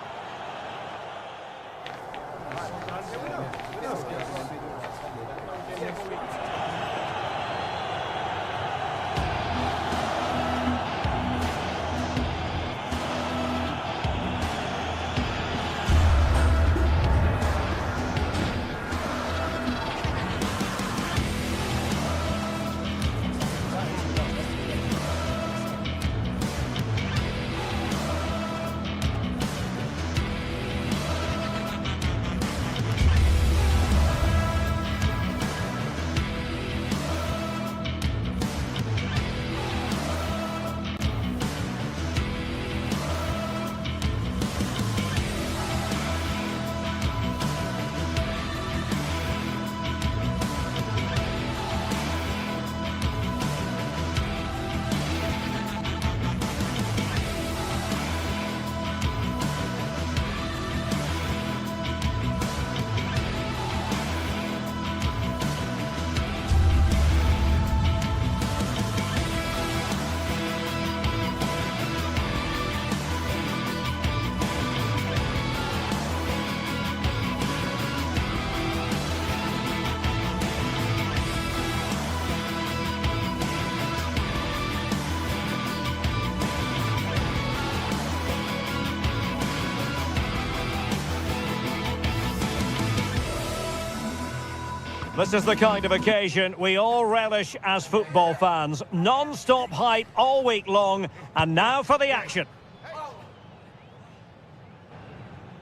A: This is the kind of occasion we all relish as football fans. Non-stop hype all week long, and now for the action.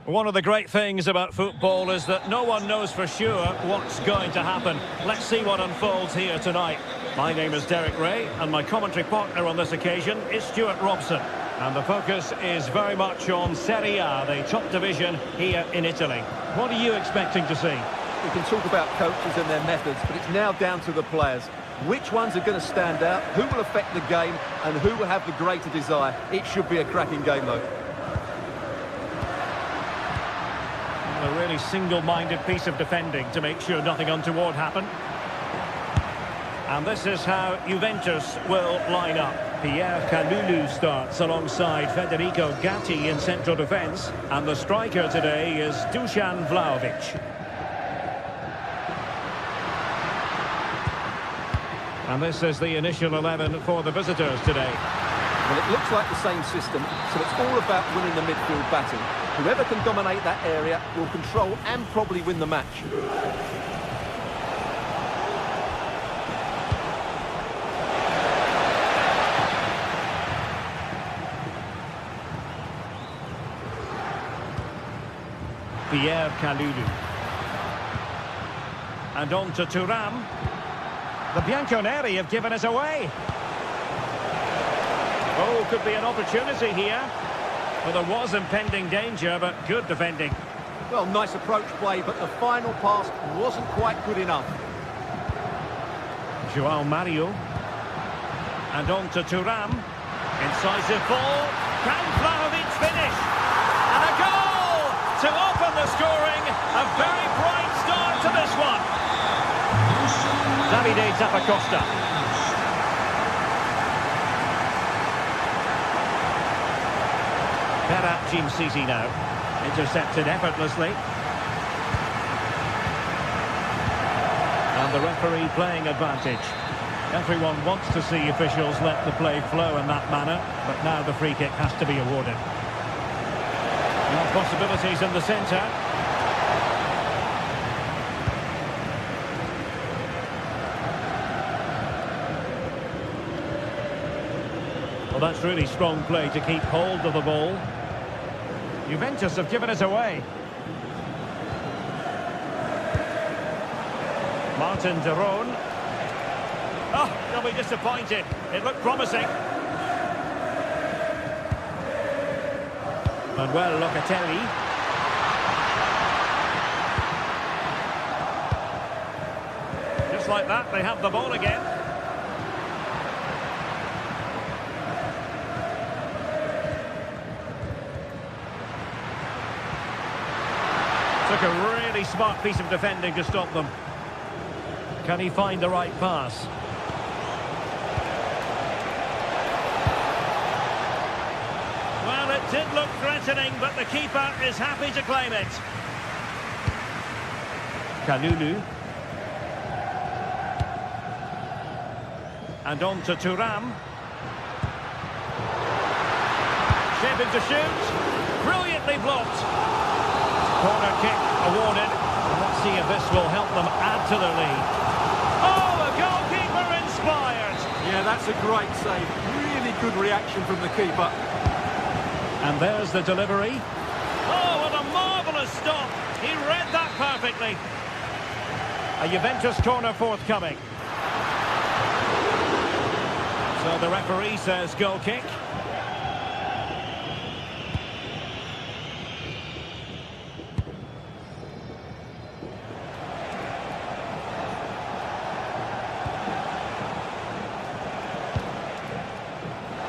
A: One of the great things about football is that no one knows for sure what's going to happen. Let's see what unfolds here tonight. My name is Derek Ray, and my commentary partner on this occasion is Stuart Robson. And the focus is very much on Serie A, the top division here in Italy. What are you expecting to see?
D: We can talk about coaches and their methods, but it's now down to the players. Which ones are going to stand out, who will affect the game, and who will have the greater desire? It should be a cracking game, though.
A: A really single-minded piece of defending to make sure nothing untoward happened. And this is how Juventus will line up. Pierre Kalulu starts alongside Federico Gatti in central defence. And the striker today is Dusan Vlahovic. And this is the initial 11 for the visitors today.
D: Well, it looks like the same system, so it's all about winning the midfield battle. Whoever can dominate that area will control and probably win the match.
A: Pierre Kalulu. And on to Thuram. The Bianconeri have given us away. Oh, could be an opportunity here. Well, there was impending danger, but good defending.
D: Well, nice approach play, but the final pass wasn't quite good enough.
A: João Mario. And on to Thuram. Incisive ball. Can Vlahovic finish? And a goal to open the scoring. A very bright start to this one. Davide Zappacosta. Berat Jim-Sisi now. Intercepted effortlessly. And the referee playing advantage. Everyone wants to see officials let the play flow in that manner, but now the free kick has to be awarded. More possibilities in the centre. Well, that's really strong play to keep hold of the ball. Juventus have given us away. Martin de Roon. Oh, they'll be disappointed. It looked promising. Manuel Locatelli. Just like that, they have the ball again. Took a really smart piece of defending to stop them. Can he find the right pass? Well, it did look threatening, but the keeper is happy to claim it. Kalulu. And on to Thuram. Shaping to shoot. Brilliantly blocked. Corner kick awarded. Let's see if this will help them add to their lead. Oh, a goalkeeper inspired.
D: Yeah, that's a great save. Really good reaction from the keeper.
A: And there's the delivery. Oh, what a marvellous stop. He read that perfectly. A Juventus corner forthcoming. So the referee says goal kick.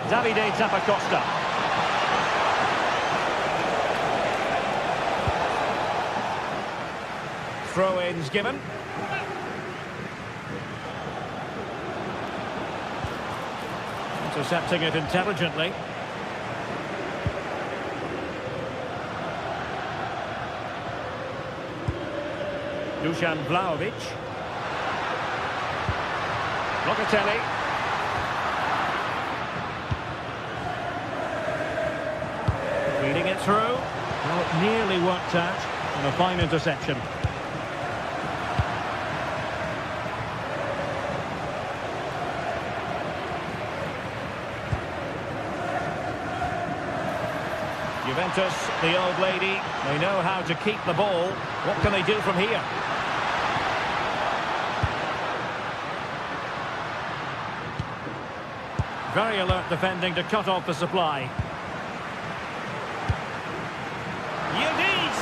A: Davide Zappacosta. Throw-ins given. Intercepting it intelligently. Dusan Vlahovic. Locatelli. Feeding it through. Well, it nearly worked out. And a fine interception. Juventus, the old lady, they know how to keep the ball. What can they do from here? Very alert defending to cut off the supply. Yildiz!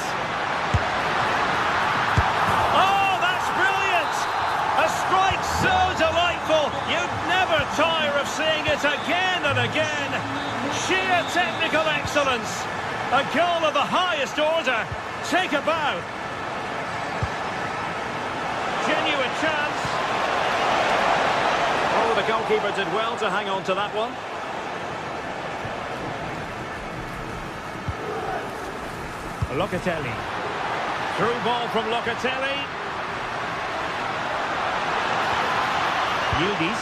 A: Oh, that's brilliant! A strike so delightful, you'd never tire of seeing it again and again. Sheer technical excellence. A goal of the highest order. Take a bow. Genuine chance. Oh, the goalkeeper did well to hang on to that one. Locatelli. Through ball from Locatelli. Yildiz.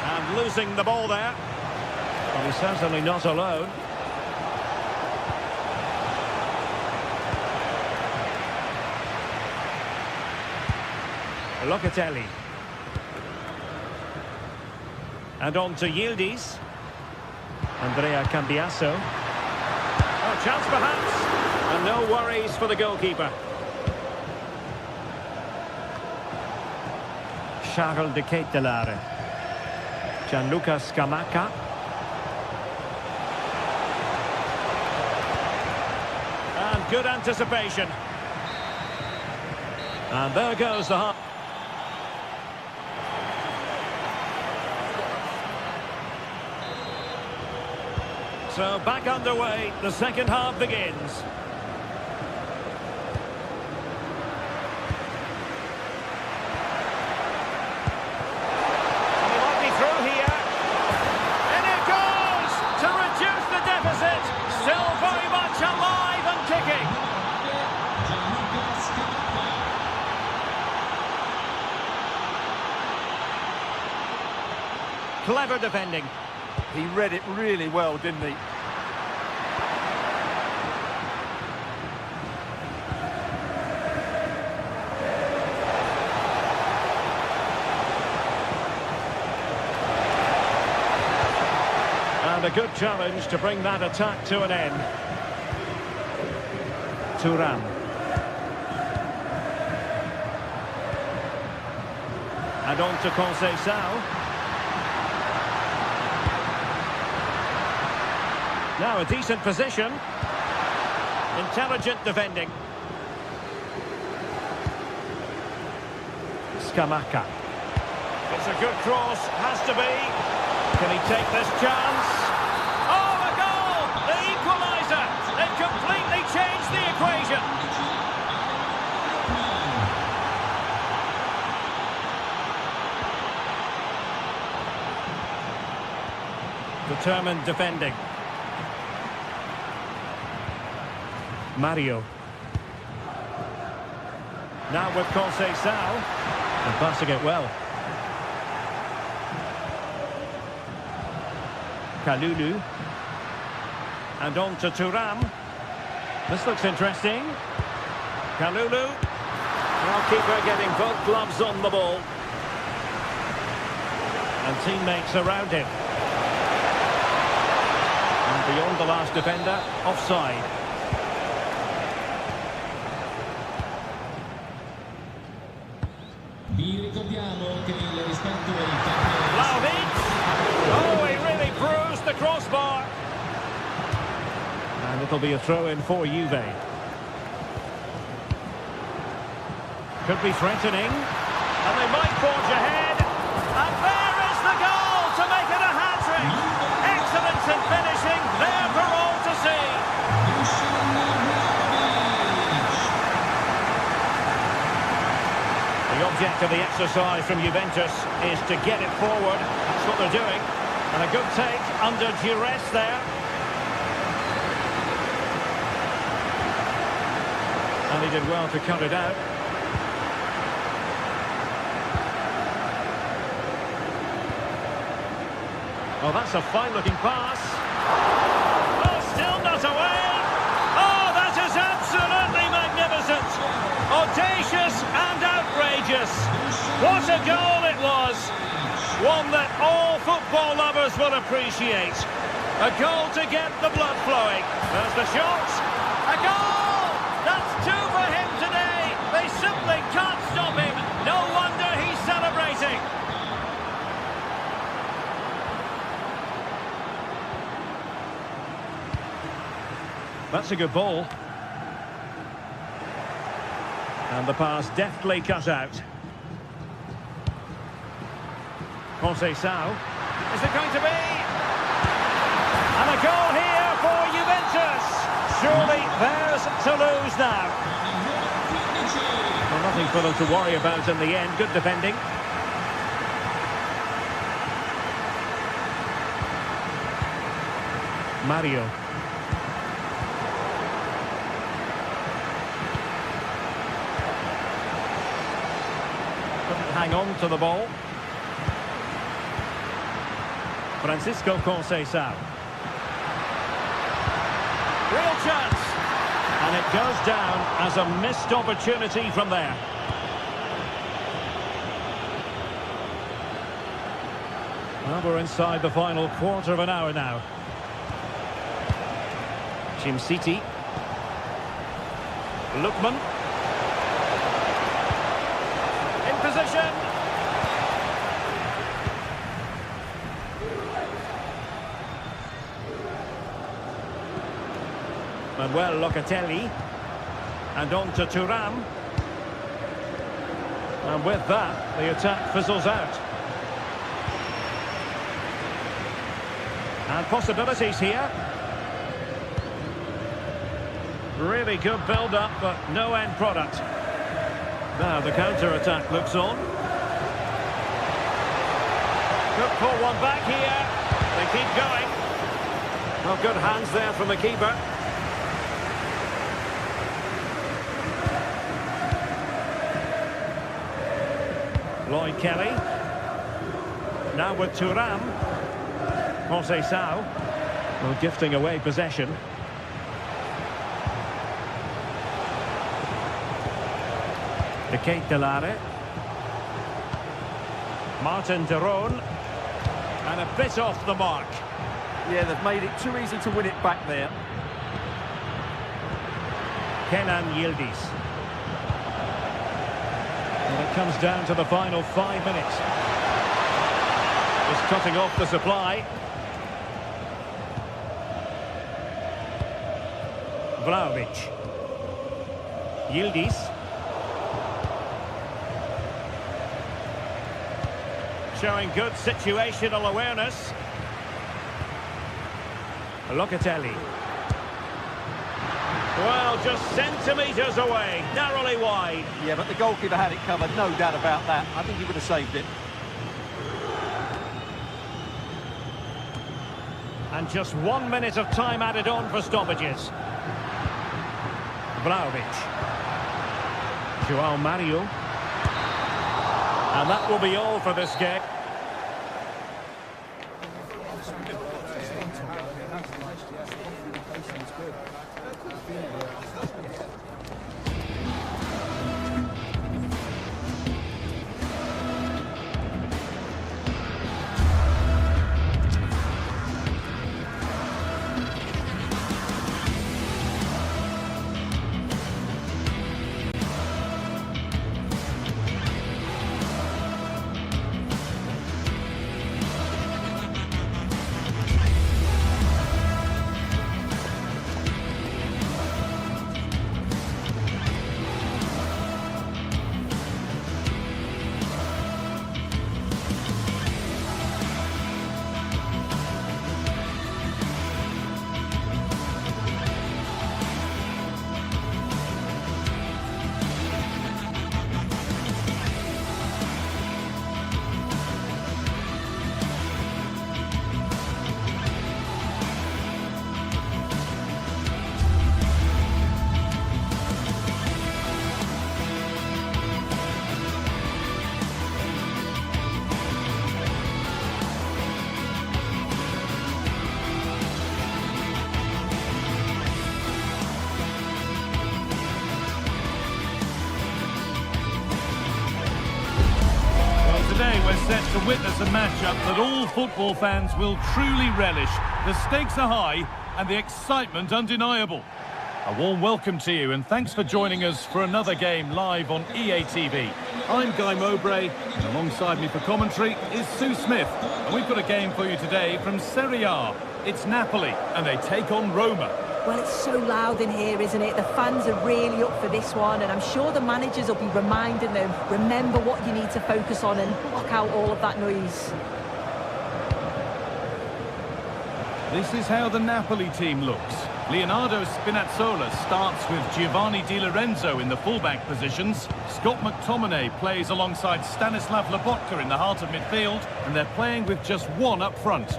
A: And losing the ball there. Well, he's certainly not alone. Locatelli. And on to Yildiz. Andrea Cambiasso. Oh, chance perhaps. And no worries for the goalkeeper. Charles de Ketelaere. Gianluca Scamacca. And good anticipation. And there goes the half. So back underway, the second half begins. And he might be through here. And it goes to reduce the deficit. Still very much alive and kicking. Clever defending.
D: He read it really well, didn't he?
A: And a good challenge to bring that attack to an end. Thuram. And on to Conceição. Now a decent position. Intelligent defending. Scamacca. It's a good cross, has to be. Can he take this chance? Oh, a goal! The equaliser! They've completely changed the equation. Determined defending. Mario. Now with Conceição. And passing it well. Kalulu. And on to Thuram. This looks interesting. Kalulu. Goalkeeper getting both gloves on the ball. And teammates around him. And beyond the last defender, offside. Oh, he really bruised the crossbar. And it'll be a throw-in for Juve. Could be threatening. And they might forge ahead. And there is the goal to make it a hat-trick. Excellence in finishing, there for all to see. The object of the exercise from Juventus is to get it forward. That's what they're doing. And a good take under duress there. And he did well to cut it out. Oh, that's a fine-looking pass. Oh, still not away. Oh, that is absolutely magnificent. Audacious and outrageous. What a goal it was. One that all football lovers will appreciate. A goal to get the blood flowing. There's the shot. A goal! That's two for him today. They simply can't stop him. No wonder he's celebrating. That's a good ball. And the pass deftly cut out. Conceição. Is it going to be? And a goal here for Juventus. Surely theirs to lose now. Well, nothing for them to worry about in the end. Good defending. Mario. Couldn't hang on to the ball. Francisco Conceição. Real chance. And it goes down as a missed opportunity from there. Well, we're inside the final quarter of an hour now. City. Lookman. In position. Manuel Locatelli. And on to Thuram. And with that, the attack fizzles out. And possibilities here. Really good build-up, but no end product. Now the counter-attack looks on. Could pull one back here. They keep going. Well, good hands there from the keeper. Lloyd Kelly. Now with Thuram. Conceição. Well, gifting away possession. De Ketelare. Martin de Roon. And a bit off the mark.
D: Yeah, they've made it too easy to win it back there.
A: Kenan Yildiz. And it comes down to the final 5 minutes. Just cutting off the supply. Vlahovic. Yildiz. Showing good situational awareness. Locatelli. Well, just centimetres away, narrowly wide.
D: Yeah, but the goalkeeper had it covered, no doubt about that. I think he would have saved it.
A: And just 1 minute of time added on for stoppages. Vlahovic. João Mario. And that will be all for this game.
C: Today we're set to witness a matchup that all football fans will truly relish. The stakes are high and the excitement undeniable. A warm welcome to you and thanks for joining us for another game live on EA TV. I'm Guy Mowbray and alongside me for commentary is Sue Smith. And we've got a game for you today from Serie A. It's Napoli and they take on Roma.
B: Well, it's so loud in here, isn't it? The fans are really up for this one, and I'm sure the managers will be reminding them, remember what you need to focus on and block out all of that noise.
C: This is how the Napoli team looks. Leonardo Spinazzola starts with Giovanni Di Lorenzo in the fullback positions. Scott McTominay plays alongside Stanislav Lobotka in the heart of midfield, and they're playing with just one up front.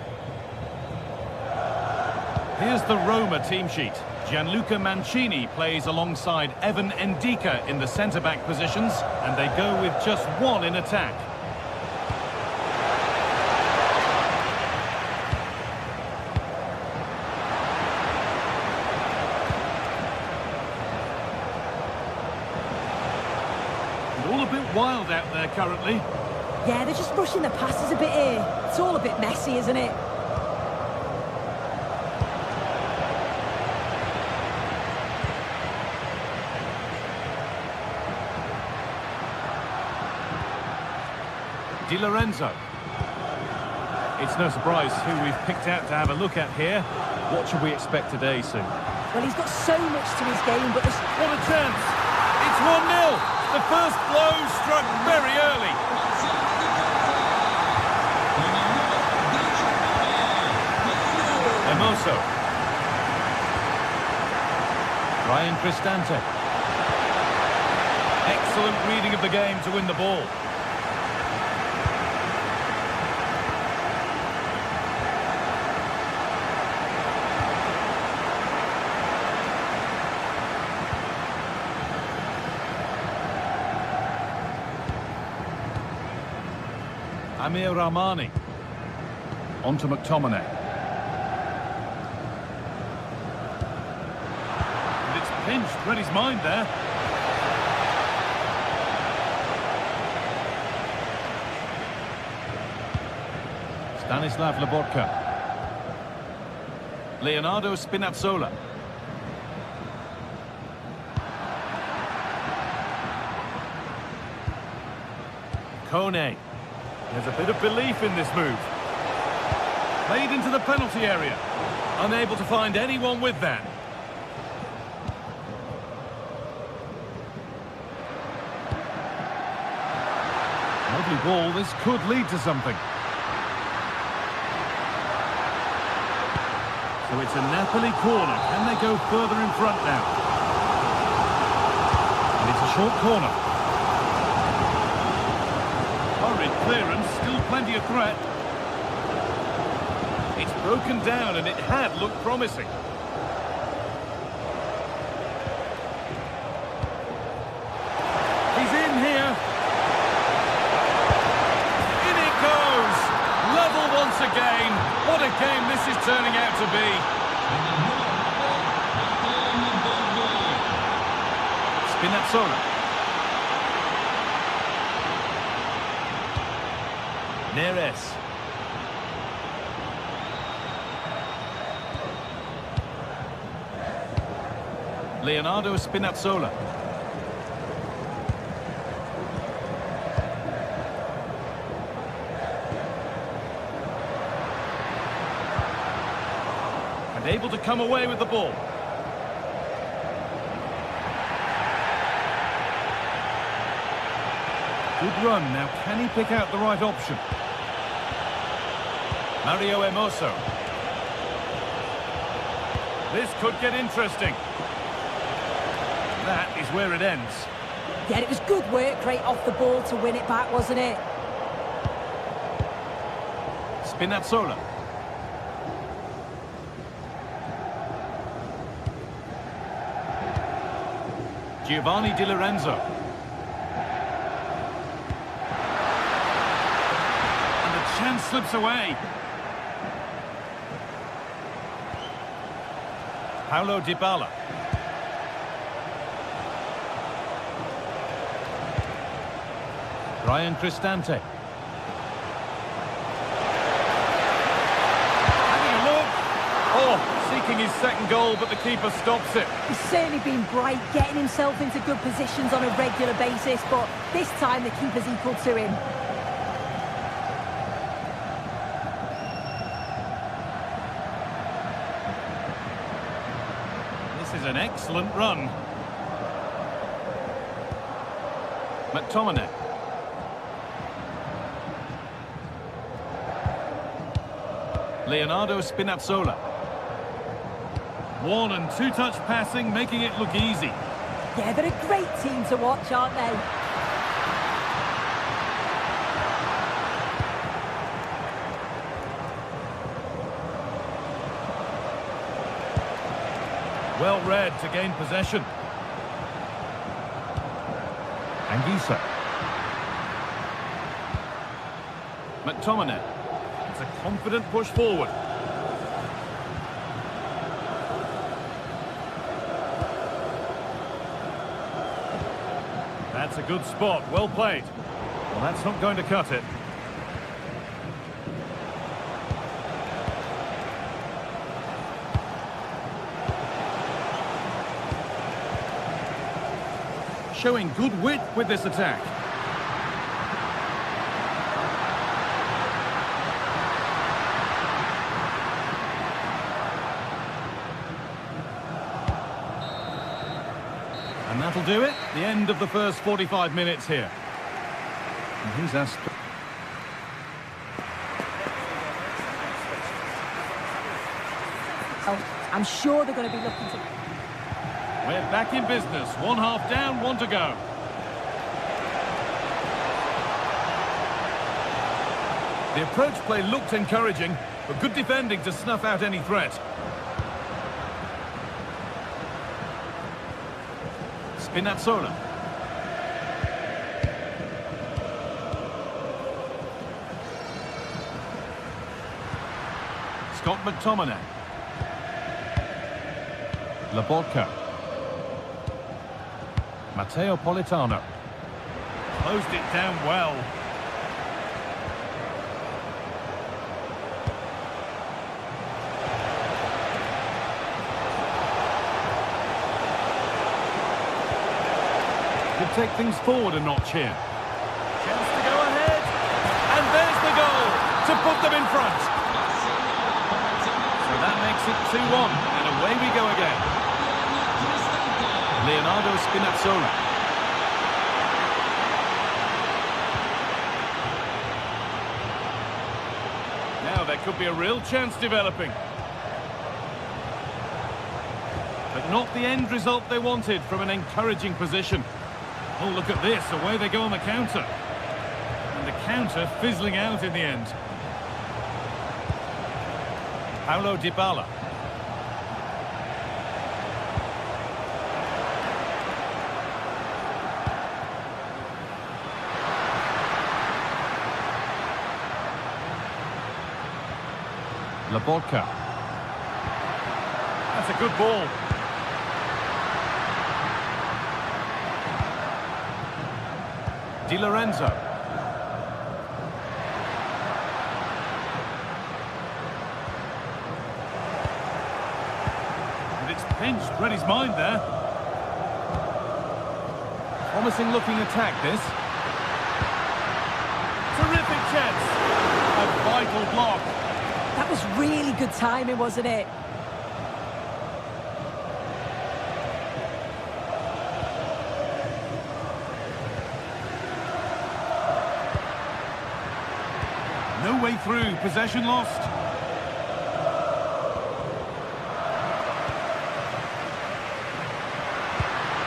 C: Here's the Roma team sheet. Gianluca Mancini plays alongside Evan Ndika in the centre-back positions, and they go with just one in attack. All a bit wild out there currently.
B: Yeah, they're just rushing the passes a bit here. It's all a bit messy, isn't it?
C: Di Lorenzo. It's no surprise who we've picked out to have a look at here. What should we expect today, Sue?
B: Well, he's got so much to his game, but there's...
C: What a chance! It's 1-0! The first blow struck very early. Hermoso. Ryan Cristante. Excellent reading of the game to win the ball. Amir Rahmani. On to McTominay. And it's pinched, read his mind there. Stanislav Lobotka. Leonardo Spinazzola. Kone. There's a bit of belief in this move. Played into the penalty area. Unable to find anyone with that. Lovely ball. This could lead to something. So it's a Napoli corner. Can they go further in front now? And it's a short corner. Clearance, still plenty of threat. It's broken down and it had looked promising. He's in here. In it goes. Level once again. What a game this is turning out to be. Spinazzola. Neres. Leonardo Spinazzola. And able to come away with the ball. Good run. Now, can he pick out the right option? Mario Hermoso. This could get interesting. That is where it ends.
B: Yeah, it was good work right off the ball to win it back, wasn't it?
C: Spinazzola. Giovanni Di Lorenzo. And the chance slips away. Paulo Dybala. Ryan Cristante. Having a look. seeking his second goal, but the keeper stops it.
B: He's certainly been bright, getting himself into good positions on a regular basis, but this time the keeper's equal to him.
C: This is an excellent run. McTominay. Leonardo Spinazzola. One and two-touch passing, making it look easy.
B: Yeah, they're a great team to watch, aren't they?
C: Well read to gain possession. Anguissa. McTominay. It's a confident push forward. That's a good spot, well played. Well, that's not going to cut it. Showing good wit with this attack. And that'll do it. The end of the first 45 minutes here. And he's asked...
B: Oh, I'm sure they're going to be looking to...
C: We're back in business. One half down, one to go. The approach play looked encouraging, but good defending to snuff out any threat. Spinazzola. Scott McTominay. Laborca. Matteo Politano. Closed it down well. Could take things forward a notch here. Chance to go ahead. And there's the goal to put them in front. So that makes it 2-1. And away we go again. Leonardo Spinazzola. Now there could be a real chance developing. But not the end result they wanted from an encouraging position. Oh, look at this. Away they go on the counter. And the counter fizzling out in the end. Paulo Dybala. Laborca. That's a good ball. Di Lorenzo. And it's pinched, read his mind there. Promising looking attack, this. Terrific chance. A vital block.
B: That was really good timing, wasn't it?
C: No way through, possession lost.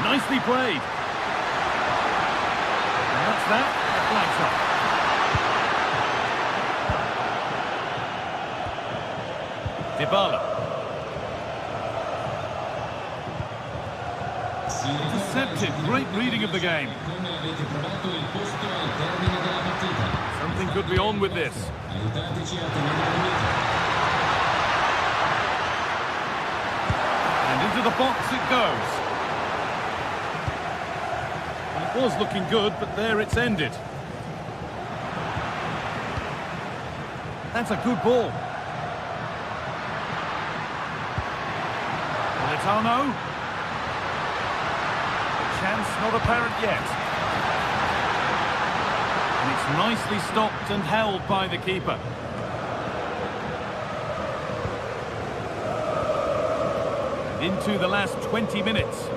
C: Nicely played. And that's that, the flag's up. Dybala. Intercepted, great reading of the game. Something could be on with this. And into the box it goes. Well, it was looking good, but there it's ended. That's a good ball. Tano. The chance not apparent yet. And it's nicely stopped and held by the keeper. Into the last 20 minutes.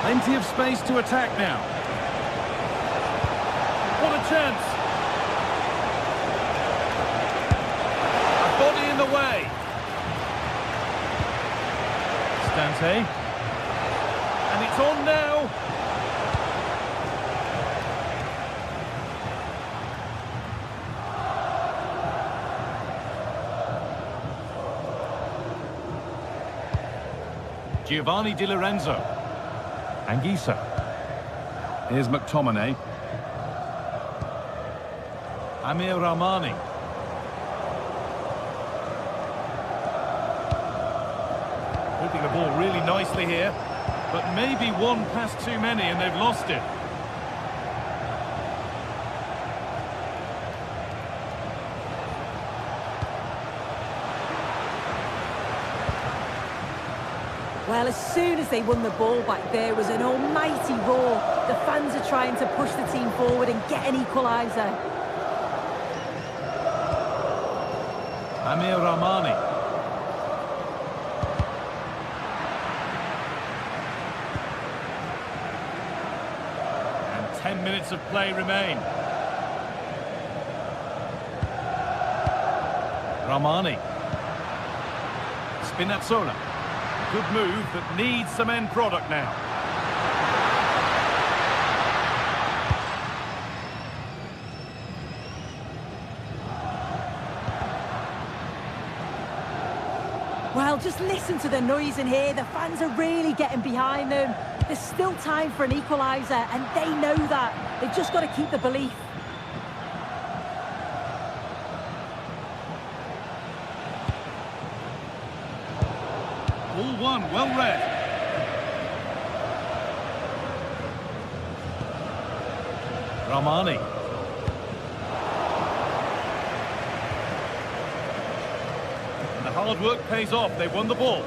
C: Plenty of space to attack now. What a chance! A body in the way. Stante. And it's on now. Giovanni Di Lorenzo. Anguissa. Here's McTominay. Amir Rahmani. Keeping the ball really nicely here. But maybe one pass too many and they've lost it.
B: Well, as soon as they won the ball back, there was an almighty roar. The fans are trying to push the team forward and get an equaliser.
C: Amir Rahmani. And 10 minutes of play remain. Rahmani. Spinazzola. Good move that needs some end product now.
B: Well, just listen to the noise in here. The fans are really getting behind them. There's still time for an equaliser, and they know that. They've just got to keep the belief.
C: All one, well read. Rahmani. And the hard work pays off. They won the ball.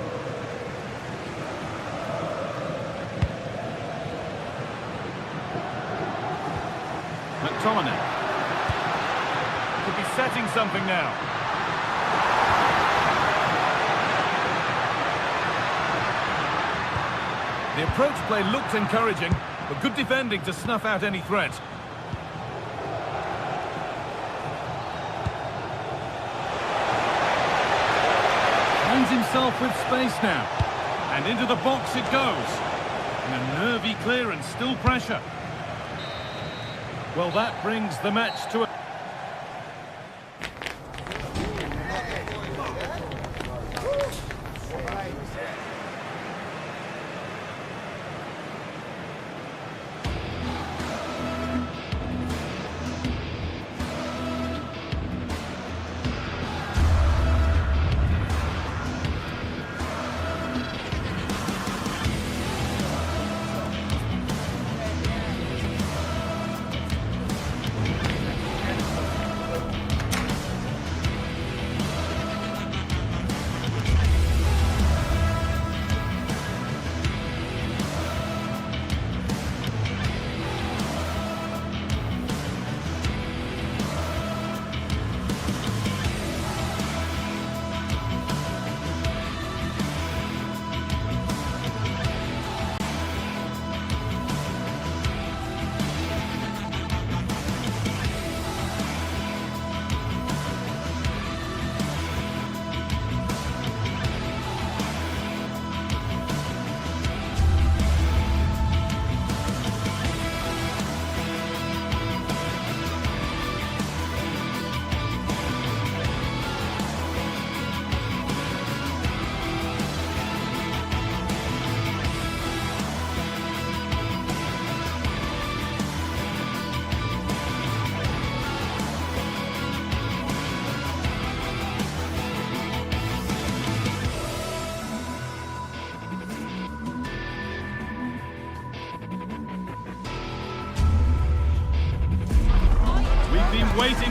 C: McTominay. Could be setting something now. The approach play looked encouraging, but good defending to snuff out any threat. Finds himself with space now. And into the box it goes. And a nervy clearance, still pressure. Well, that brings the match to a...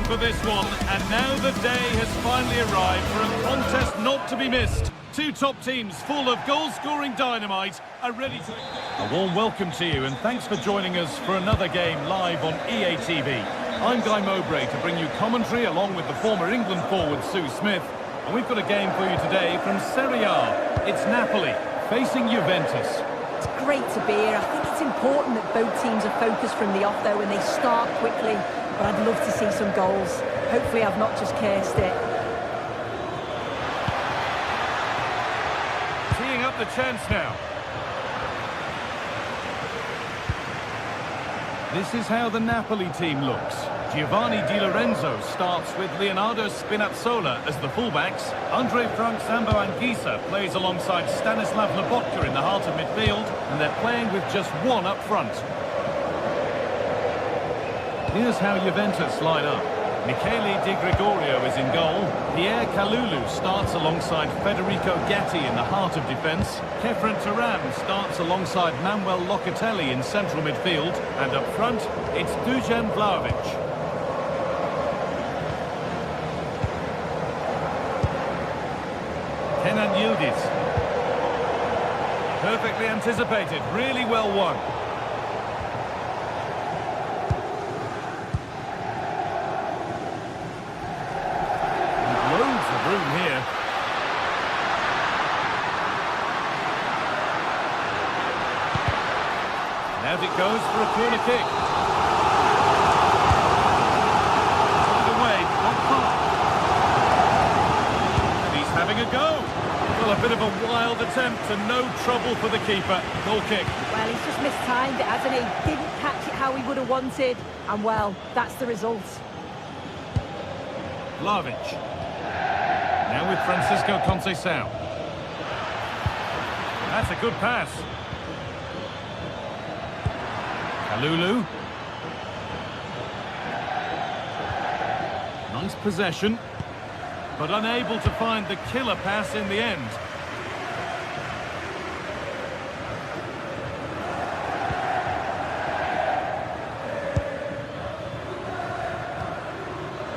C: waiting for this one, and now the day has finally arrived for a contest not to be missed. Two top teams full of goal-scoring dynamite are ready to... A warm welcome to you, and thanks for joining us for another game live on EA TV. I'm Guy Mowbray to bring you commentary along with the former England forward Sue Smith, and we've got a game for you today from Serie A. It's Napoli facing Juventus.
B: It's great to be here. I think it's important that both teams are focused from the off, though, and they start quickly. But I'd love to see some goals. Hopefully I've not just cursed it.
C: Teeing up the chance now. This is how the Napoli team looks. Giovanni Di Lorenzo starts with Leonardo Spinazzola as the fullbacks. Andre Frank Sambo Anguissa plays alongside Stanislav Lobotka in the heart of midfield, and they're playing with just one up front. Here's how Juventus line up. Michele Di Gregorio is in goal. Pierre Kalulu starts alongside Federico Gatti in the heart of defence. Kefren Turan starts alongside Manuel Locatelli in central midfield. And up front, it's Dusan Vlahovic. Kenan Yildiz. Perfectly anticipated, really well won. Loads of room here. And out it goes for a corner kick. Put it away, not far. And he's having a go. Well, a bit of a wild attempt and no trouble for the keeper. Goal kick.
B: Well, he's just mistimed it, hasn't he? Didn't catch it how he would have wanted. And, well, that's the result.
C: Vlahovic. Now with Francisco Conceição. That's a good pass. Kalulu. Nice possession, but unable to find the killer pass in the end.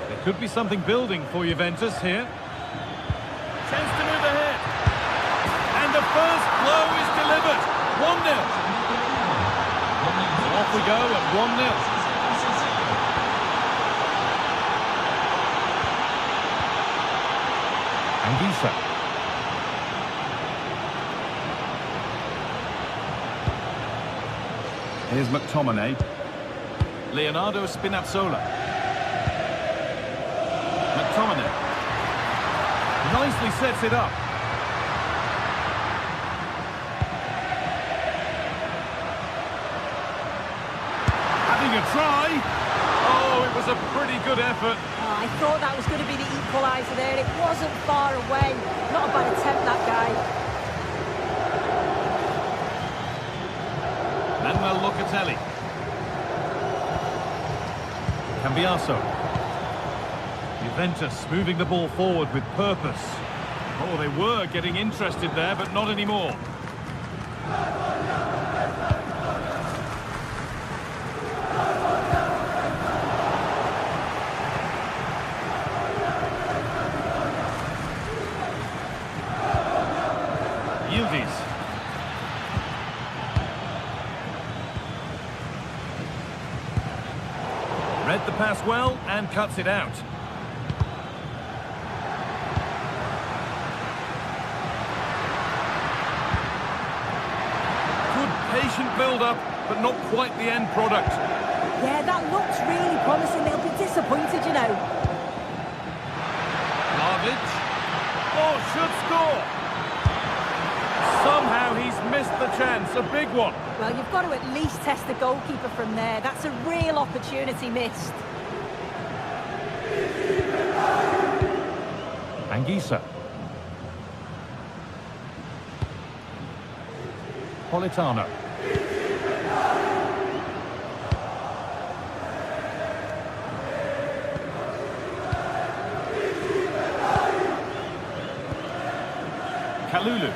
C: There could be something building for Juventus here. Chance to move ahead. And the first blow is delivered. 1-0. So off we go at 1-0. Anguissa. Here's McTominay. Leonardo Spinazzola. McTominay. Nicely sets it up. Having a try. Oh, it was a pretty good effort.
B: Oh, I thought that was going to be the equaliser there. It wasn't far away. Not a bad attempt, that guy.
C: Manuel Locatelli. Cambiaso. Juventus moving the ball forward with purpose. Oh, they were getting interested there, but not anymore. Yildiz. Read the pass well and cuts it out. Patient build-up, but not quite the end product.
B: Yeah, that looks really promising. They'll be disappointed, you know.
C: Vlahovic. Oh, should score. Somehow he's missed the chance. A big one.
B: Well, you've got to at least test the goalkeeper from there. That's a real opportunity missed.
C: Anguissa. Politano. Kalulu.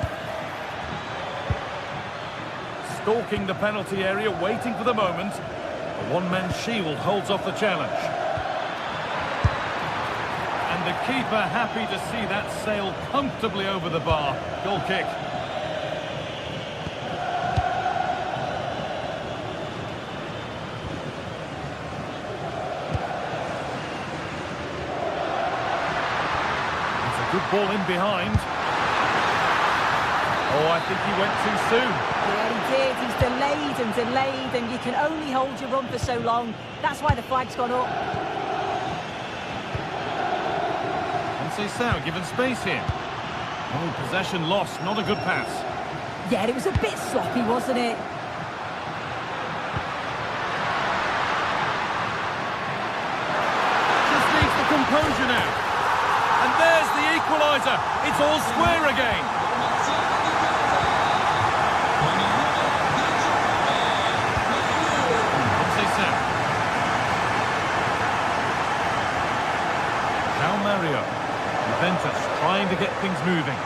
C: Stalking the penalty area, waiting for the moment. A one-man shield holds off the challenge. the keeper happy to see that sail comfortably over the bar. Goal kick. It's a good ball in behind. Oh, I think he went too soon.
B: Yeah, he did. He's delayed, and you can only hold your run for so long. That's why the flag's gone up.
C: Sao given space here. Oh, possession lost, not a good pass.
B: Yeah, it was a bit sloppy, wasn't it?
C: Just needs the composure now. And there's the equaliser. It's all square again. Mario. Juventus trying to get things moving.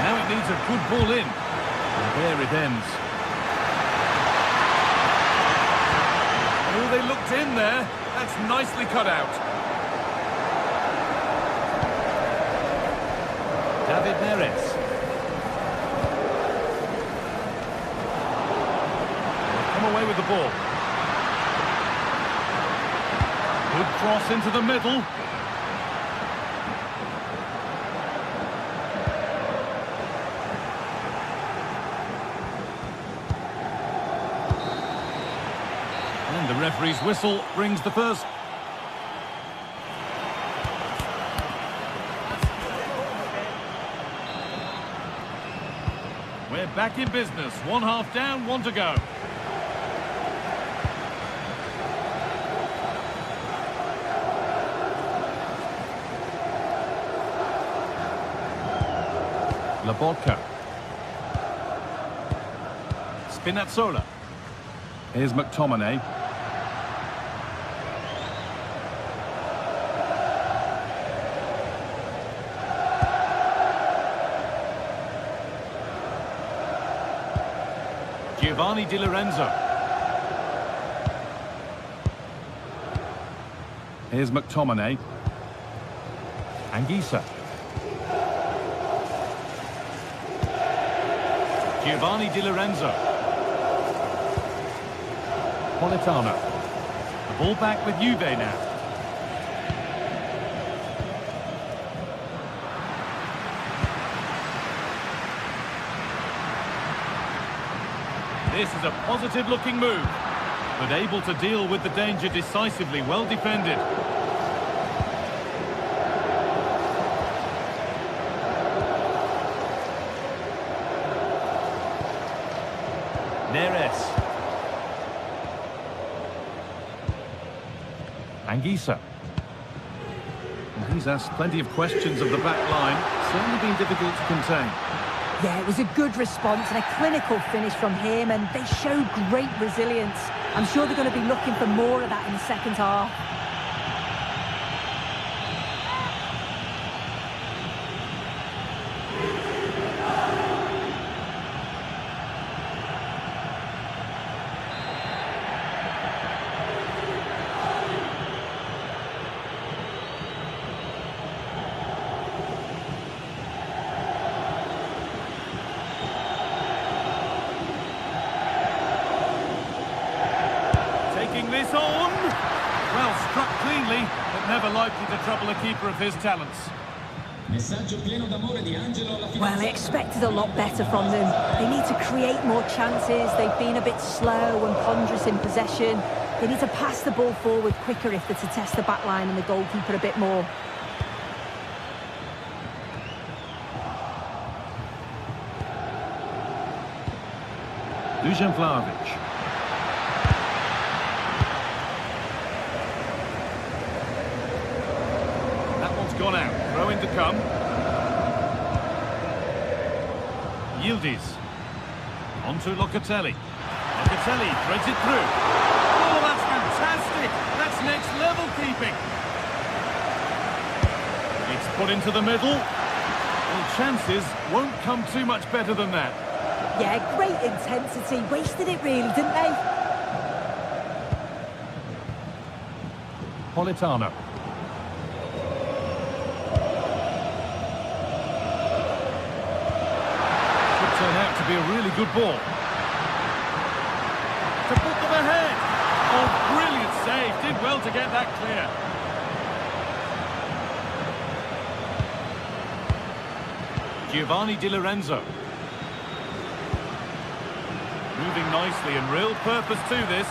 C: Now it needs a good ball in. And there it ends. Oh, they looked in there. That's nicely cut out. David Neres. Come away with the ball. Good cross into the middle. And the referee's whistle brings the first. We're back in business. 1 half down, 1 to go. Laborca. Spinazzola. Here's McTominay. Giovanni Di Lorenzo. Here's McTominay. Anguissa. Giovanni Di Lorenzo. Politano. The ball back with Juve now. This is a positive-looking move, but able to deal with the danger decisively. Well defended. Neres. Anguissa. And he's asked plenty of questions of the back line. Certainly been difficult to contain.
B: Yeah, it was a good response and a clinical finish from him, and they showed great resilience. I'm sure they're going to be looking for more of that in the second half.
C: This on. Well, struck cleanly, but never likely to trouble a keeper of his talents.
B: Well, I expected a lot better from them. They need to create more chances. They've been a bit slow and ponderous in possession. They need to pass the ball forward quicker if they're to test the back line and the goalkeeper a bit more.
C: Dusan Vlahovic. Gone out. Throw in to come. Yildiz. On to Locatelli. Locatelli threads it through. Oh, that's fantastic! That's next level keeping. It's put into the middle. Well, chances won't come too much better than that.
B: Yeah, great intensity. Wasted it really, didn't they?
C: Politano. be a really good ball. To put them ahead. Oh, brilliant save. Did well to get that clear. Giovanni Di Lorenzo. Moving nicely and real purpose to this.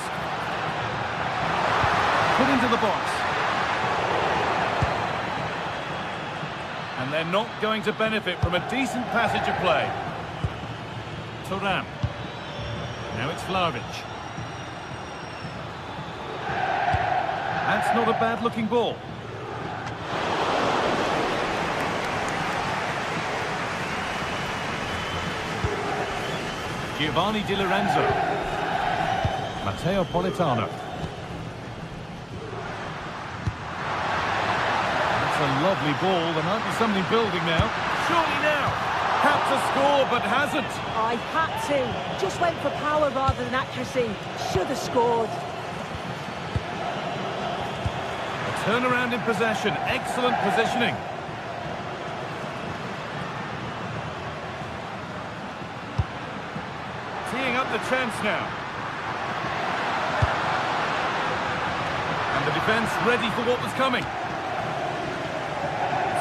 C: Put into the box. And they're not going to benefit from a decent passage of play. Thuram. Now it's Vlahovic. That's not a bad-looking ball. Giovanni Di Lorenzo. Matteo Politano. That's a lovely ball. There might be something building now. Surely now. Had to score, but hasn't.
B: I had to. Just went for power rather than accuracy. Should have scored.
C: A turnaround in possession. Excellent positioning. Teeing up the chance now. And the defence ready for what was coming.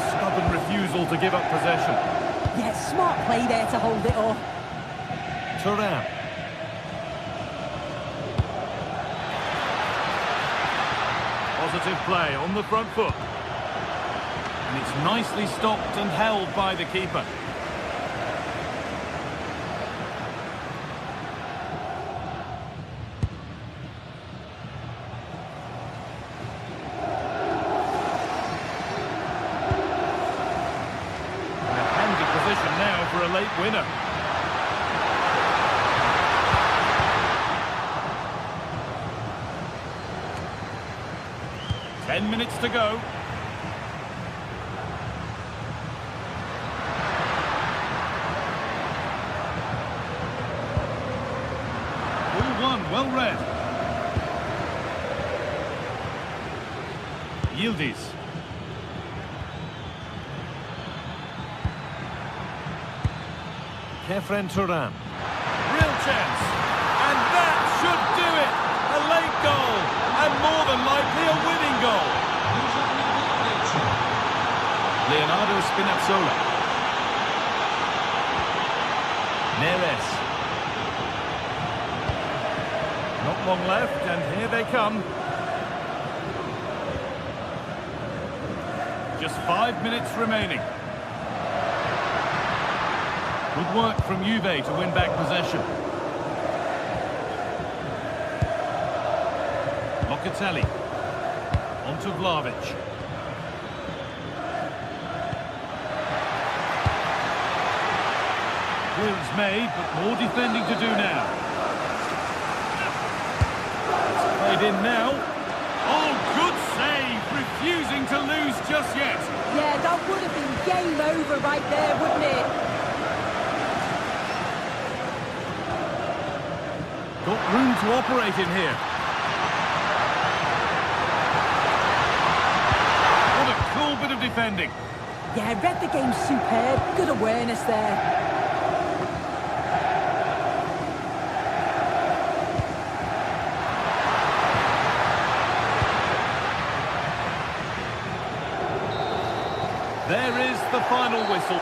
C: Stubborn refusal to give up possession.
B: Yeah, smart play there to hold it off.
C: Thuram. Positive play on the front foot. And it's nicely stopped and held by the keeper. Now for a late winner. Ten minutes to go. Ball one, well read. Yildiz. Kefren Thuram. Real chance. And that should do it. A late goal. And more than likely a winning goal. Leonardo Spinazzola. Neres. Not long left, and here they come. Just 5 minutes remaining. Good work from Juve to win back possession. Locatelli. Onto Vlahovic. Clearance made, but more defending to do now. It's played in now. Oh, good save! Refusing to lose just yet.
B: Yeah, that would have been game over right there, wouldn't it?
C: Got room to operate in here. What a cool bit of defending.
B: Yeah, read the game superb. Good awareness there.
C: There is the final whistle.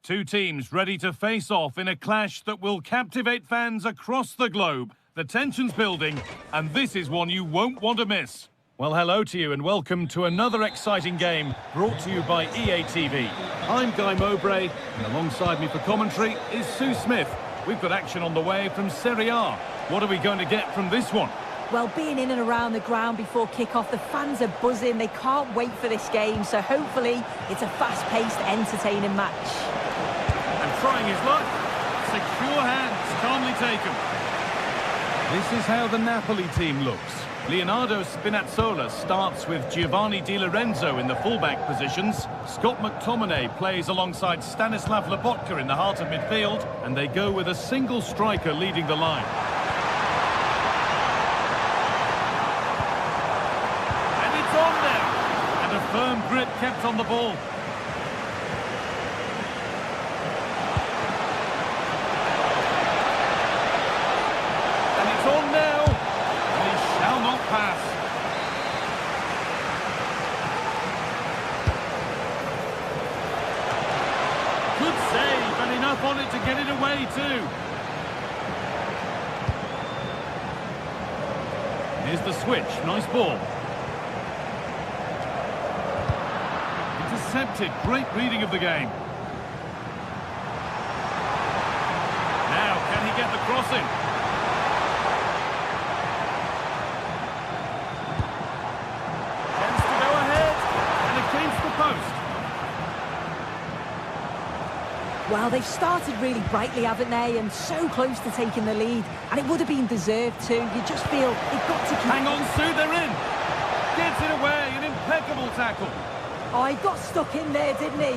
C: Two teams ready to face off in a clash that will captivate fans across the globe. The tension's building, and this is one you won't want to miss. Well, hello to you and welcome to another exciting game brought to you by EA TV. I'm Guy Mowbray, and alongside me for commentary is Sue Smith. We've got action on the way from Serie A. What are we going to get from this one?
B: Well, being in and around the ground before kick-off, the fans are buzzing. They can't wait for this game, so hopefully it's a fast-paced, entertaining match.
C: And trying his luck. Secure hands, calmly taken. This is how the Napoli team looks. Leonardo Spinazzola starts with Giovanni Di Lorenzo in the fullback positions. Scott McTominay plays alongside Stanislav Lobotka in the heart of midfield, and they go with a single striker leading the line. And it's on now! And a firm grip kept on the ball. Pass. Good save, and enough on it to get it away too. Here's the switch, nice ball. Intercepted, great reading of the game. Now, can he get the crossing?
B: Well, they've started really brightly, haven't they? And so close to taking the lead. And it would have been deserved too. You just feel they've got to keep...
C: Hang on, Sue, they're in! Gets it away, an impeccable tackle.
B: Oh, he got stuck in there, didn't he?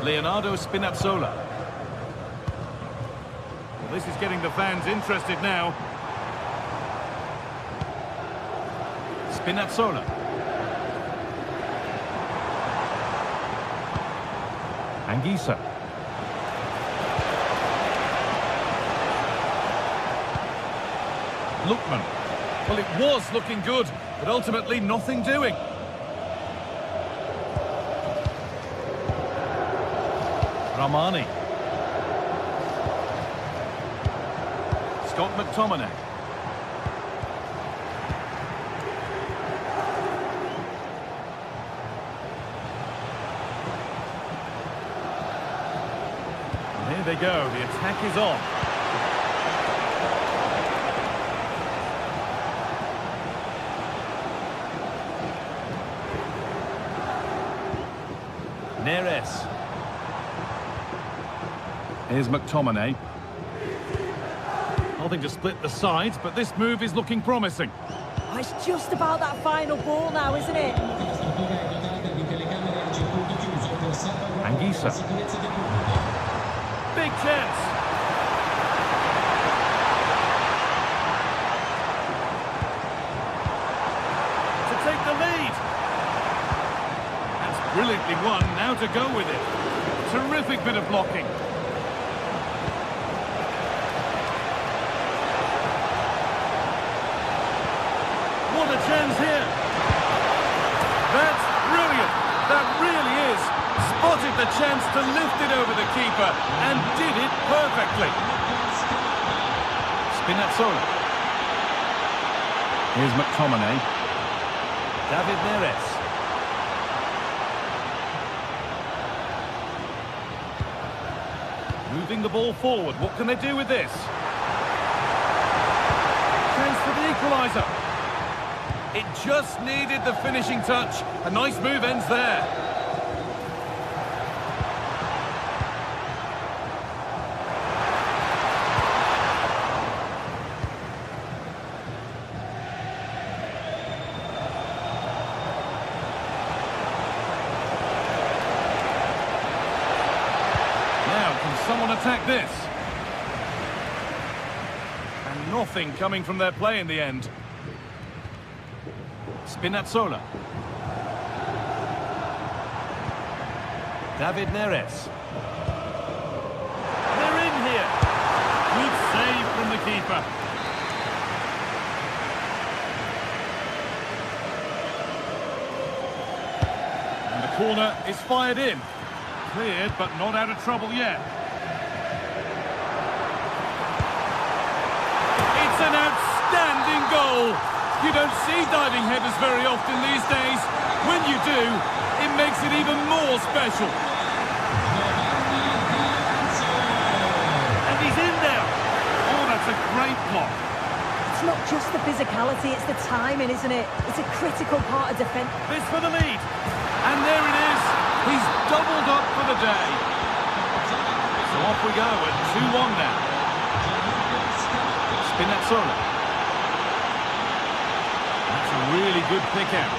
C: Leonardo Spinazzola. Well, this is getting the fans interested now. Spinazzola. Anguissa. Lookman. Well, it was looking good, but ultimately nothing doing. Ramani. Scott McTominay. There they go, the attack is on. Neres. Here's McTominay. Nothing to split the sides, but this move is looking promising.
B: Oh, it's just about that final ball now, isn't it?
C: Anguissa. Big chance. To take the lead. That's brilliantly won. Now to go with it. Terrific bit of blocking. What a chance here. That's brilliant. That really is. Spotted the chance to lift it over the keeper and did it perfectly. Spinazzola. Here's McTominay. David Neres. Moving the ball forward. What can they do with this? Chance for the equaliser. It just needed the finishing touch. A nice move ends there. Someone attack this. And nothing coming from their play in the end. Spinazzola. David Neres. They're in here. Good save from the keeper. And the corner is fired in. Cleared, but not out of trouble yet. It's an outstanding goal. You don't see diving headers very often these days. When you do, it makes it even more special. And he's in there. Oh, that's a great block.
B: It's not just the physicality, it's the timing, isn't it? It's a critical part of defence.
C: This for the lead. And there it is. He's doubled up for the day. So off we go at 2-1 now. Spinazzola. That's a really good pick out.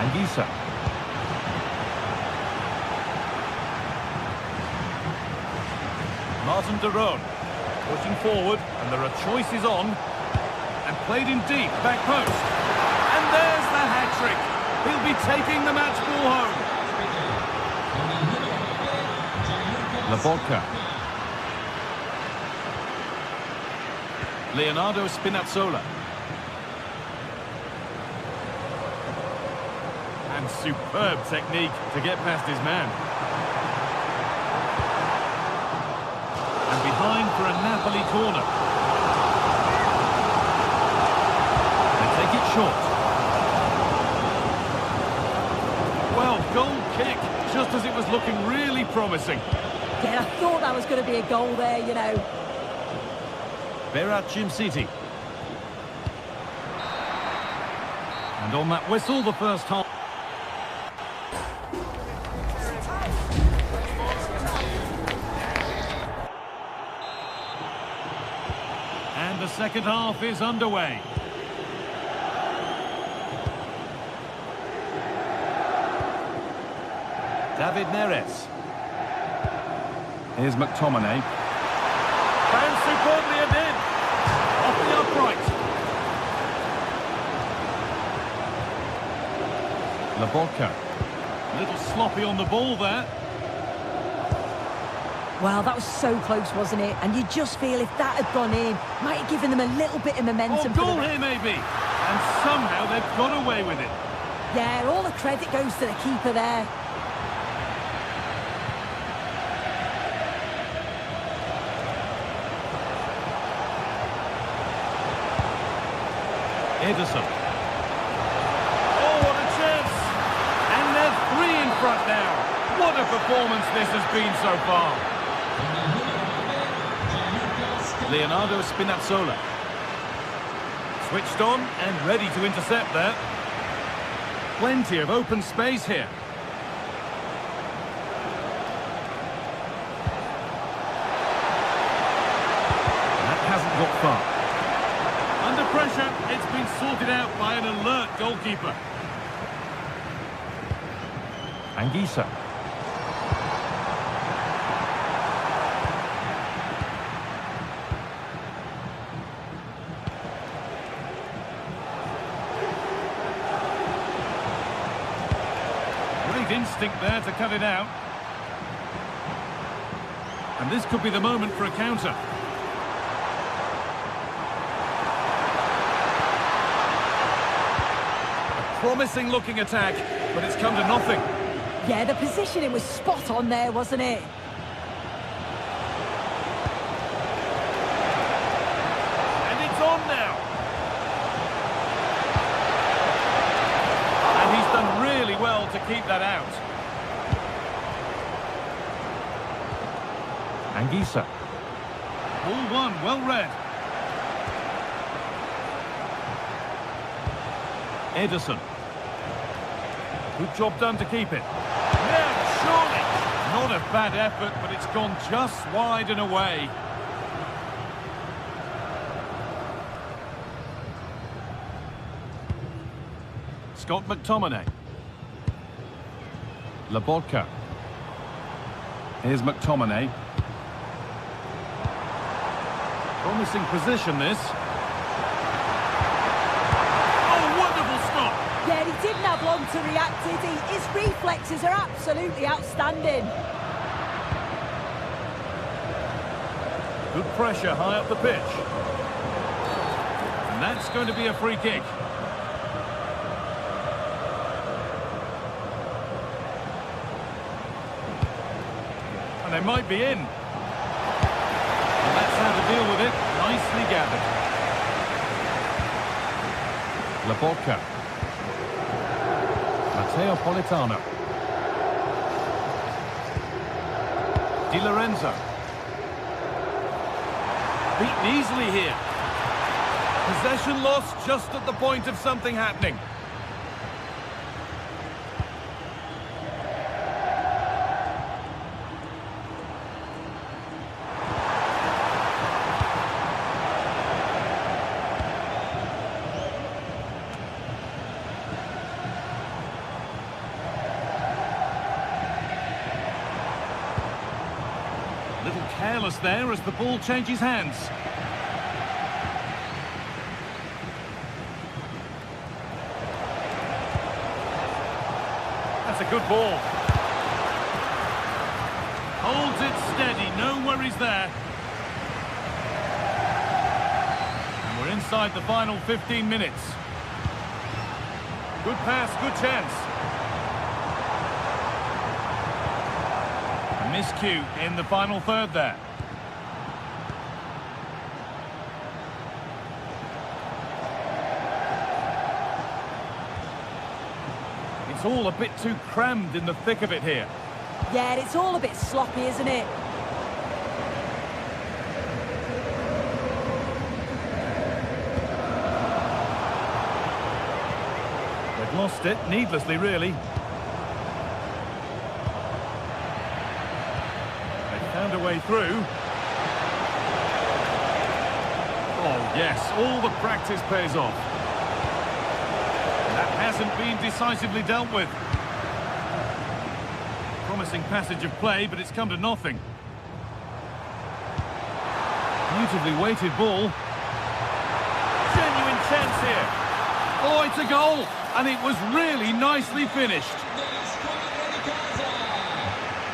C: Anguissa. Martin de Roon pushing forward, and there are choices on. And played in deep, back post. And there's the hat-trick. He'll be taking the match ball home. Labolka. Leonardo Spinazzola. And superb technique to get past his man. And behind for a Napoli corner. They take it short. Well, goal kick, just as it was looking really promising.
B: Yeah, I thought that was going to be a goal there, you know.
C: Berat City. And on that whistle, the first half. And the second half is underway. David Neres. Here's McTominay. Found superbly and in. Off the upright. Labolka. A little sloppy on the ball there.
B: Well, that was so close, wasn't it? And you just feel if that had gone in, might have given them a little bit of momentum.
C: Oh, goal here maybe. And somehow they've got away with it.
B: Yeah, all the credit goes to the keeper there.
C: Ederson. Oh, what a chance! And they're 3 in front now. What a performance this has been so far. Leonardo Spinazzola. Switched on and ready to intercept there. Plenty of open space here. That hasn't got far. Under pressure, it's been sorted out by an alert goalkeeper. Anguissa. Great instinct there to cut it out. And this could be the moment for a counter. Promising looking attack, but it's come to nothing.
B: Yeah, the positioning was spot on there, wasn't it?
C: And it's on now. And he's done really well to keep that out. Anguissa. Ball one, well read. Ederson. Good job done to keep it. Yeah, surely. Not a bad effort, but it's gone just wide and away. Scott McTominay. Labolka. Here's McTominay. Promising position, this.
B: Yeah, he didn't have long to react, did he? His reflexes are absolutely outstanding.
C: Good pressure high up the pitch. And that's going to be a free kick. And they might be in. And that's how to deal with it. Nicely gathered. Laporca. Matteo Politano. Di Lorenzo. Beaten easily here. Possession lost just at the point of something happening. A little careless there as the ball changes hands. That's a good ball. Holds it steady, no worries there. And we're inside the final 15 minutes. Good pass, good chance. A miscue in the final third there. It's all a bit too crammed in the thick of it here.
B: Yeah, it's all a bit sloppy, isn't it?
C: They've lost it, needlessly really. They found a way through. Oh yes, all the practice pays off. That hasn't been decisively dealt with. Promising passage of play, but it's come to nothing. Beautifully weighted ball. Genuine chance here. Oh, it's a goal, and it was really nicely finished.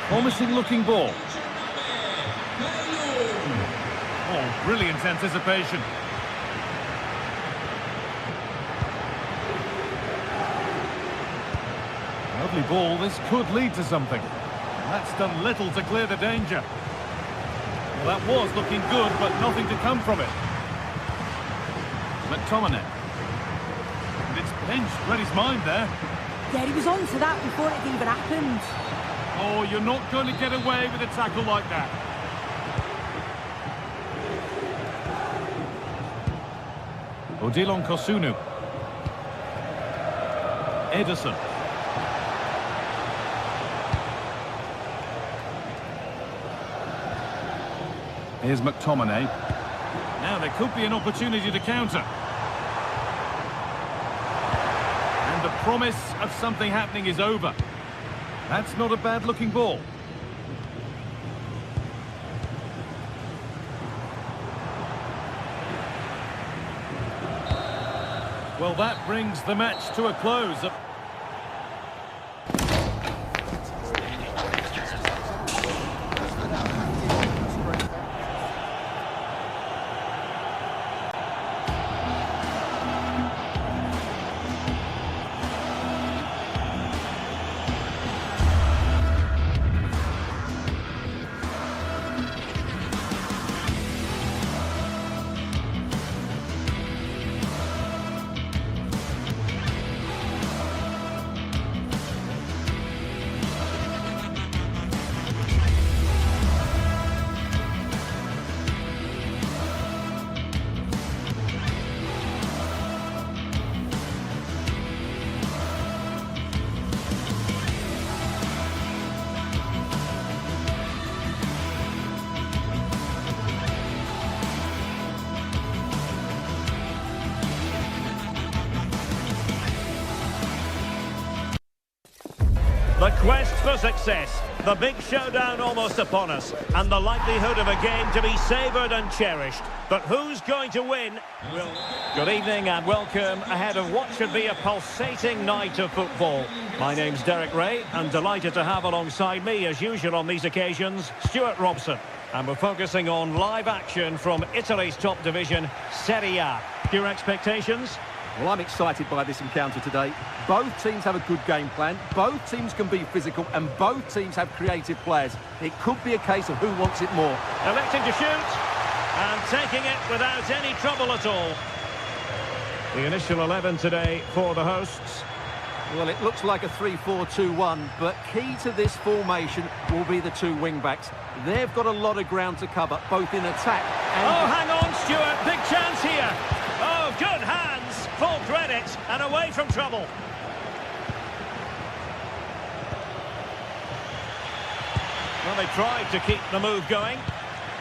C: Promising looking ball. Oh, brilliant anticipation. Lovely ball, this could lead to something. And that's done little to clear the danger. Well, that was looking good, but nothing to come from it. McTominay. And it's Pinch read his mind there.
B: Yeah, he was on to that before it even happened.
C: Oh, you're not going to get away with a tackle like that. Odilon Kosunu. Ederson. Here's McTominay. Now there could be an opportunity to counter. And the promise of something happening is over. That's not a bad looking ball. Well, that brings the match to a close.
A: The quest for success, the big showdown almost upon us, and the likelihood of a game to be savoured and cherished. But who's going to win? Good evening and welcome ahead of what should be a pulsating night of football. My name's Derek Ray, and delighted to have alongside me, as usual on these occasions, Stuart Robson. And we're focusing on live action from Italy's top division, Serie A. Your expectations?
D: Well, I'm excited by this encounter today. Both teams have a good game plan, both teams can be physical, and both teams have creative players. It could be a case of who wants it more.
A: Electing to shoot, and taking it without any trouble at all. The initial 11 today for the hosts.
D: Well, it looks like a 3-4-2-1, but key to this formation will be the two wing-backs. They've got a lot of ground to cover, both in attack and...
A: Oh, hang on, Stuart. Big chance here. Oh, good hands. Full credit and away from trouble. Well, they tried to keep the move going.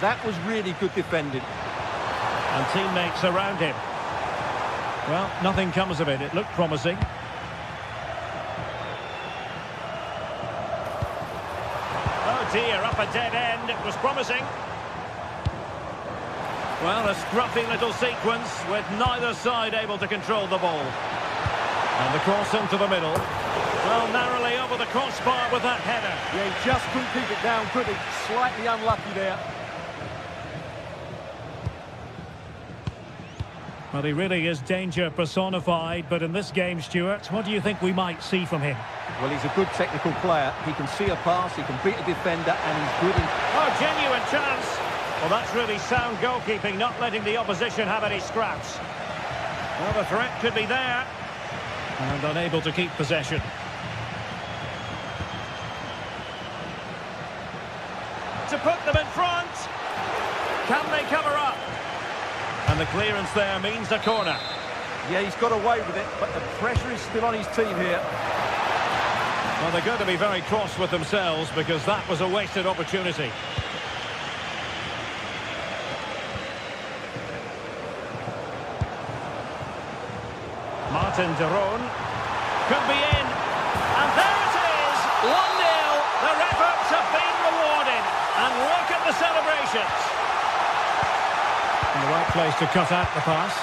D: That was really good defending.
A: And teammates around him. Well, nothing comes of it. It looked promising. Oh dear, up a dead end. It was promising. Well, a scruffy little sequence with neither side able to control the ball. And the cross into the middle. Well, narrowly over the crossbar with that header.
D: Yeah, he just couldn't keep it down, could he? Slightly unlucky there.
A: Well, he really is danger personified, but in this game, Stuart, what do you think we might see from him?
D: Well, he's a good technical player. He can see a pass, he can beat a defender, and he's good in...
A: Oh, genuine chance! Well, that's really sound goalkeeping, not letting the opposition have any scraps. Well, the threat could be there. And unable to keep possession. To put them in front. Can they cover up? And the clearance there means a corner.
D: Yeah, he's got away with it, but the pressure is still on his team here.
A: Well, they're going to be very cross with themselves because that was a wasted opportunity. Martin de Roon could be in, and there it is, 1-0. Their efforts have been rewarded, and look at the celebrations. In the right place to cut out the pass.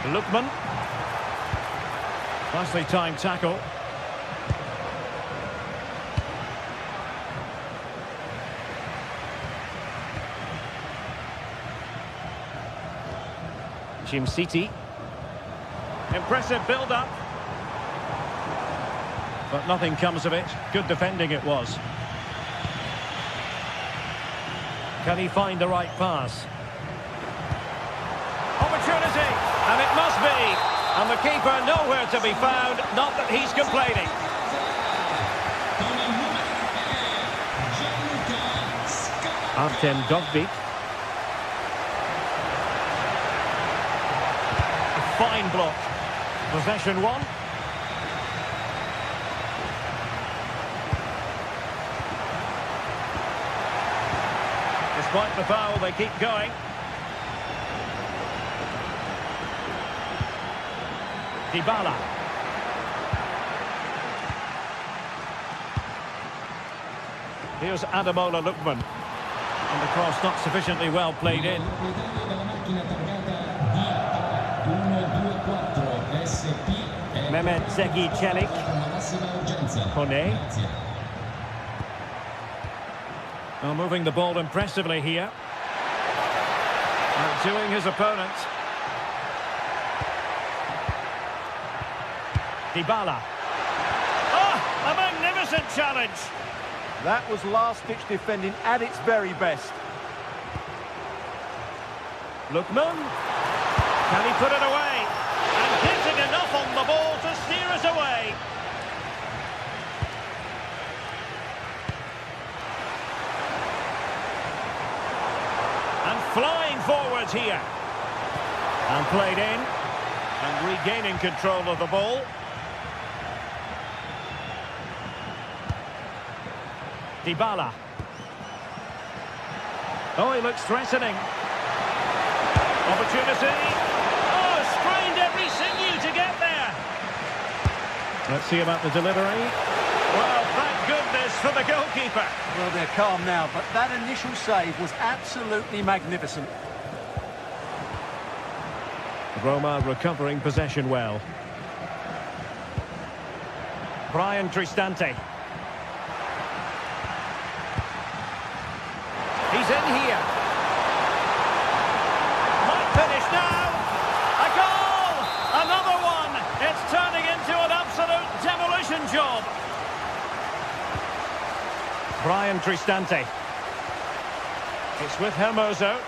A: Lookman. Nicely timed tackle. Jim City. Impressive build-up. But nothing comes of it. Good defending it was. Can he find the right pass? Opportunity! And it must be. And the keeper nowhere to be found. Not that he's complaining. Artem Dovbyk. Fine block. Possession one. Despite the foul, they keep going. Dybala. Here's Ademola Lookman. And the cross not sufficiently well played in. Mehmet Zeki Çelik. Kone. Well, moving the ball impressively here. Outdoing his opponent. Dybala. Oh, a magnificent challenge.
D: That was last-ditch defending at its very best.
A: Lookman. Can he put it away? And hitting enough on the ball to steer it away. And flying forwards here. And played in. And regaining control of the ball. Dybala. Oh, he looks threatening. Opportunity. Oh, strained every sinew to get there. Let's see about the delivery. Well, thank goodness for the goalkeeper.
D: Well, they're calm now, but that initial save was absolutely magnificent.
A: Roma recovering possession well. Brian Cristante. here. Might finish now. A goal! Another one! It's turning into an absolute demolition job. Brian Cristante. It's with Hermoso.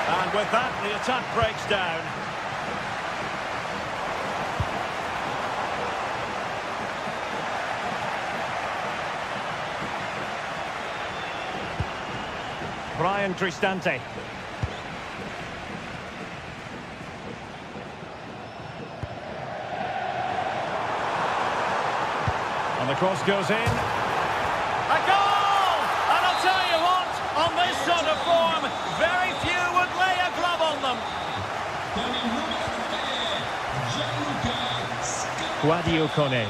A: And with that, the attack breaks down. Brian Cristante. And the cross goes in. A goal! And I'll tell you what, on this sort of form, very few would lay a glove on them. Guadio Kone.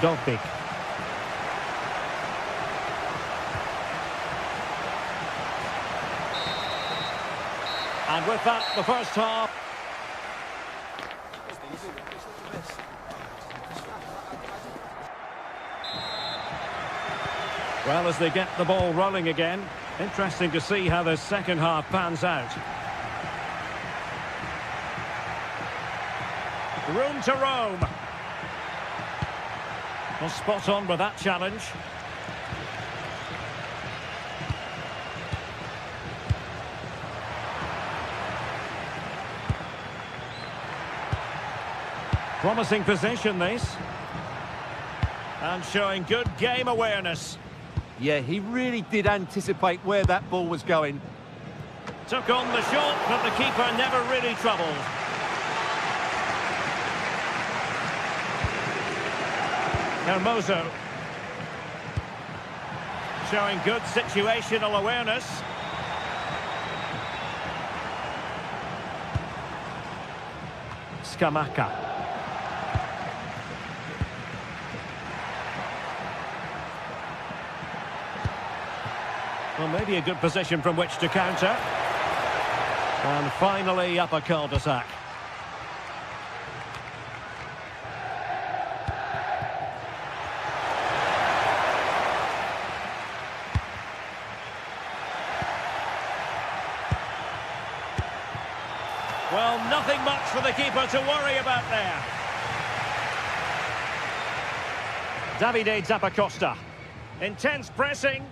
A: Dogbik. And with that, the first half. Well, as they get the ball rolling again, interesting to see how the second half pans out. Room to roam. Well, spot on with that challenge. Promising position, this. And showing good game awareness.
D: Yeah, he really did anticipate where that ball was going.
A: Took on the shot, but the keeper never really troubled. Hermoso. Showing good situational awareness. Scamacca. Well, maybe a good position from which to counter. And finally, up a cul-de-sac. Well, nothing much for the keeper to worry about there. Davide Zappacosta. Intense pressing.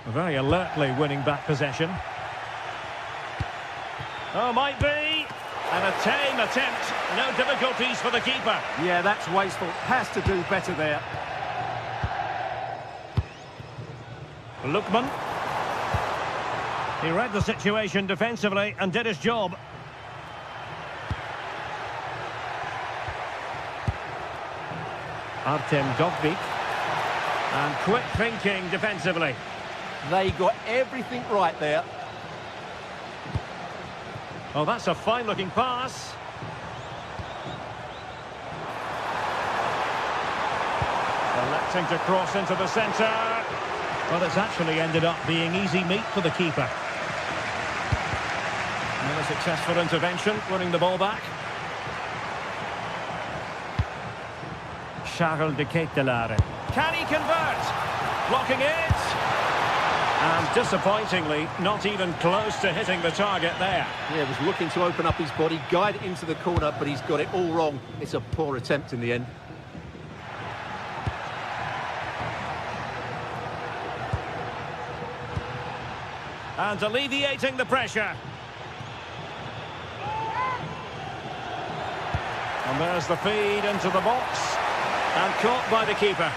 A: Very alertly winning back possession. Oh, might be. And a tame attempt. No difficulties for the keeper.
D: Yeah, that's wasteful. Has to do better there.
A: Lookman. He read the situation defensively and did his job. Artem Dogbik. And quick thinking defensively.
D: They got everything right there.
A: Oh, that's a fine-looking pass. Electing to cross into the centre. Well, it's actually ended up being easy meat for the keeper. And a successful intervention, winning the ball back. Charles de Ketelaere. Can he convert? Blocking it. And disappointingly, not even close to hitting the target there.
D: Yeah, was looking to open up his body, guide it into the corner, but he's got it all wrong. It's a poor attempt in the end.
A: And alleviating the pressure. And there's the feed into the box. And caught by the keeper.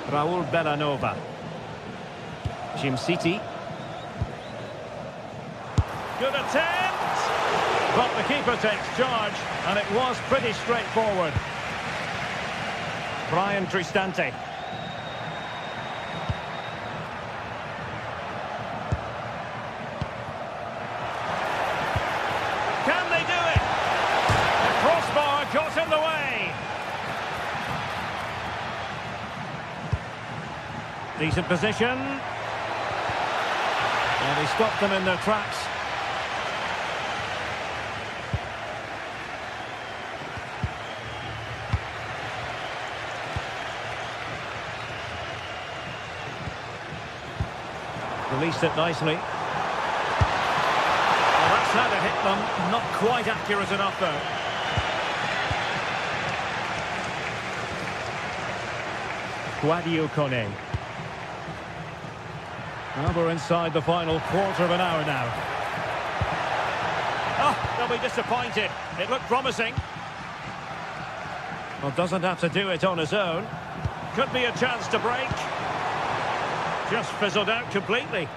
A: Raul Bellanova. Jim City. Good attempt! But the keeper takes charge, and it was pretty straightforward. Brian Cristante. Can they do it? The crossbar got in the way. Decent position. And he stopped them in their tracks. Released it nicely. Well, that's how to hit them. Not quite accurate enough, though. Guadio Kone. Well, we're inside the final quarter of an hour now. Oh, they'll be disappointed. It looked promising. Well, doesn't have to do it on his own. Could be a chance to break. Just fizzled out completely.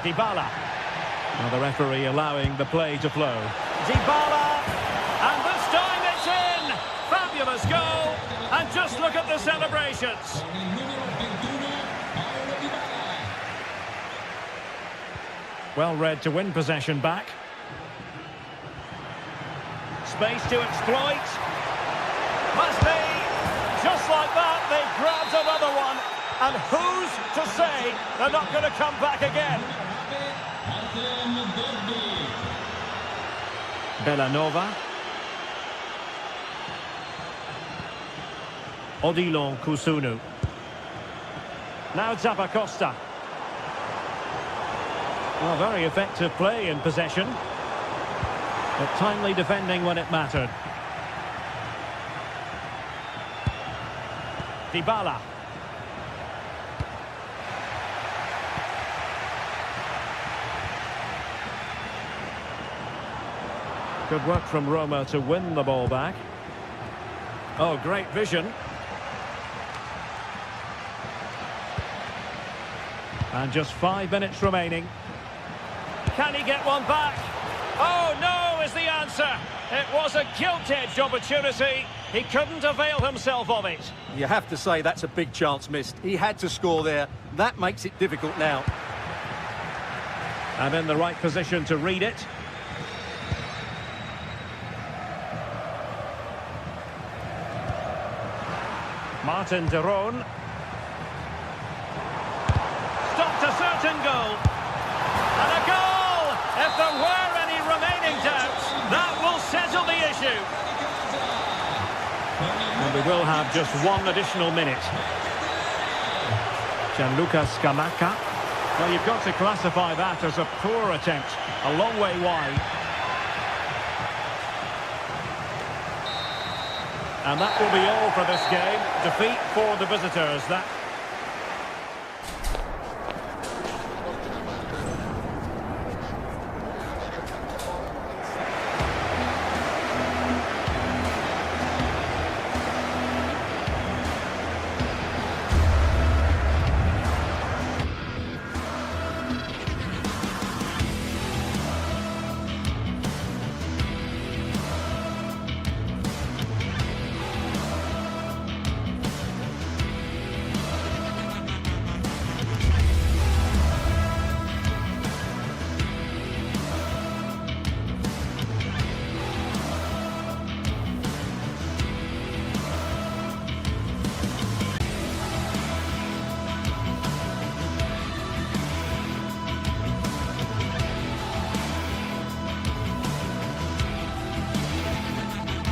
A: Dybala. Now the referee allowing the play to flow. Dybala! And this time it's in! Fabulous goal! And just look at the celebrations. Well read to win possession back. Space to exploit. Must be! Just like that, they grabbed another one. And who's to say they're not going to come back again? Bellanova. Odilon Kusunu. Now Zappacosta. Well, very effective play in possession. But timely defending when it mattered. Dybala. Good work from Roma to win the ball back. Oh, great vision. And just 5 minutes remaining. Can he get one back? Oh, no is the answer. It was a gilt-edged opportunity. He couldn't avail himself of it.
D: You have to say that's a big chance missed. He had to score there. That makes it difficult now.
A: And in the right position to read it. Martin de Roon. Stopped a certain goal. And a goal! If there were any remaining doubts, that will settle the issue. And we will have just one additional minute. Gianluca Scamacca. Well, you've got to classify that as a poor attempt. A long way wide. And that will be all for this game. Defeat for the visitors. That.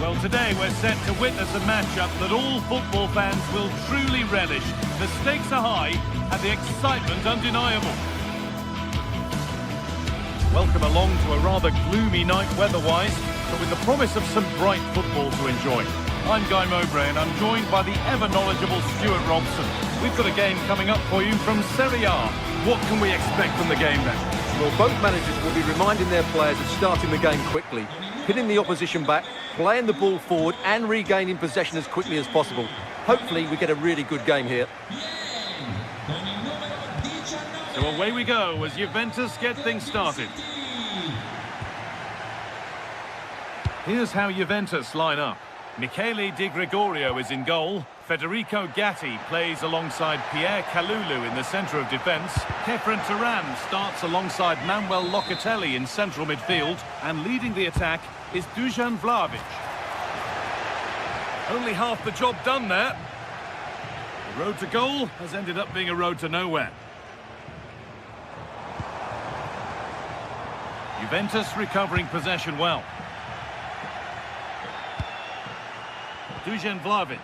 C: Well, today we're set to witness a matchup that all football fans will truly relish. The stakes are high and the excitement undeniable. Welcome along to a rather gloomy night weather-wise, but with the promise of some bright football to enjoy. I'm Guy Mowbray and I'm joined by the ever-knowledgeable Stuart Robson. We've got a game coming up for you from Serie A. What can we expect from the game then?
D: Well, both managers will be reminding their players of starting the game quickly, hitting the opposition back, playing the ball forward and regaining possession as quickly as possible. Hopefully we get a really good game here.
C: So away we go as Juventus get things started. Here's how Juventus line up. Michele Di Gregorio is in goal. Federico Gatti plays alongside Pierre Kalulu in the centre of defence. Kefren Turan starts alongside Manuel Locatelli in central midfield. And leading the attack is Dusan Vlahovic. Only half the job done there. The road to goal has ended up being a road to nowhere. Juventus recovering possession well. Dusan Vlahovic.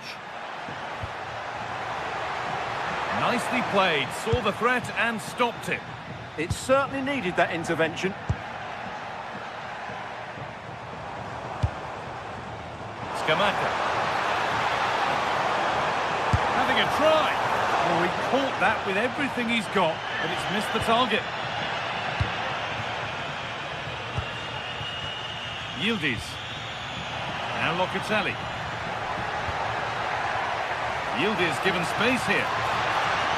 C: Nicely played, saw the threat and stopped it.
D: It certainly needed that intervention.
C: Scamacca. Having a try. Oh, he caught that with everything he's got, but it's missed the target. Yildiz. Now Locatelli. Yildiz given space here.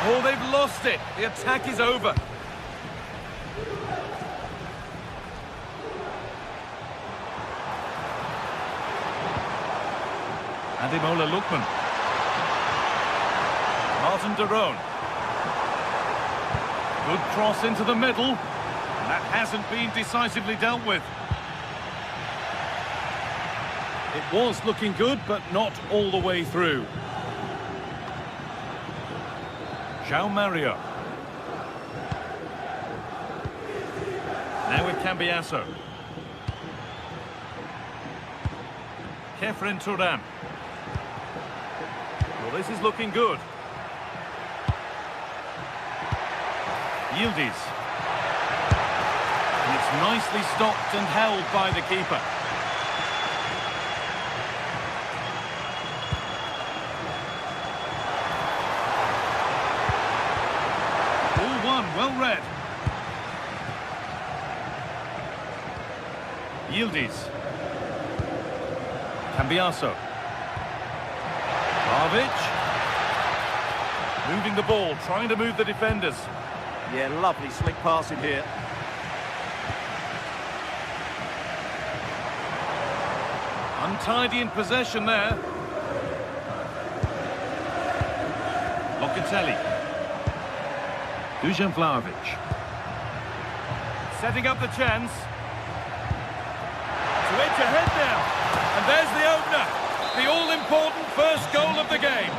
C: Oh, they've lost it. The attack is over. Ademola Lookman. Martin de Roon. Good cross into the middle. That hasn't been decisively dealt with. It was looking good, but not all the way through. João Mario. Now with Cambiasso. Kefren Turan. Well, this is looking good. Yildiz. And it's nicely stopped and held by the keeper. Well read. Yildiz. Cambiasso. Vlahovic. Moving the ball, trying to move the defenders.
D: Yeah, lovely slick passing here.
C: Untidy in possession there. Locatelli. Dusan Vlahovic. Setting up the chance. To edge ahead now. And there's the opener. The all-important first goal of the game.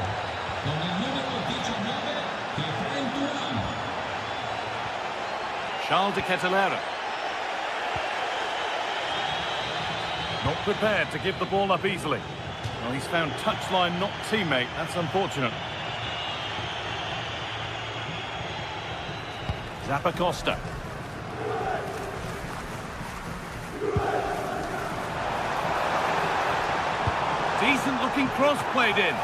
C: Charles de Kettelera. Not prepared to give the ball up easily. Well, he's found touchline, not teammate. That's unfortunate. Zappacosta. Decent looking cross played in.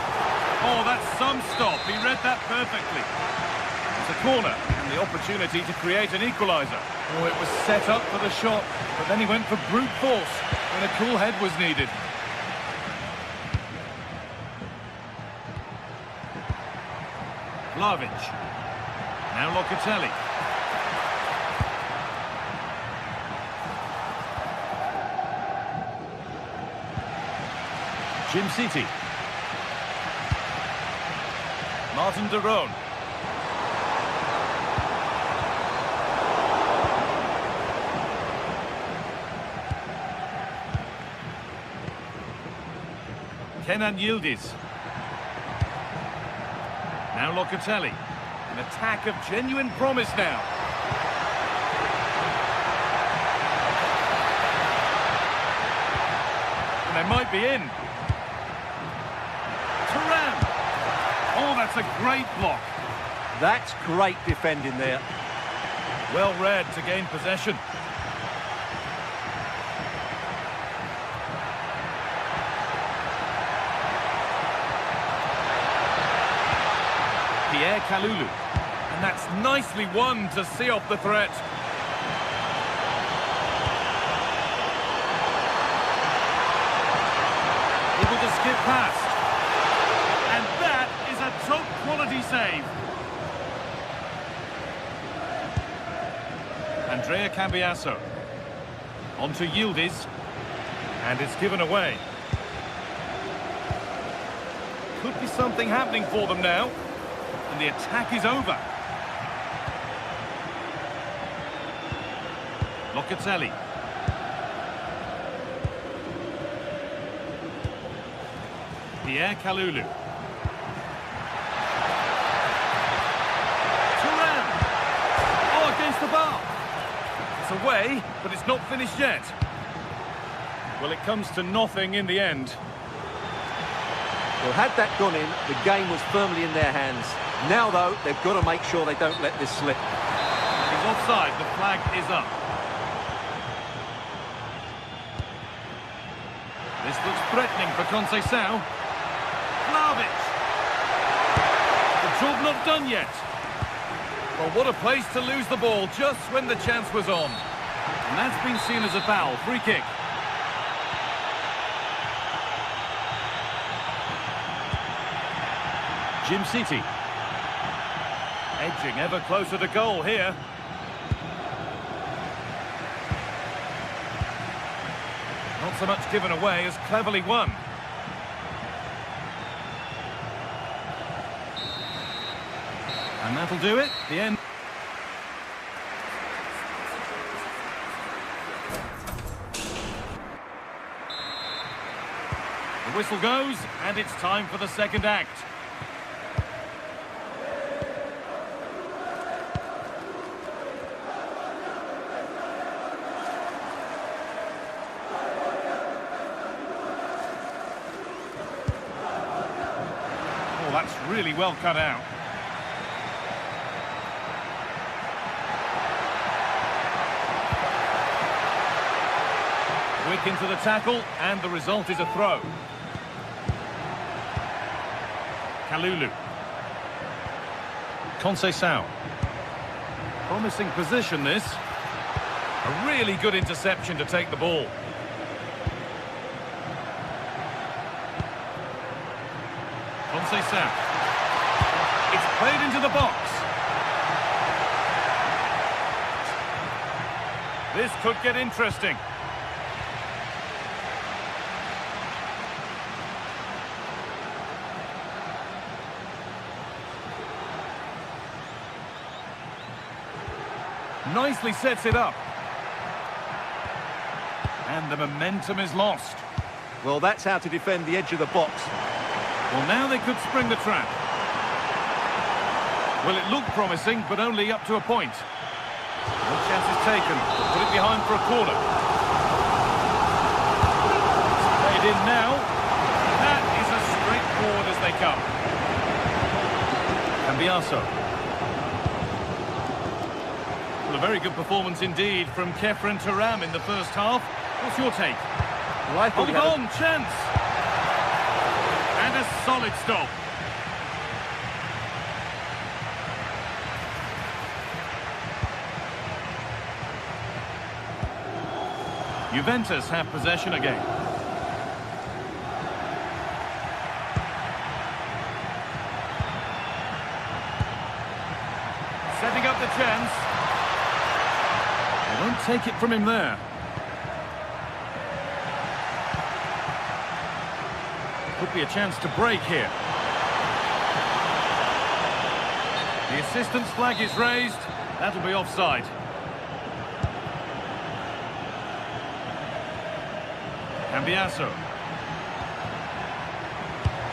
C: Oh, that's some stop. He read that perfectly. It's a corner and the opportunity to create an equaliser. Oh, it was set up for the shot, but then he went for brute force when a cool head was needed. Vlahovic. Now Locatelli. Jim City. Martin de Roon. Kenan Yildiz. Now Locatelli. An attack of genuine promise now. And they might be in. Oh, that's a great block.
D: That's great defending there.
C: Well read to gain possession. Pierre Kalulu. And that's nicely won to see off the threat. Able to skip past. And that is a top quality save. Andrea Cambiasso. On to Yildiz. And it's given away. Could be something happening for them now. And the attack is over. Locatelli. Pierre Kalulu. It's away, but it's not finished yet. Well, it comes to nothing in the end.
D: Well, had that gone in, the game was firmly in their hands. Now, though, they've got to make sure they don't let this slip.
C: He's offside. The flag is up. This looks threatening for Conceição. Vlahovic. The job not done yet. Well, what a place to lose the ball just when the chance was on. And that's been seen as a foul. Free kick. Jim City. Edging ever closer to goal here. Not so much given away as cleverly won. And that'll do it. The end. The whistle goes, and it's time for the second act. Oh, that's really well cut out. Quick into the tackle, and the result is a throw. Kalulu. Conceição. Promising position, this. A really good interception to take the ball. Conceição. It's played into the box. This could get interesting. Nicely sets it up. And the momentum is lost.
D: Well, that's how to defend the edge of the box.
C: Well, now they could spring the trap. Well, it looked promising, but only up to a point. No chance is taken. Put it behind for a corner. It's played in now. That is as straightforward as they come. Cambiaso. Well, a very good performance indeed from Kefren Turam in the first half. What's your take?
D: Well, I thought
C: hold on, chance! And a solid stop. Juventus have possession again. Setting up the chance. They won't take it from him there. Could be a chance to break here. The assistant's flag is raised. That'll be offside. Cambiaso.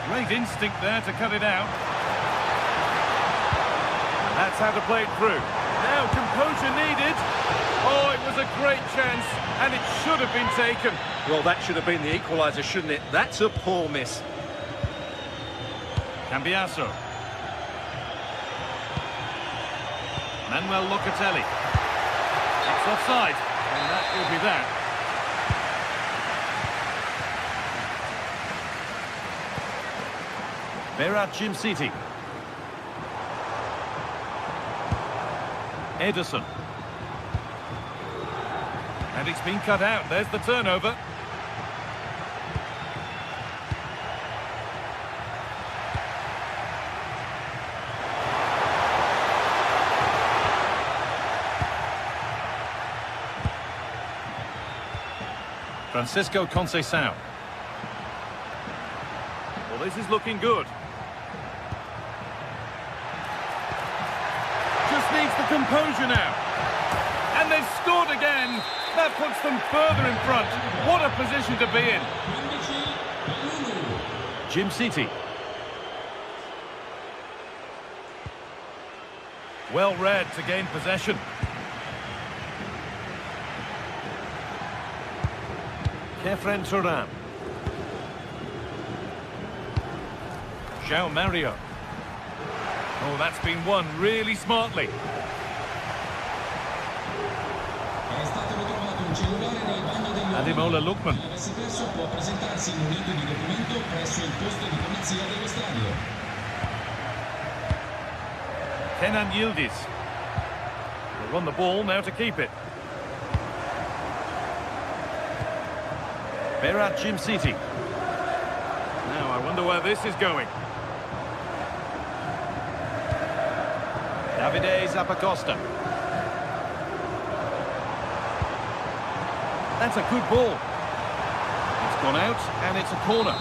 C: Great instinct there to cut it out. And that's how to play it through. Now composure needed. Oh, it was a great chance, and it should have been taken.
D: Well, that should have been the equaliser, shouldn't it? That's a poor miss.
C: Cambiaso. Manuel Locatelli. It's offside, and that will be that. Berat Jim City. Ederson. And it's been cut out. There's the turnover. Francisco Conceição. Well, this is looking good. Just needs the composure now. And they've scored again. That puts them further in front. What a position to be in. Jim City. Well read to gain possession. Kefren Turan. João Mario. Oh, that's been won really smartly.
E: È stato ritrovato un cellulare nel bagno degli uomini.
C: Ademola Lookman.
E: Se avesse perso può presentarsi munito di documento presso il posto di polizia dello stadio.
C: Kenan Yildiz. They run the ball now to keep it. Berat Jimsiti. Now I wonder where this is going. Davide Zappacosta. That's a good ball. It's gone out and it's a corner.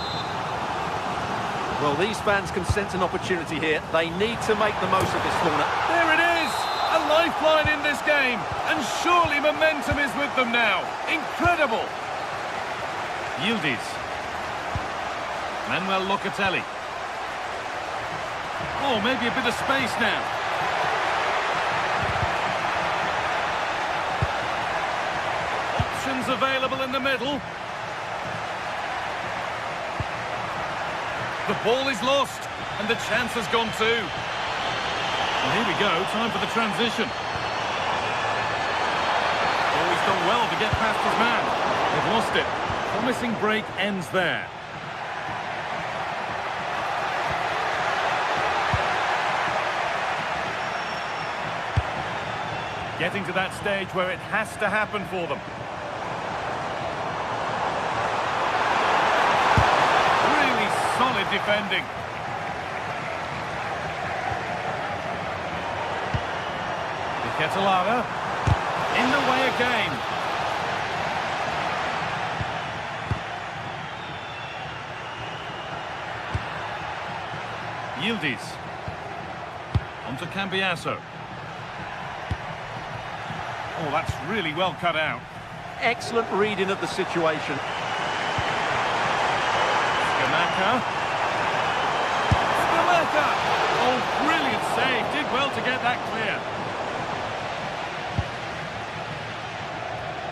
D: Well, these fans can sense an opportunity here. They need to make the most of this corner.
C: There it is! A lifeline in this game. And surely momentum is with them now. Incredible! Yildiz. Manuel Locatelli. Oh, maybe a bit of space now. Options available in the middle. The ball is lost, and the chance has gone too. And here we go, time for the transition. Oh, he's done well to get past his man. They've lost it. Promising break ends there. Getting to that stage where it has to happen for them. Really solid defending. Ketelada in the way again. Yildiz. On to Cambiasso. Oh, that's really well cut out.
D: Excellent reading of the situation.
C: Skamaka. Skamaka! Oh, brilliant save. Did well to get that clear.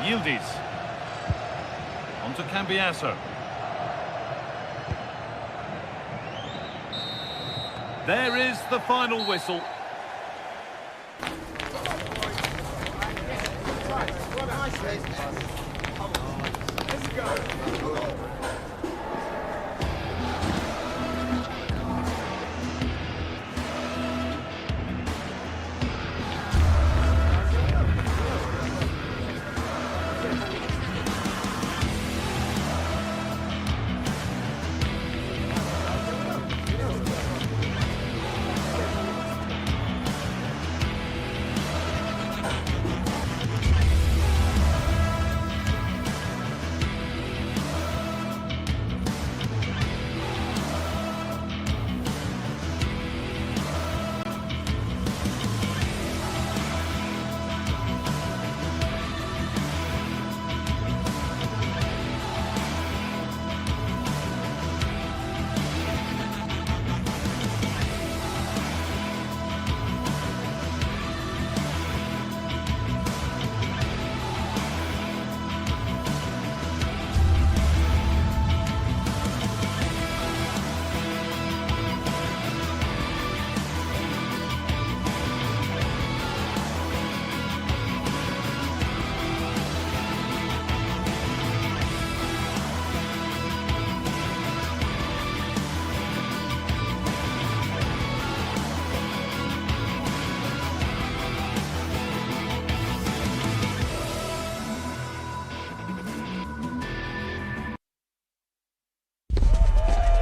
C: Yildiz. On to Cambiasso. There is the final whistle.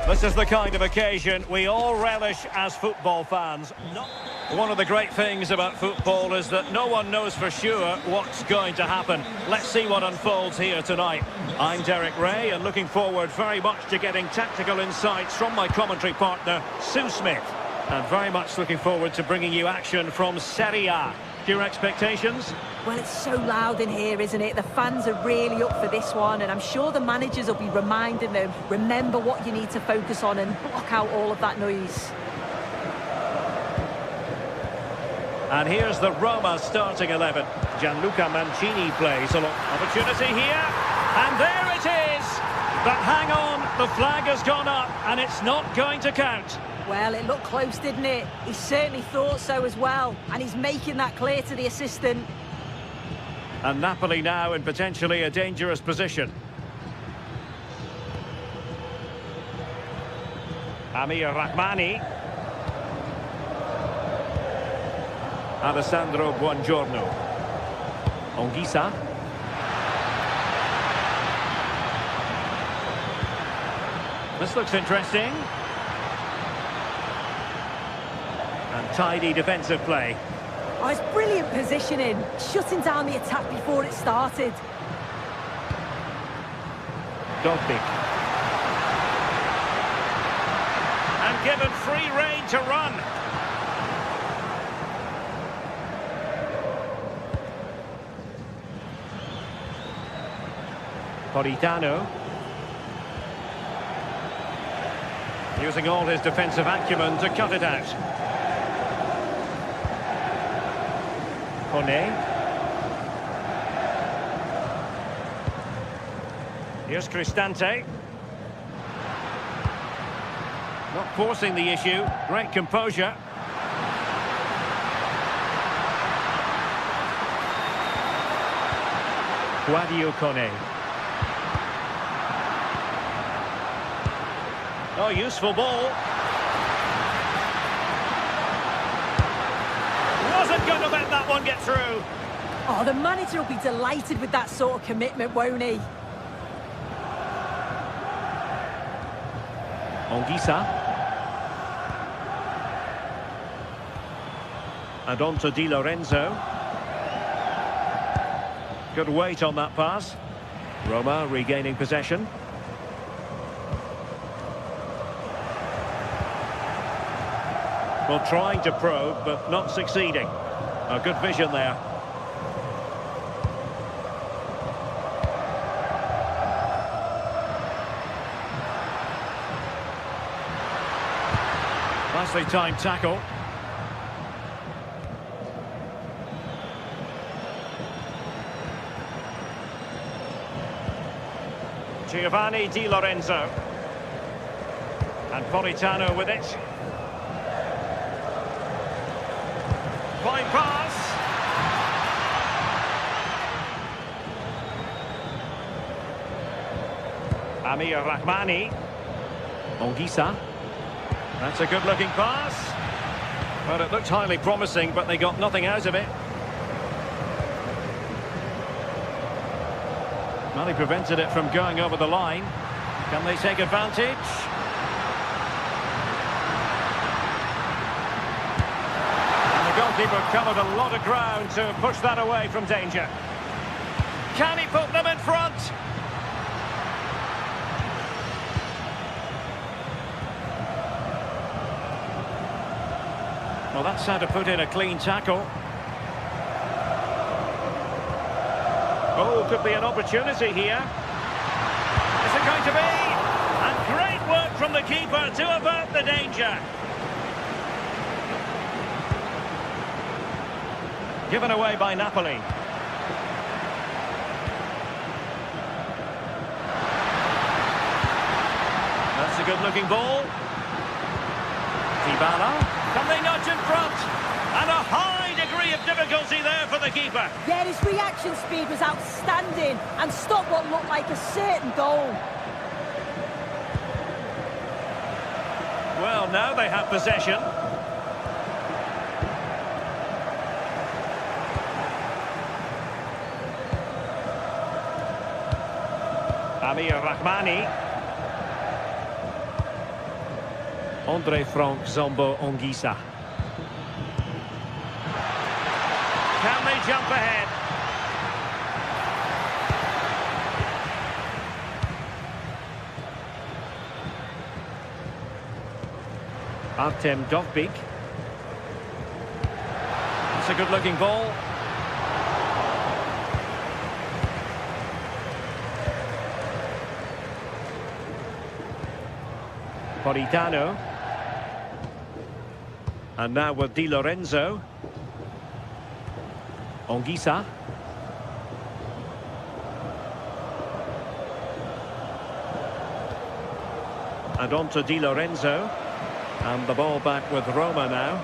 A: This is the kind of occasion we all relish as football fans. One of the great things about football is that no one knows for sure what's going to happen. Let's see what unfolds here tonight. I'm Derek Ray, and looking forward very much to getting tactical insights from my commentary partner, Sue Smith. And very much looking forward to bringing you action from Serie A. Your expectations?
B: Well, it's so loud in here, isn't it? The fans are really up for this one, and I'm sure the managers will be reminding them, remember what you need to focus on and block out all of that noise.
A: And here's the Roma starting 11. Gianluca Mancini plays. A lot of opportunity here. And there it is! But hang on, the flag has gone up and it's not going to count.
B: Well, it looked close, didn't it? He certainly thought so as well, and he's making that clear to the assistant.
A: And Napoli now in potentially a dangerous position. Amir Rahmani. Alessandro Buongiorno. Anguissa. This looks interesting. And tidy defensive play.
B: Oh, it's brilliant positioning, shutting down the attack before it started.
A: Dogbik. And given free rein to run. Politano. Using all his defensive acumen to cut it out. Kone. Here's Cristante. Not forcing the issue. Great composure. Guadio Kone. Oh, useful ball. Wasn't going to let that one get through.
B: Oh, the manager will be delighted with that sort of commitment, won't he?
A: Anguissa. And on to Di Lorenzo. Good weight on that pass. Roma regaining possession. Well, trying to probe, but not succeeding. A good vision there. Nicely timed tackle. Giovanni Di Lorenzo. And Politano with it. Fine pass. Amir Rahmani. Anguissa. That's a good-looking pass. Well, it looked highly promising, but they got nothing out of it. Well, he prevented it from going over the line. Can they take advantage? Goalkeeper covered a lot of ground to push that away from danger. Can he put them in front? Well, that's how to put in a clean tackle. Oh, could be an opportunity here. Is it going to be? And great work from the keeper to avert the danger. Given away by Napoli. That's a good-looking ball. Dybala. Can they nudge in front? And a high degree of difficulty there for the keeper.
B: Yeah, his reaction speed was outstanding and stopped what looked like a certain goal.
A: Well, now they have possession. Amir Rahmani. Andre Frank Zombo Anguissa. Can they jump ahead? Artem Dogbik. It's a good-looking ball. Politano. And now with Di Lorenzo. And on to Di Lorenzo. And the ball back with Roma now.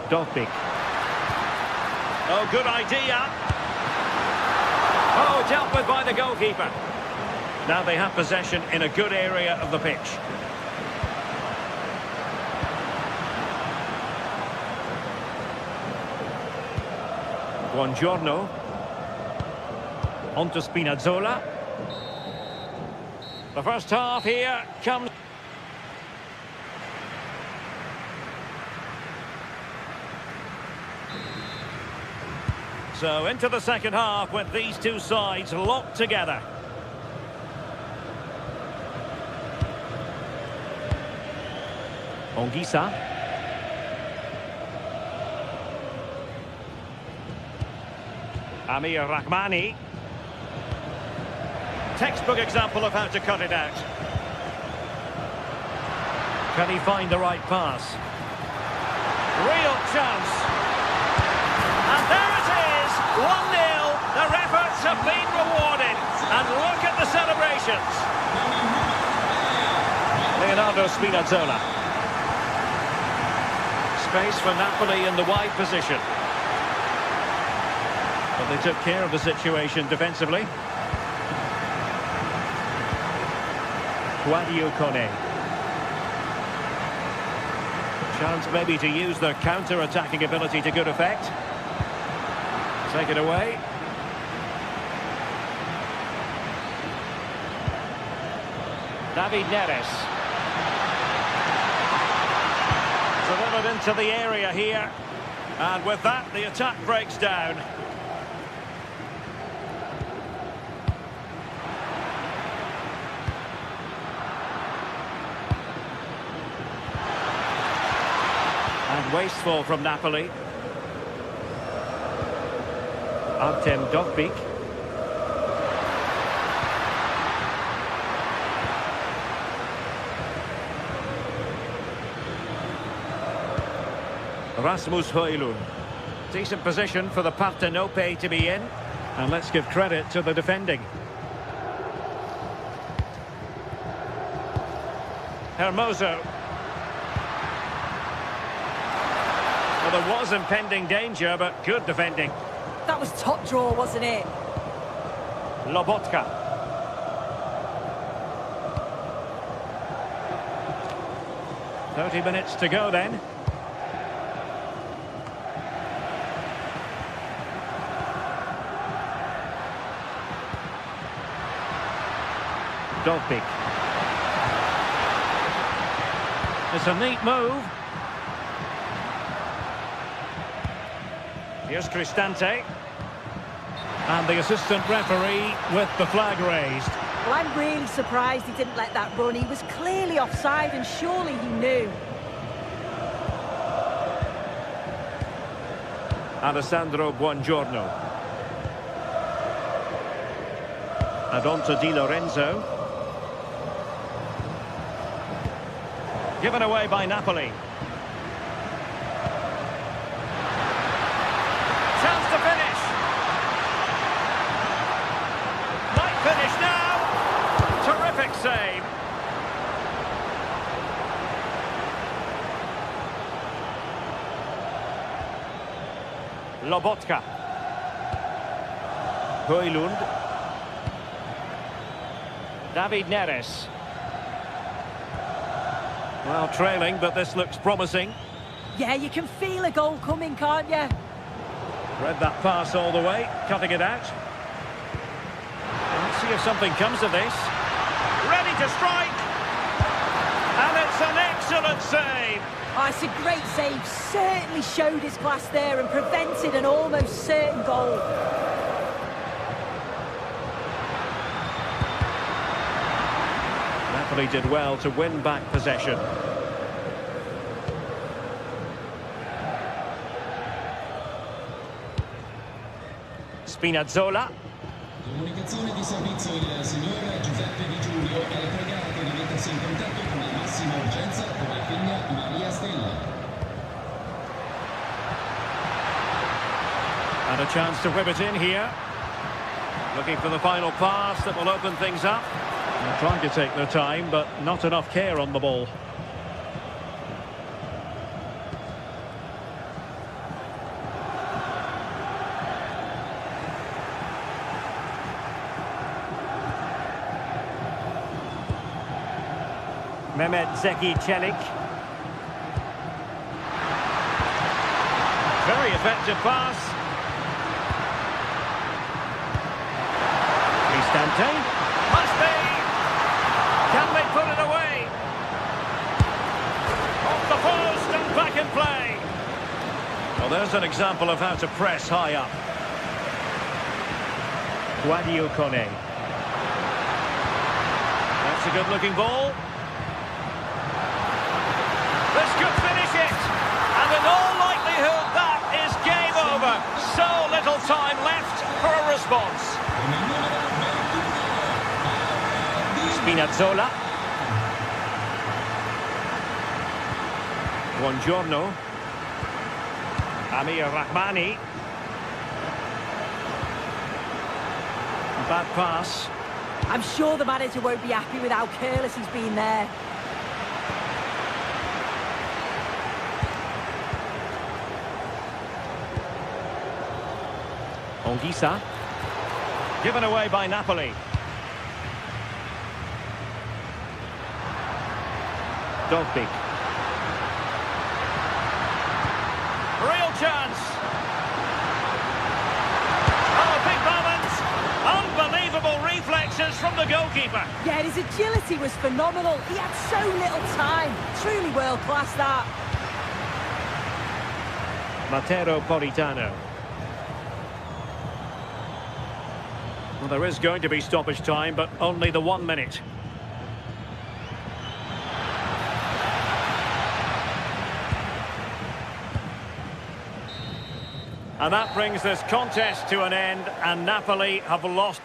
A: Dovbyk. Oh, good idea. Oh, dealt with by the goalkeeper. Now they have possession in a good area of the pitch. Buongiorno. On to Spinazzola. The first half here comes. So into the second half with these two sides locked together. Ongisa. Amir Rahmani. Textbook example of how to cut it out. Can he find the right pass? Real chance. And there it is, 1-0. Their efforts have been rewarded. And look at the celebrations. Leonardo Spinazzola. Space for Napoli in the wide position. But they took care of the situation defensively. Guadio Kone. Chance maybe to use their counter-attacking ability to good effect. Take it away. David Neres. Delivered into the area here. And with that, the attack breaks down. And wasteful from Napoli. Artem Dovbyk. Rasmus Højlund. Decent position for the Partenope to be in. And let's give credit to the defending. Hermoso. Well, there was impending danger, but good defending.
B: That was top draw, wasn't it?
A: Lobotka. .30 minutes to go then. Dovbyk. It's a neat move. Here's Cristante. And the assistant referee with the flag raised.
B: Well, I'm really surprised he didn't let that run. He was clearly offside and surely he knew.
A: Alessandro Buongiorno. And on to Di Lorenzo. Given away by Napoli. Chance to finish. Might finish now. Terrific save. Lobotka. Højlund. David Neres. Well, trailing, but this looks promising.
B: Yeah, you can feel a goal coming, can't you?
A: Read that pass all the way, cutting it out. Let's see if something comes of this. Ready to strike! And it's an excellent save!
B: Oh, it's a great save. Certainly showed his class there and prevented an almost certain goal.
A: Napoli did well to win back possession. Spinazzola.
E: Comunicazione di servizio, il signor Giuseppe Di Giulio è pregato di mettersi in contatto con la massima urgenza con la figlia Maria Stella.
A: And a chance to whip it in here. Looking for the final pass that will open things up. Trying to take their time, but not enough care on the ball. Mehmet Zeki Çelik. Very effective pass. Cristante. Must be. Can they put it away? Off the post and back in play. Well, there's an example of how to press high up. Guadio Kone. That's a good-looking ball. This could finish it. And in all likelihood, that is game over. So little time left for a response. Spinazzola. Buongiorno. Amir Rahmani. Bad pass.
B: I'm sure the manager won't be happy with how careless he's been there.
A: Ongisa. Given away by Napoli. Dogbik. Real chance. Oh, big moment. Unbelievable reflexes from the goalkeeper.
B: Yeah, his agility was phenomenal. He had so little time. Truly world-class, that.
A: Matteo Politano. Well, there is going to be stoppage time, but only the 1 minute. And that brings this contest to an end, and Napoli have lost.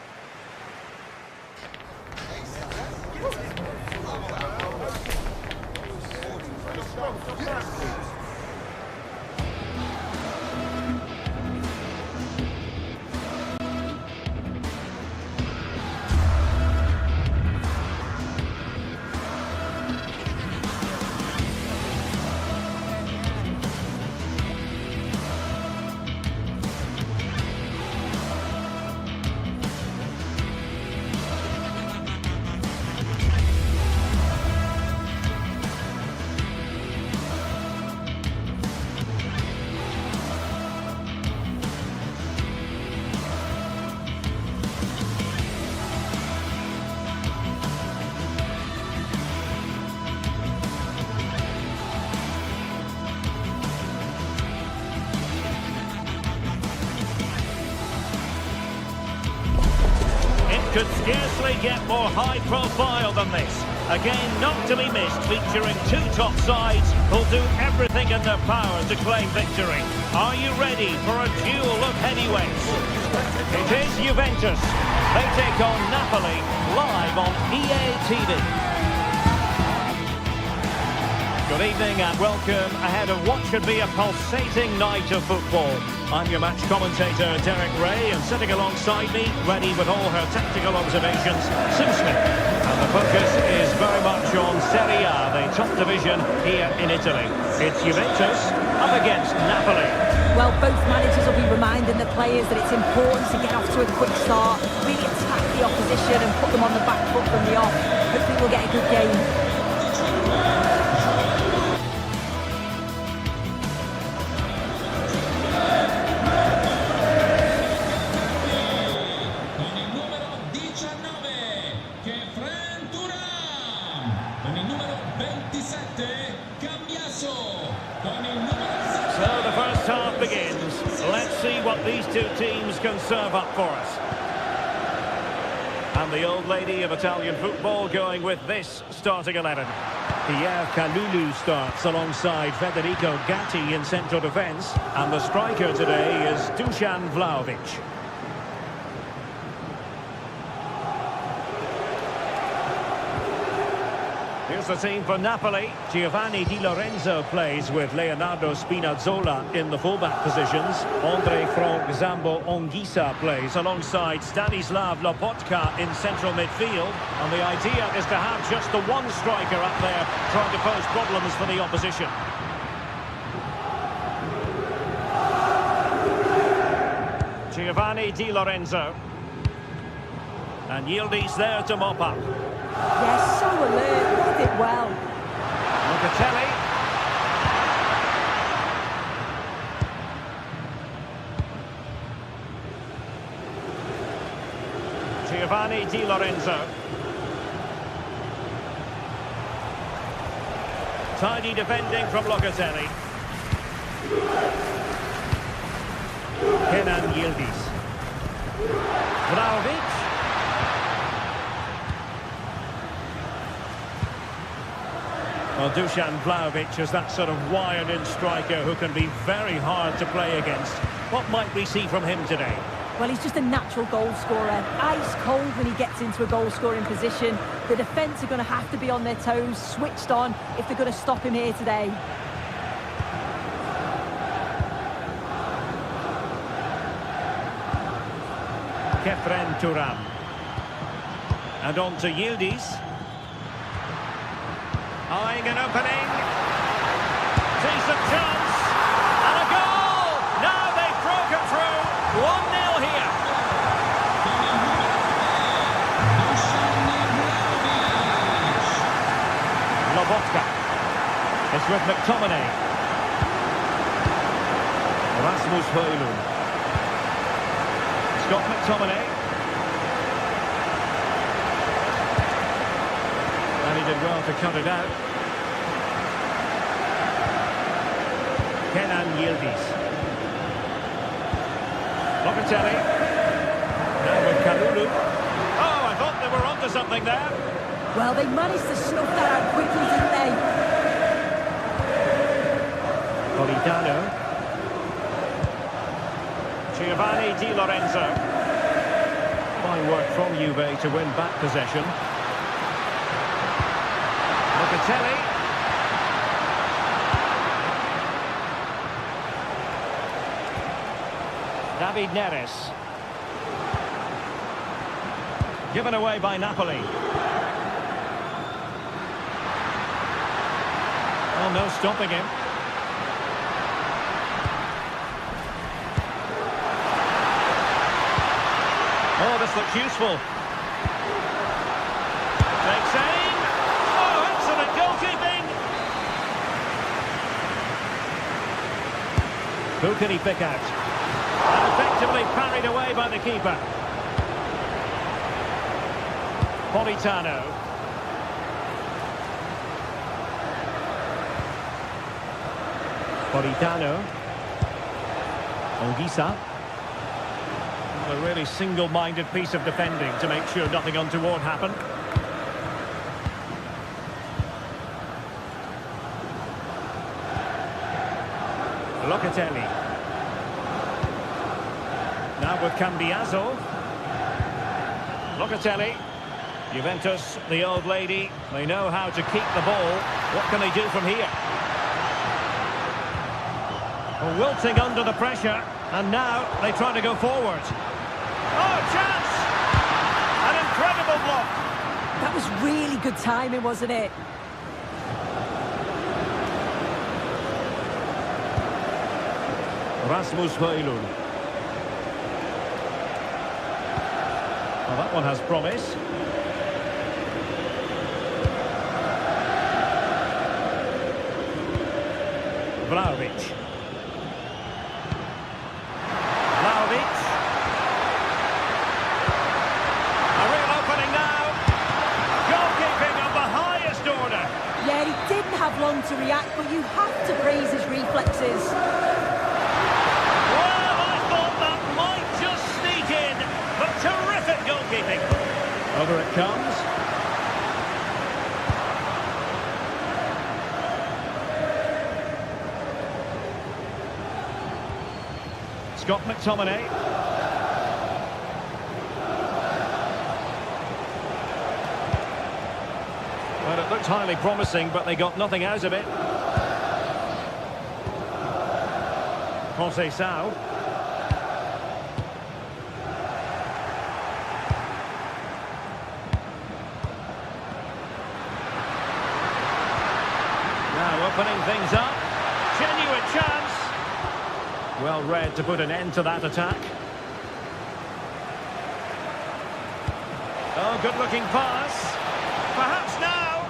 A: Could scarcely get more high profile than this. Again, not to be missed, featuring two top sides who'll do everything in their power to claim victory. Are you ready for a duel of heavyweights? It is Juventus. They take on Napoli, live on EA TV. Good evening and welcome ahead of what should be a pulsating night of football. I'm your match commentator, Derek Ray, and sitting alongside me, ready with all her tactical observations, Sim Smith. And the focus is very much on Serie A, the top division here in Italy. It's Juventus up against Napoli.
B: Well, both managers will be reminding the players that it's important to get off to a quick start, really attack the opposition and put them on the back foot from the off. Hopefully we'll get a good game.
A: So the first half begins. Let's see what these two teams can serve up for us. And the old lady of Italian football going with this starting 11. Pierre Kalulu starts alongside Federico Gatti in central defence. And the striker today is Dusan Vlahovic. Here's the team for Napoli. Giovanni Di Lorenzo plays with Leonardo Spinazzola in the fullback positions. Andre Frank Zambo Ongisa plays alongside Stanislav Lobotka in central midfield. And the idea is to have just the one striker up there trying to pose problems for the opposition. Giovanni Di Lorenzo. And Yildiz there to mop up.
B: Yes, so alert, read it well.
A: Locatelli. Giovanni Di Lorenzo. Tidy defending from Locatelli. Kenan Yildiz. Vlahovic. Well, Dusan Vlahovic is that sort of wired-in striker who can be very hard to play against. What might we see from him today?
B: Well, he's just a natural goal scorer. Ice cold when he gets into a goal-scoring position. The defence are going to have to be on their toes, switched on, if they're going to stop him here today.
A: Kefren Turan. And on to Yildiz. Eyeing an opening. Decent chance. And a goal! Now they've broken through. 1-0 here. Lobotka. It's with McTominay. Rasmus Højlund. Scott McTominay. And he did well to cut it out. Kenan Yildiz. Locatelli. Now with Kalulu. Oh, I thought they were onto something there.
B: Well, they managed to snuff that out quickly, didn't they?
A: Politano. Giovanni Di Lorenzo. Fine work from Juve to win back possession. Locatelli. David Neres. Given away by Napoli. Oh, no stopping him. Oh, this looks useful. Takes aim. Oh, excellent goalkeeping. Who can he pick out? And effectively parried away by the keeper. Politano. Politano. Ongisa. A really single-minded piece of defending to make sure nothing untoward happened. Locatelli. Now with Cambiaso. Locatelli. Juventus, the old lady, they know how to keep the ball. What can they do from here? Well, wilting under the pressure, and now they try to go forward. Oh, chance! An incredible block.
B: That was really good timing, wasn't it?
A: Rasmus Højlund. Well, that one has promise. Vlahovic. Vlahovic. A real opening now. Goalkeeping of the highest order.
B: Yeah, he didn't have long to react, but you have to praise his reflexes.
A: Well, I thought that might just sneak in, but terrific goalkeeping. Over it comes. Scott McTominay. Well, it looks looked highly promising, but they got nothing out of it. Conceição. Now opening things up. Genuine chance. Well read to put an end to that attack. Oh, good-looking pass. Perhaps now.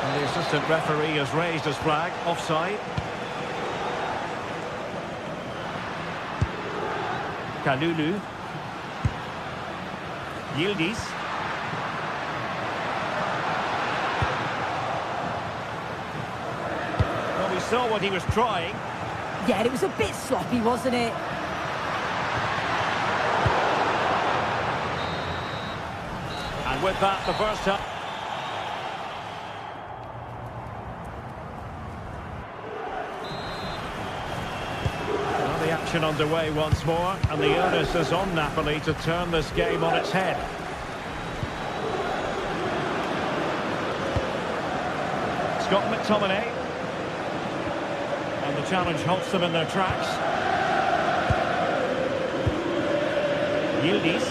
A: And the assistant referee has raised his flag. Offside. Kalulu. Yildiz. Well, we saw what he was trying.
B: Yeah, it was a bit sloppy, wasn't it?
A: And with that, the first half. Well, the action underway once more, and the onus is on Napoli to turn this game on its head. Scott McTominay. And the challenge halts them in their tracks. Yildiz.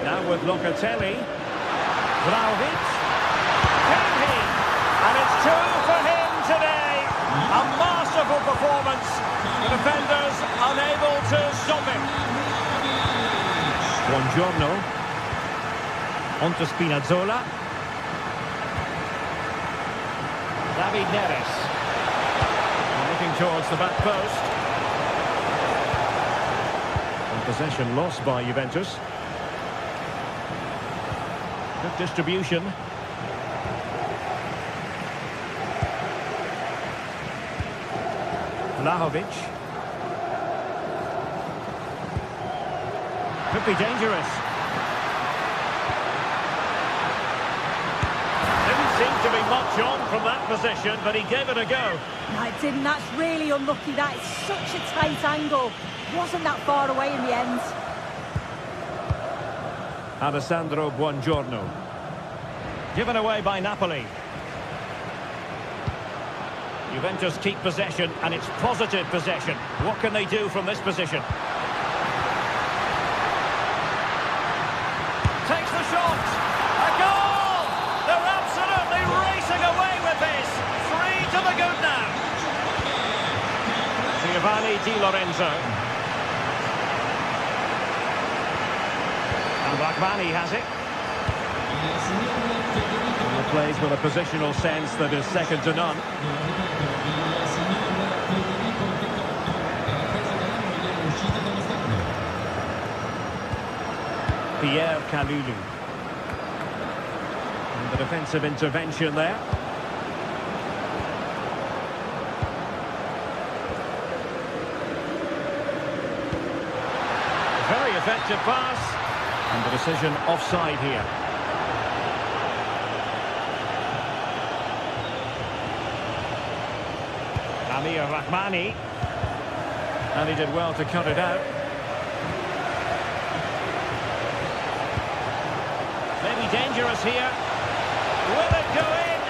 A: Now with Locatelli. Vlahovic. Can he? And it's 2 for him today. A masterful performance. The defenders unable to stop him. Buongiorno. On to Spinazzola. David Neres. Looking towards the back post. And possession lost by Juventus. Good distribution. Vlahovic. Could be dangerous. Seemed to be much on from that position, but he gave it a go.
B: No, it didn't. That's really unlucky. That is such a tight angle. Wasn't that far away in the end.
A: Alessandro Buongiorno. Given away by Napoli. Juventus keep possession, and it's positive possession. What can they do from this position? Takes the shot. A goal! They're absolutely racing away with this. 3 to the good now. Giovanni Di Lorenzo. And Rahmani has it. And he plays with a positional sense that is second to none. Pierre Kalulu. And the defensive intervention there. Very effective pass. And the decision offside here. Amir Rahmani. And he did well to cut it out. Maybe dangerous here. Will it go in?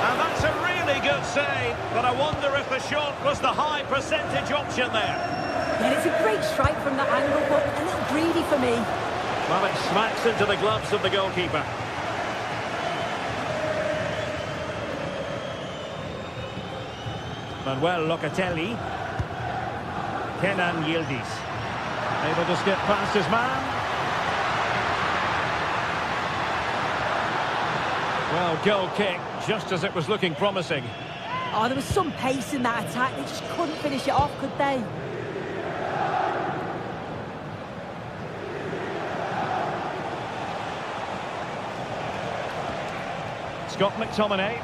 A: And that's a really good save. But I wonder if the shot was the high percentage option there.
B: Yeah, it's a great strike from that angle, but a little greedy for me.
A: Well, it smacks into the gloves of the goalkeeper. Manuel Locatelli. Kenan Yildiz. Able to skip past his man. Well, goal kick, just as it was looking promising.
B: Oh, there was some pace in that attack. They just couldn't finish it off, could they?
A: Scott McTominay.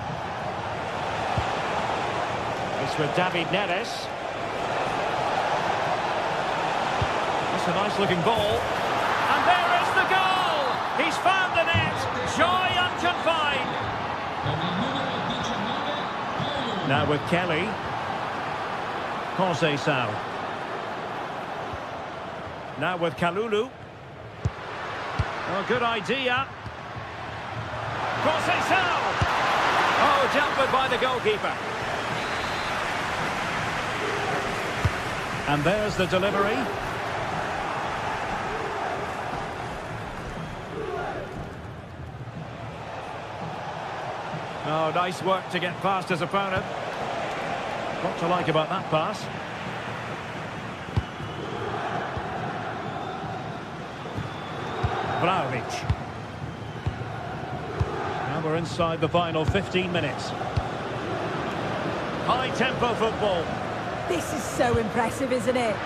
A: It's with David Neres. That's a nice looking ball. And there is the goal! He's found the net! Joy unconfined! Now with Kelly. Conceição. Now with Kalulu. Oh, good idea. Conceição! Oh, dealt with by the goalkeeper. And there's the delivery. Oh, nice work to get past his opponent. What to like about that pass? Vlahovic. Now we're inside the final 15 minutes. High-tempo football.
B: This is so impressive, isn't it?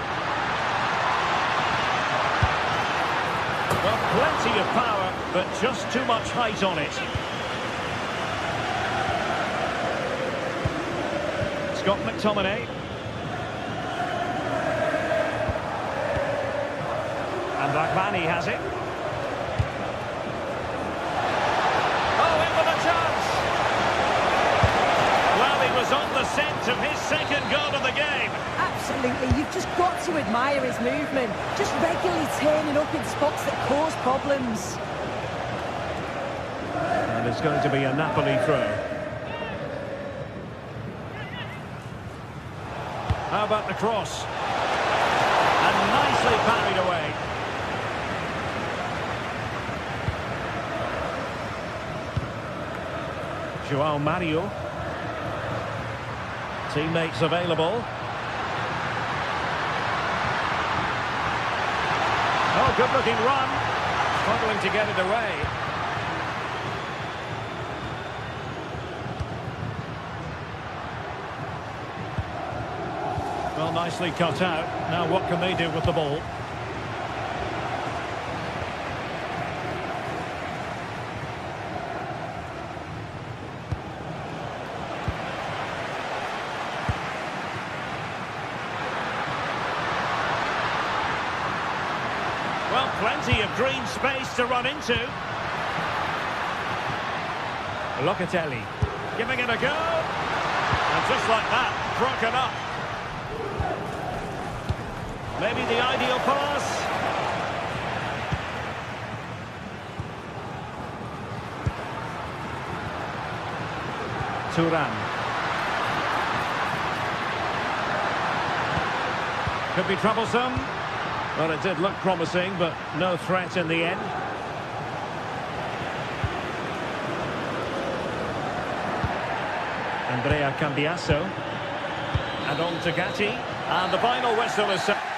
A: Well, plenty of power, but just too much height on it. Scott McTominay. And Rahmani has it. Oh, in with a chance! Well, he was on the scent of his second goal of the game.
B: Absolutely, you've just got to admire his movement. Just regularly turning up in spots that cause problems.
A: And it's going to be a Napoli throw. How about the cross? And nicely parried away. João Mario. Teammates available. Oh, good-looking run. Struggling to get it away. Well, nicely cut out. Now what can they do with the ball? Well, plenty of green space to run into. Locatelli giving it a go. And just like that, broken up. Maybe the ideal pass. Thuram. Could be troublesome. Well, it did look promising, but no threat in the end. Andrea Cambiasso. And on to Gatti. And the final whistle is set.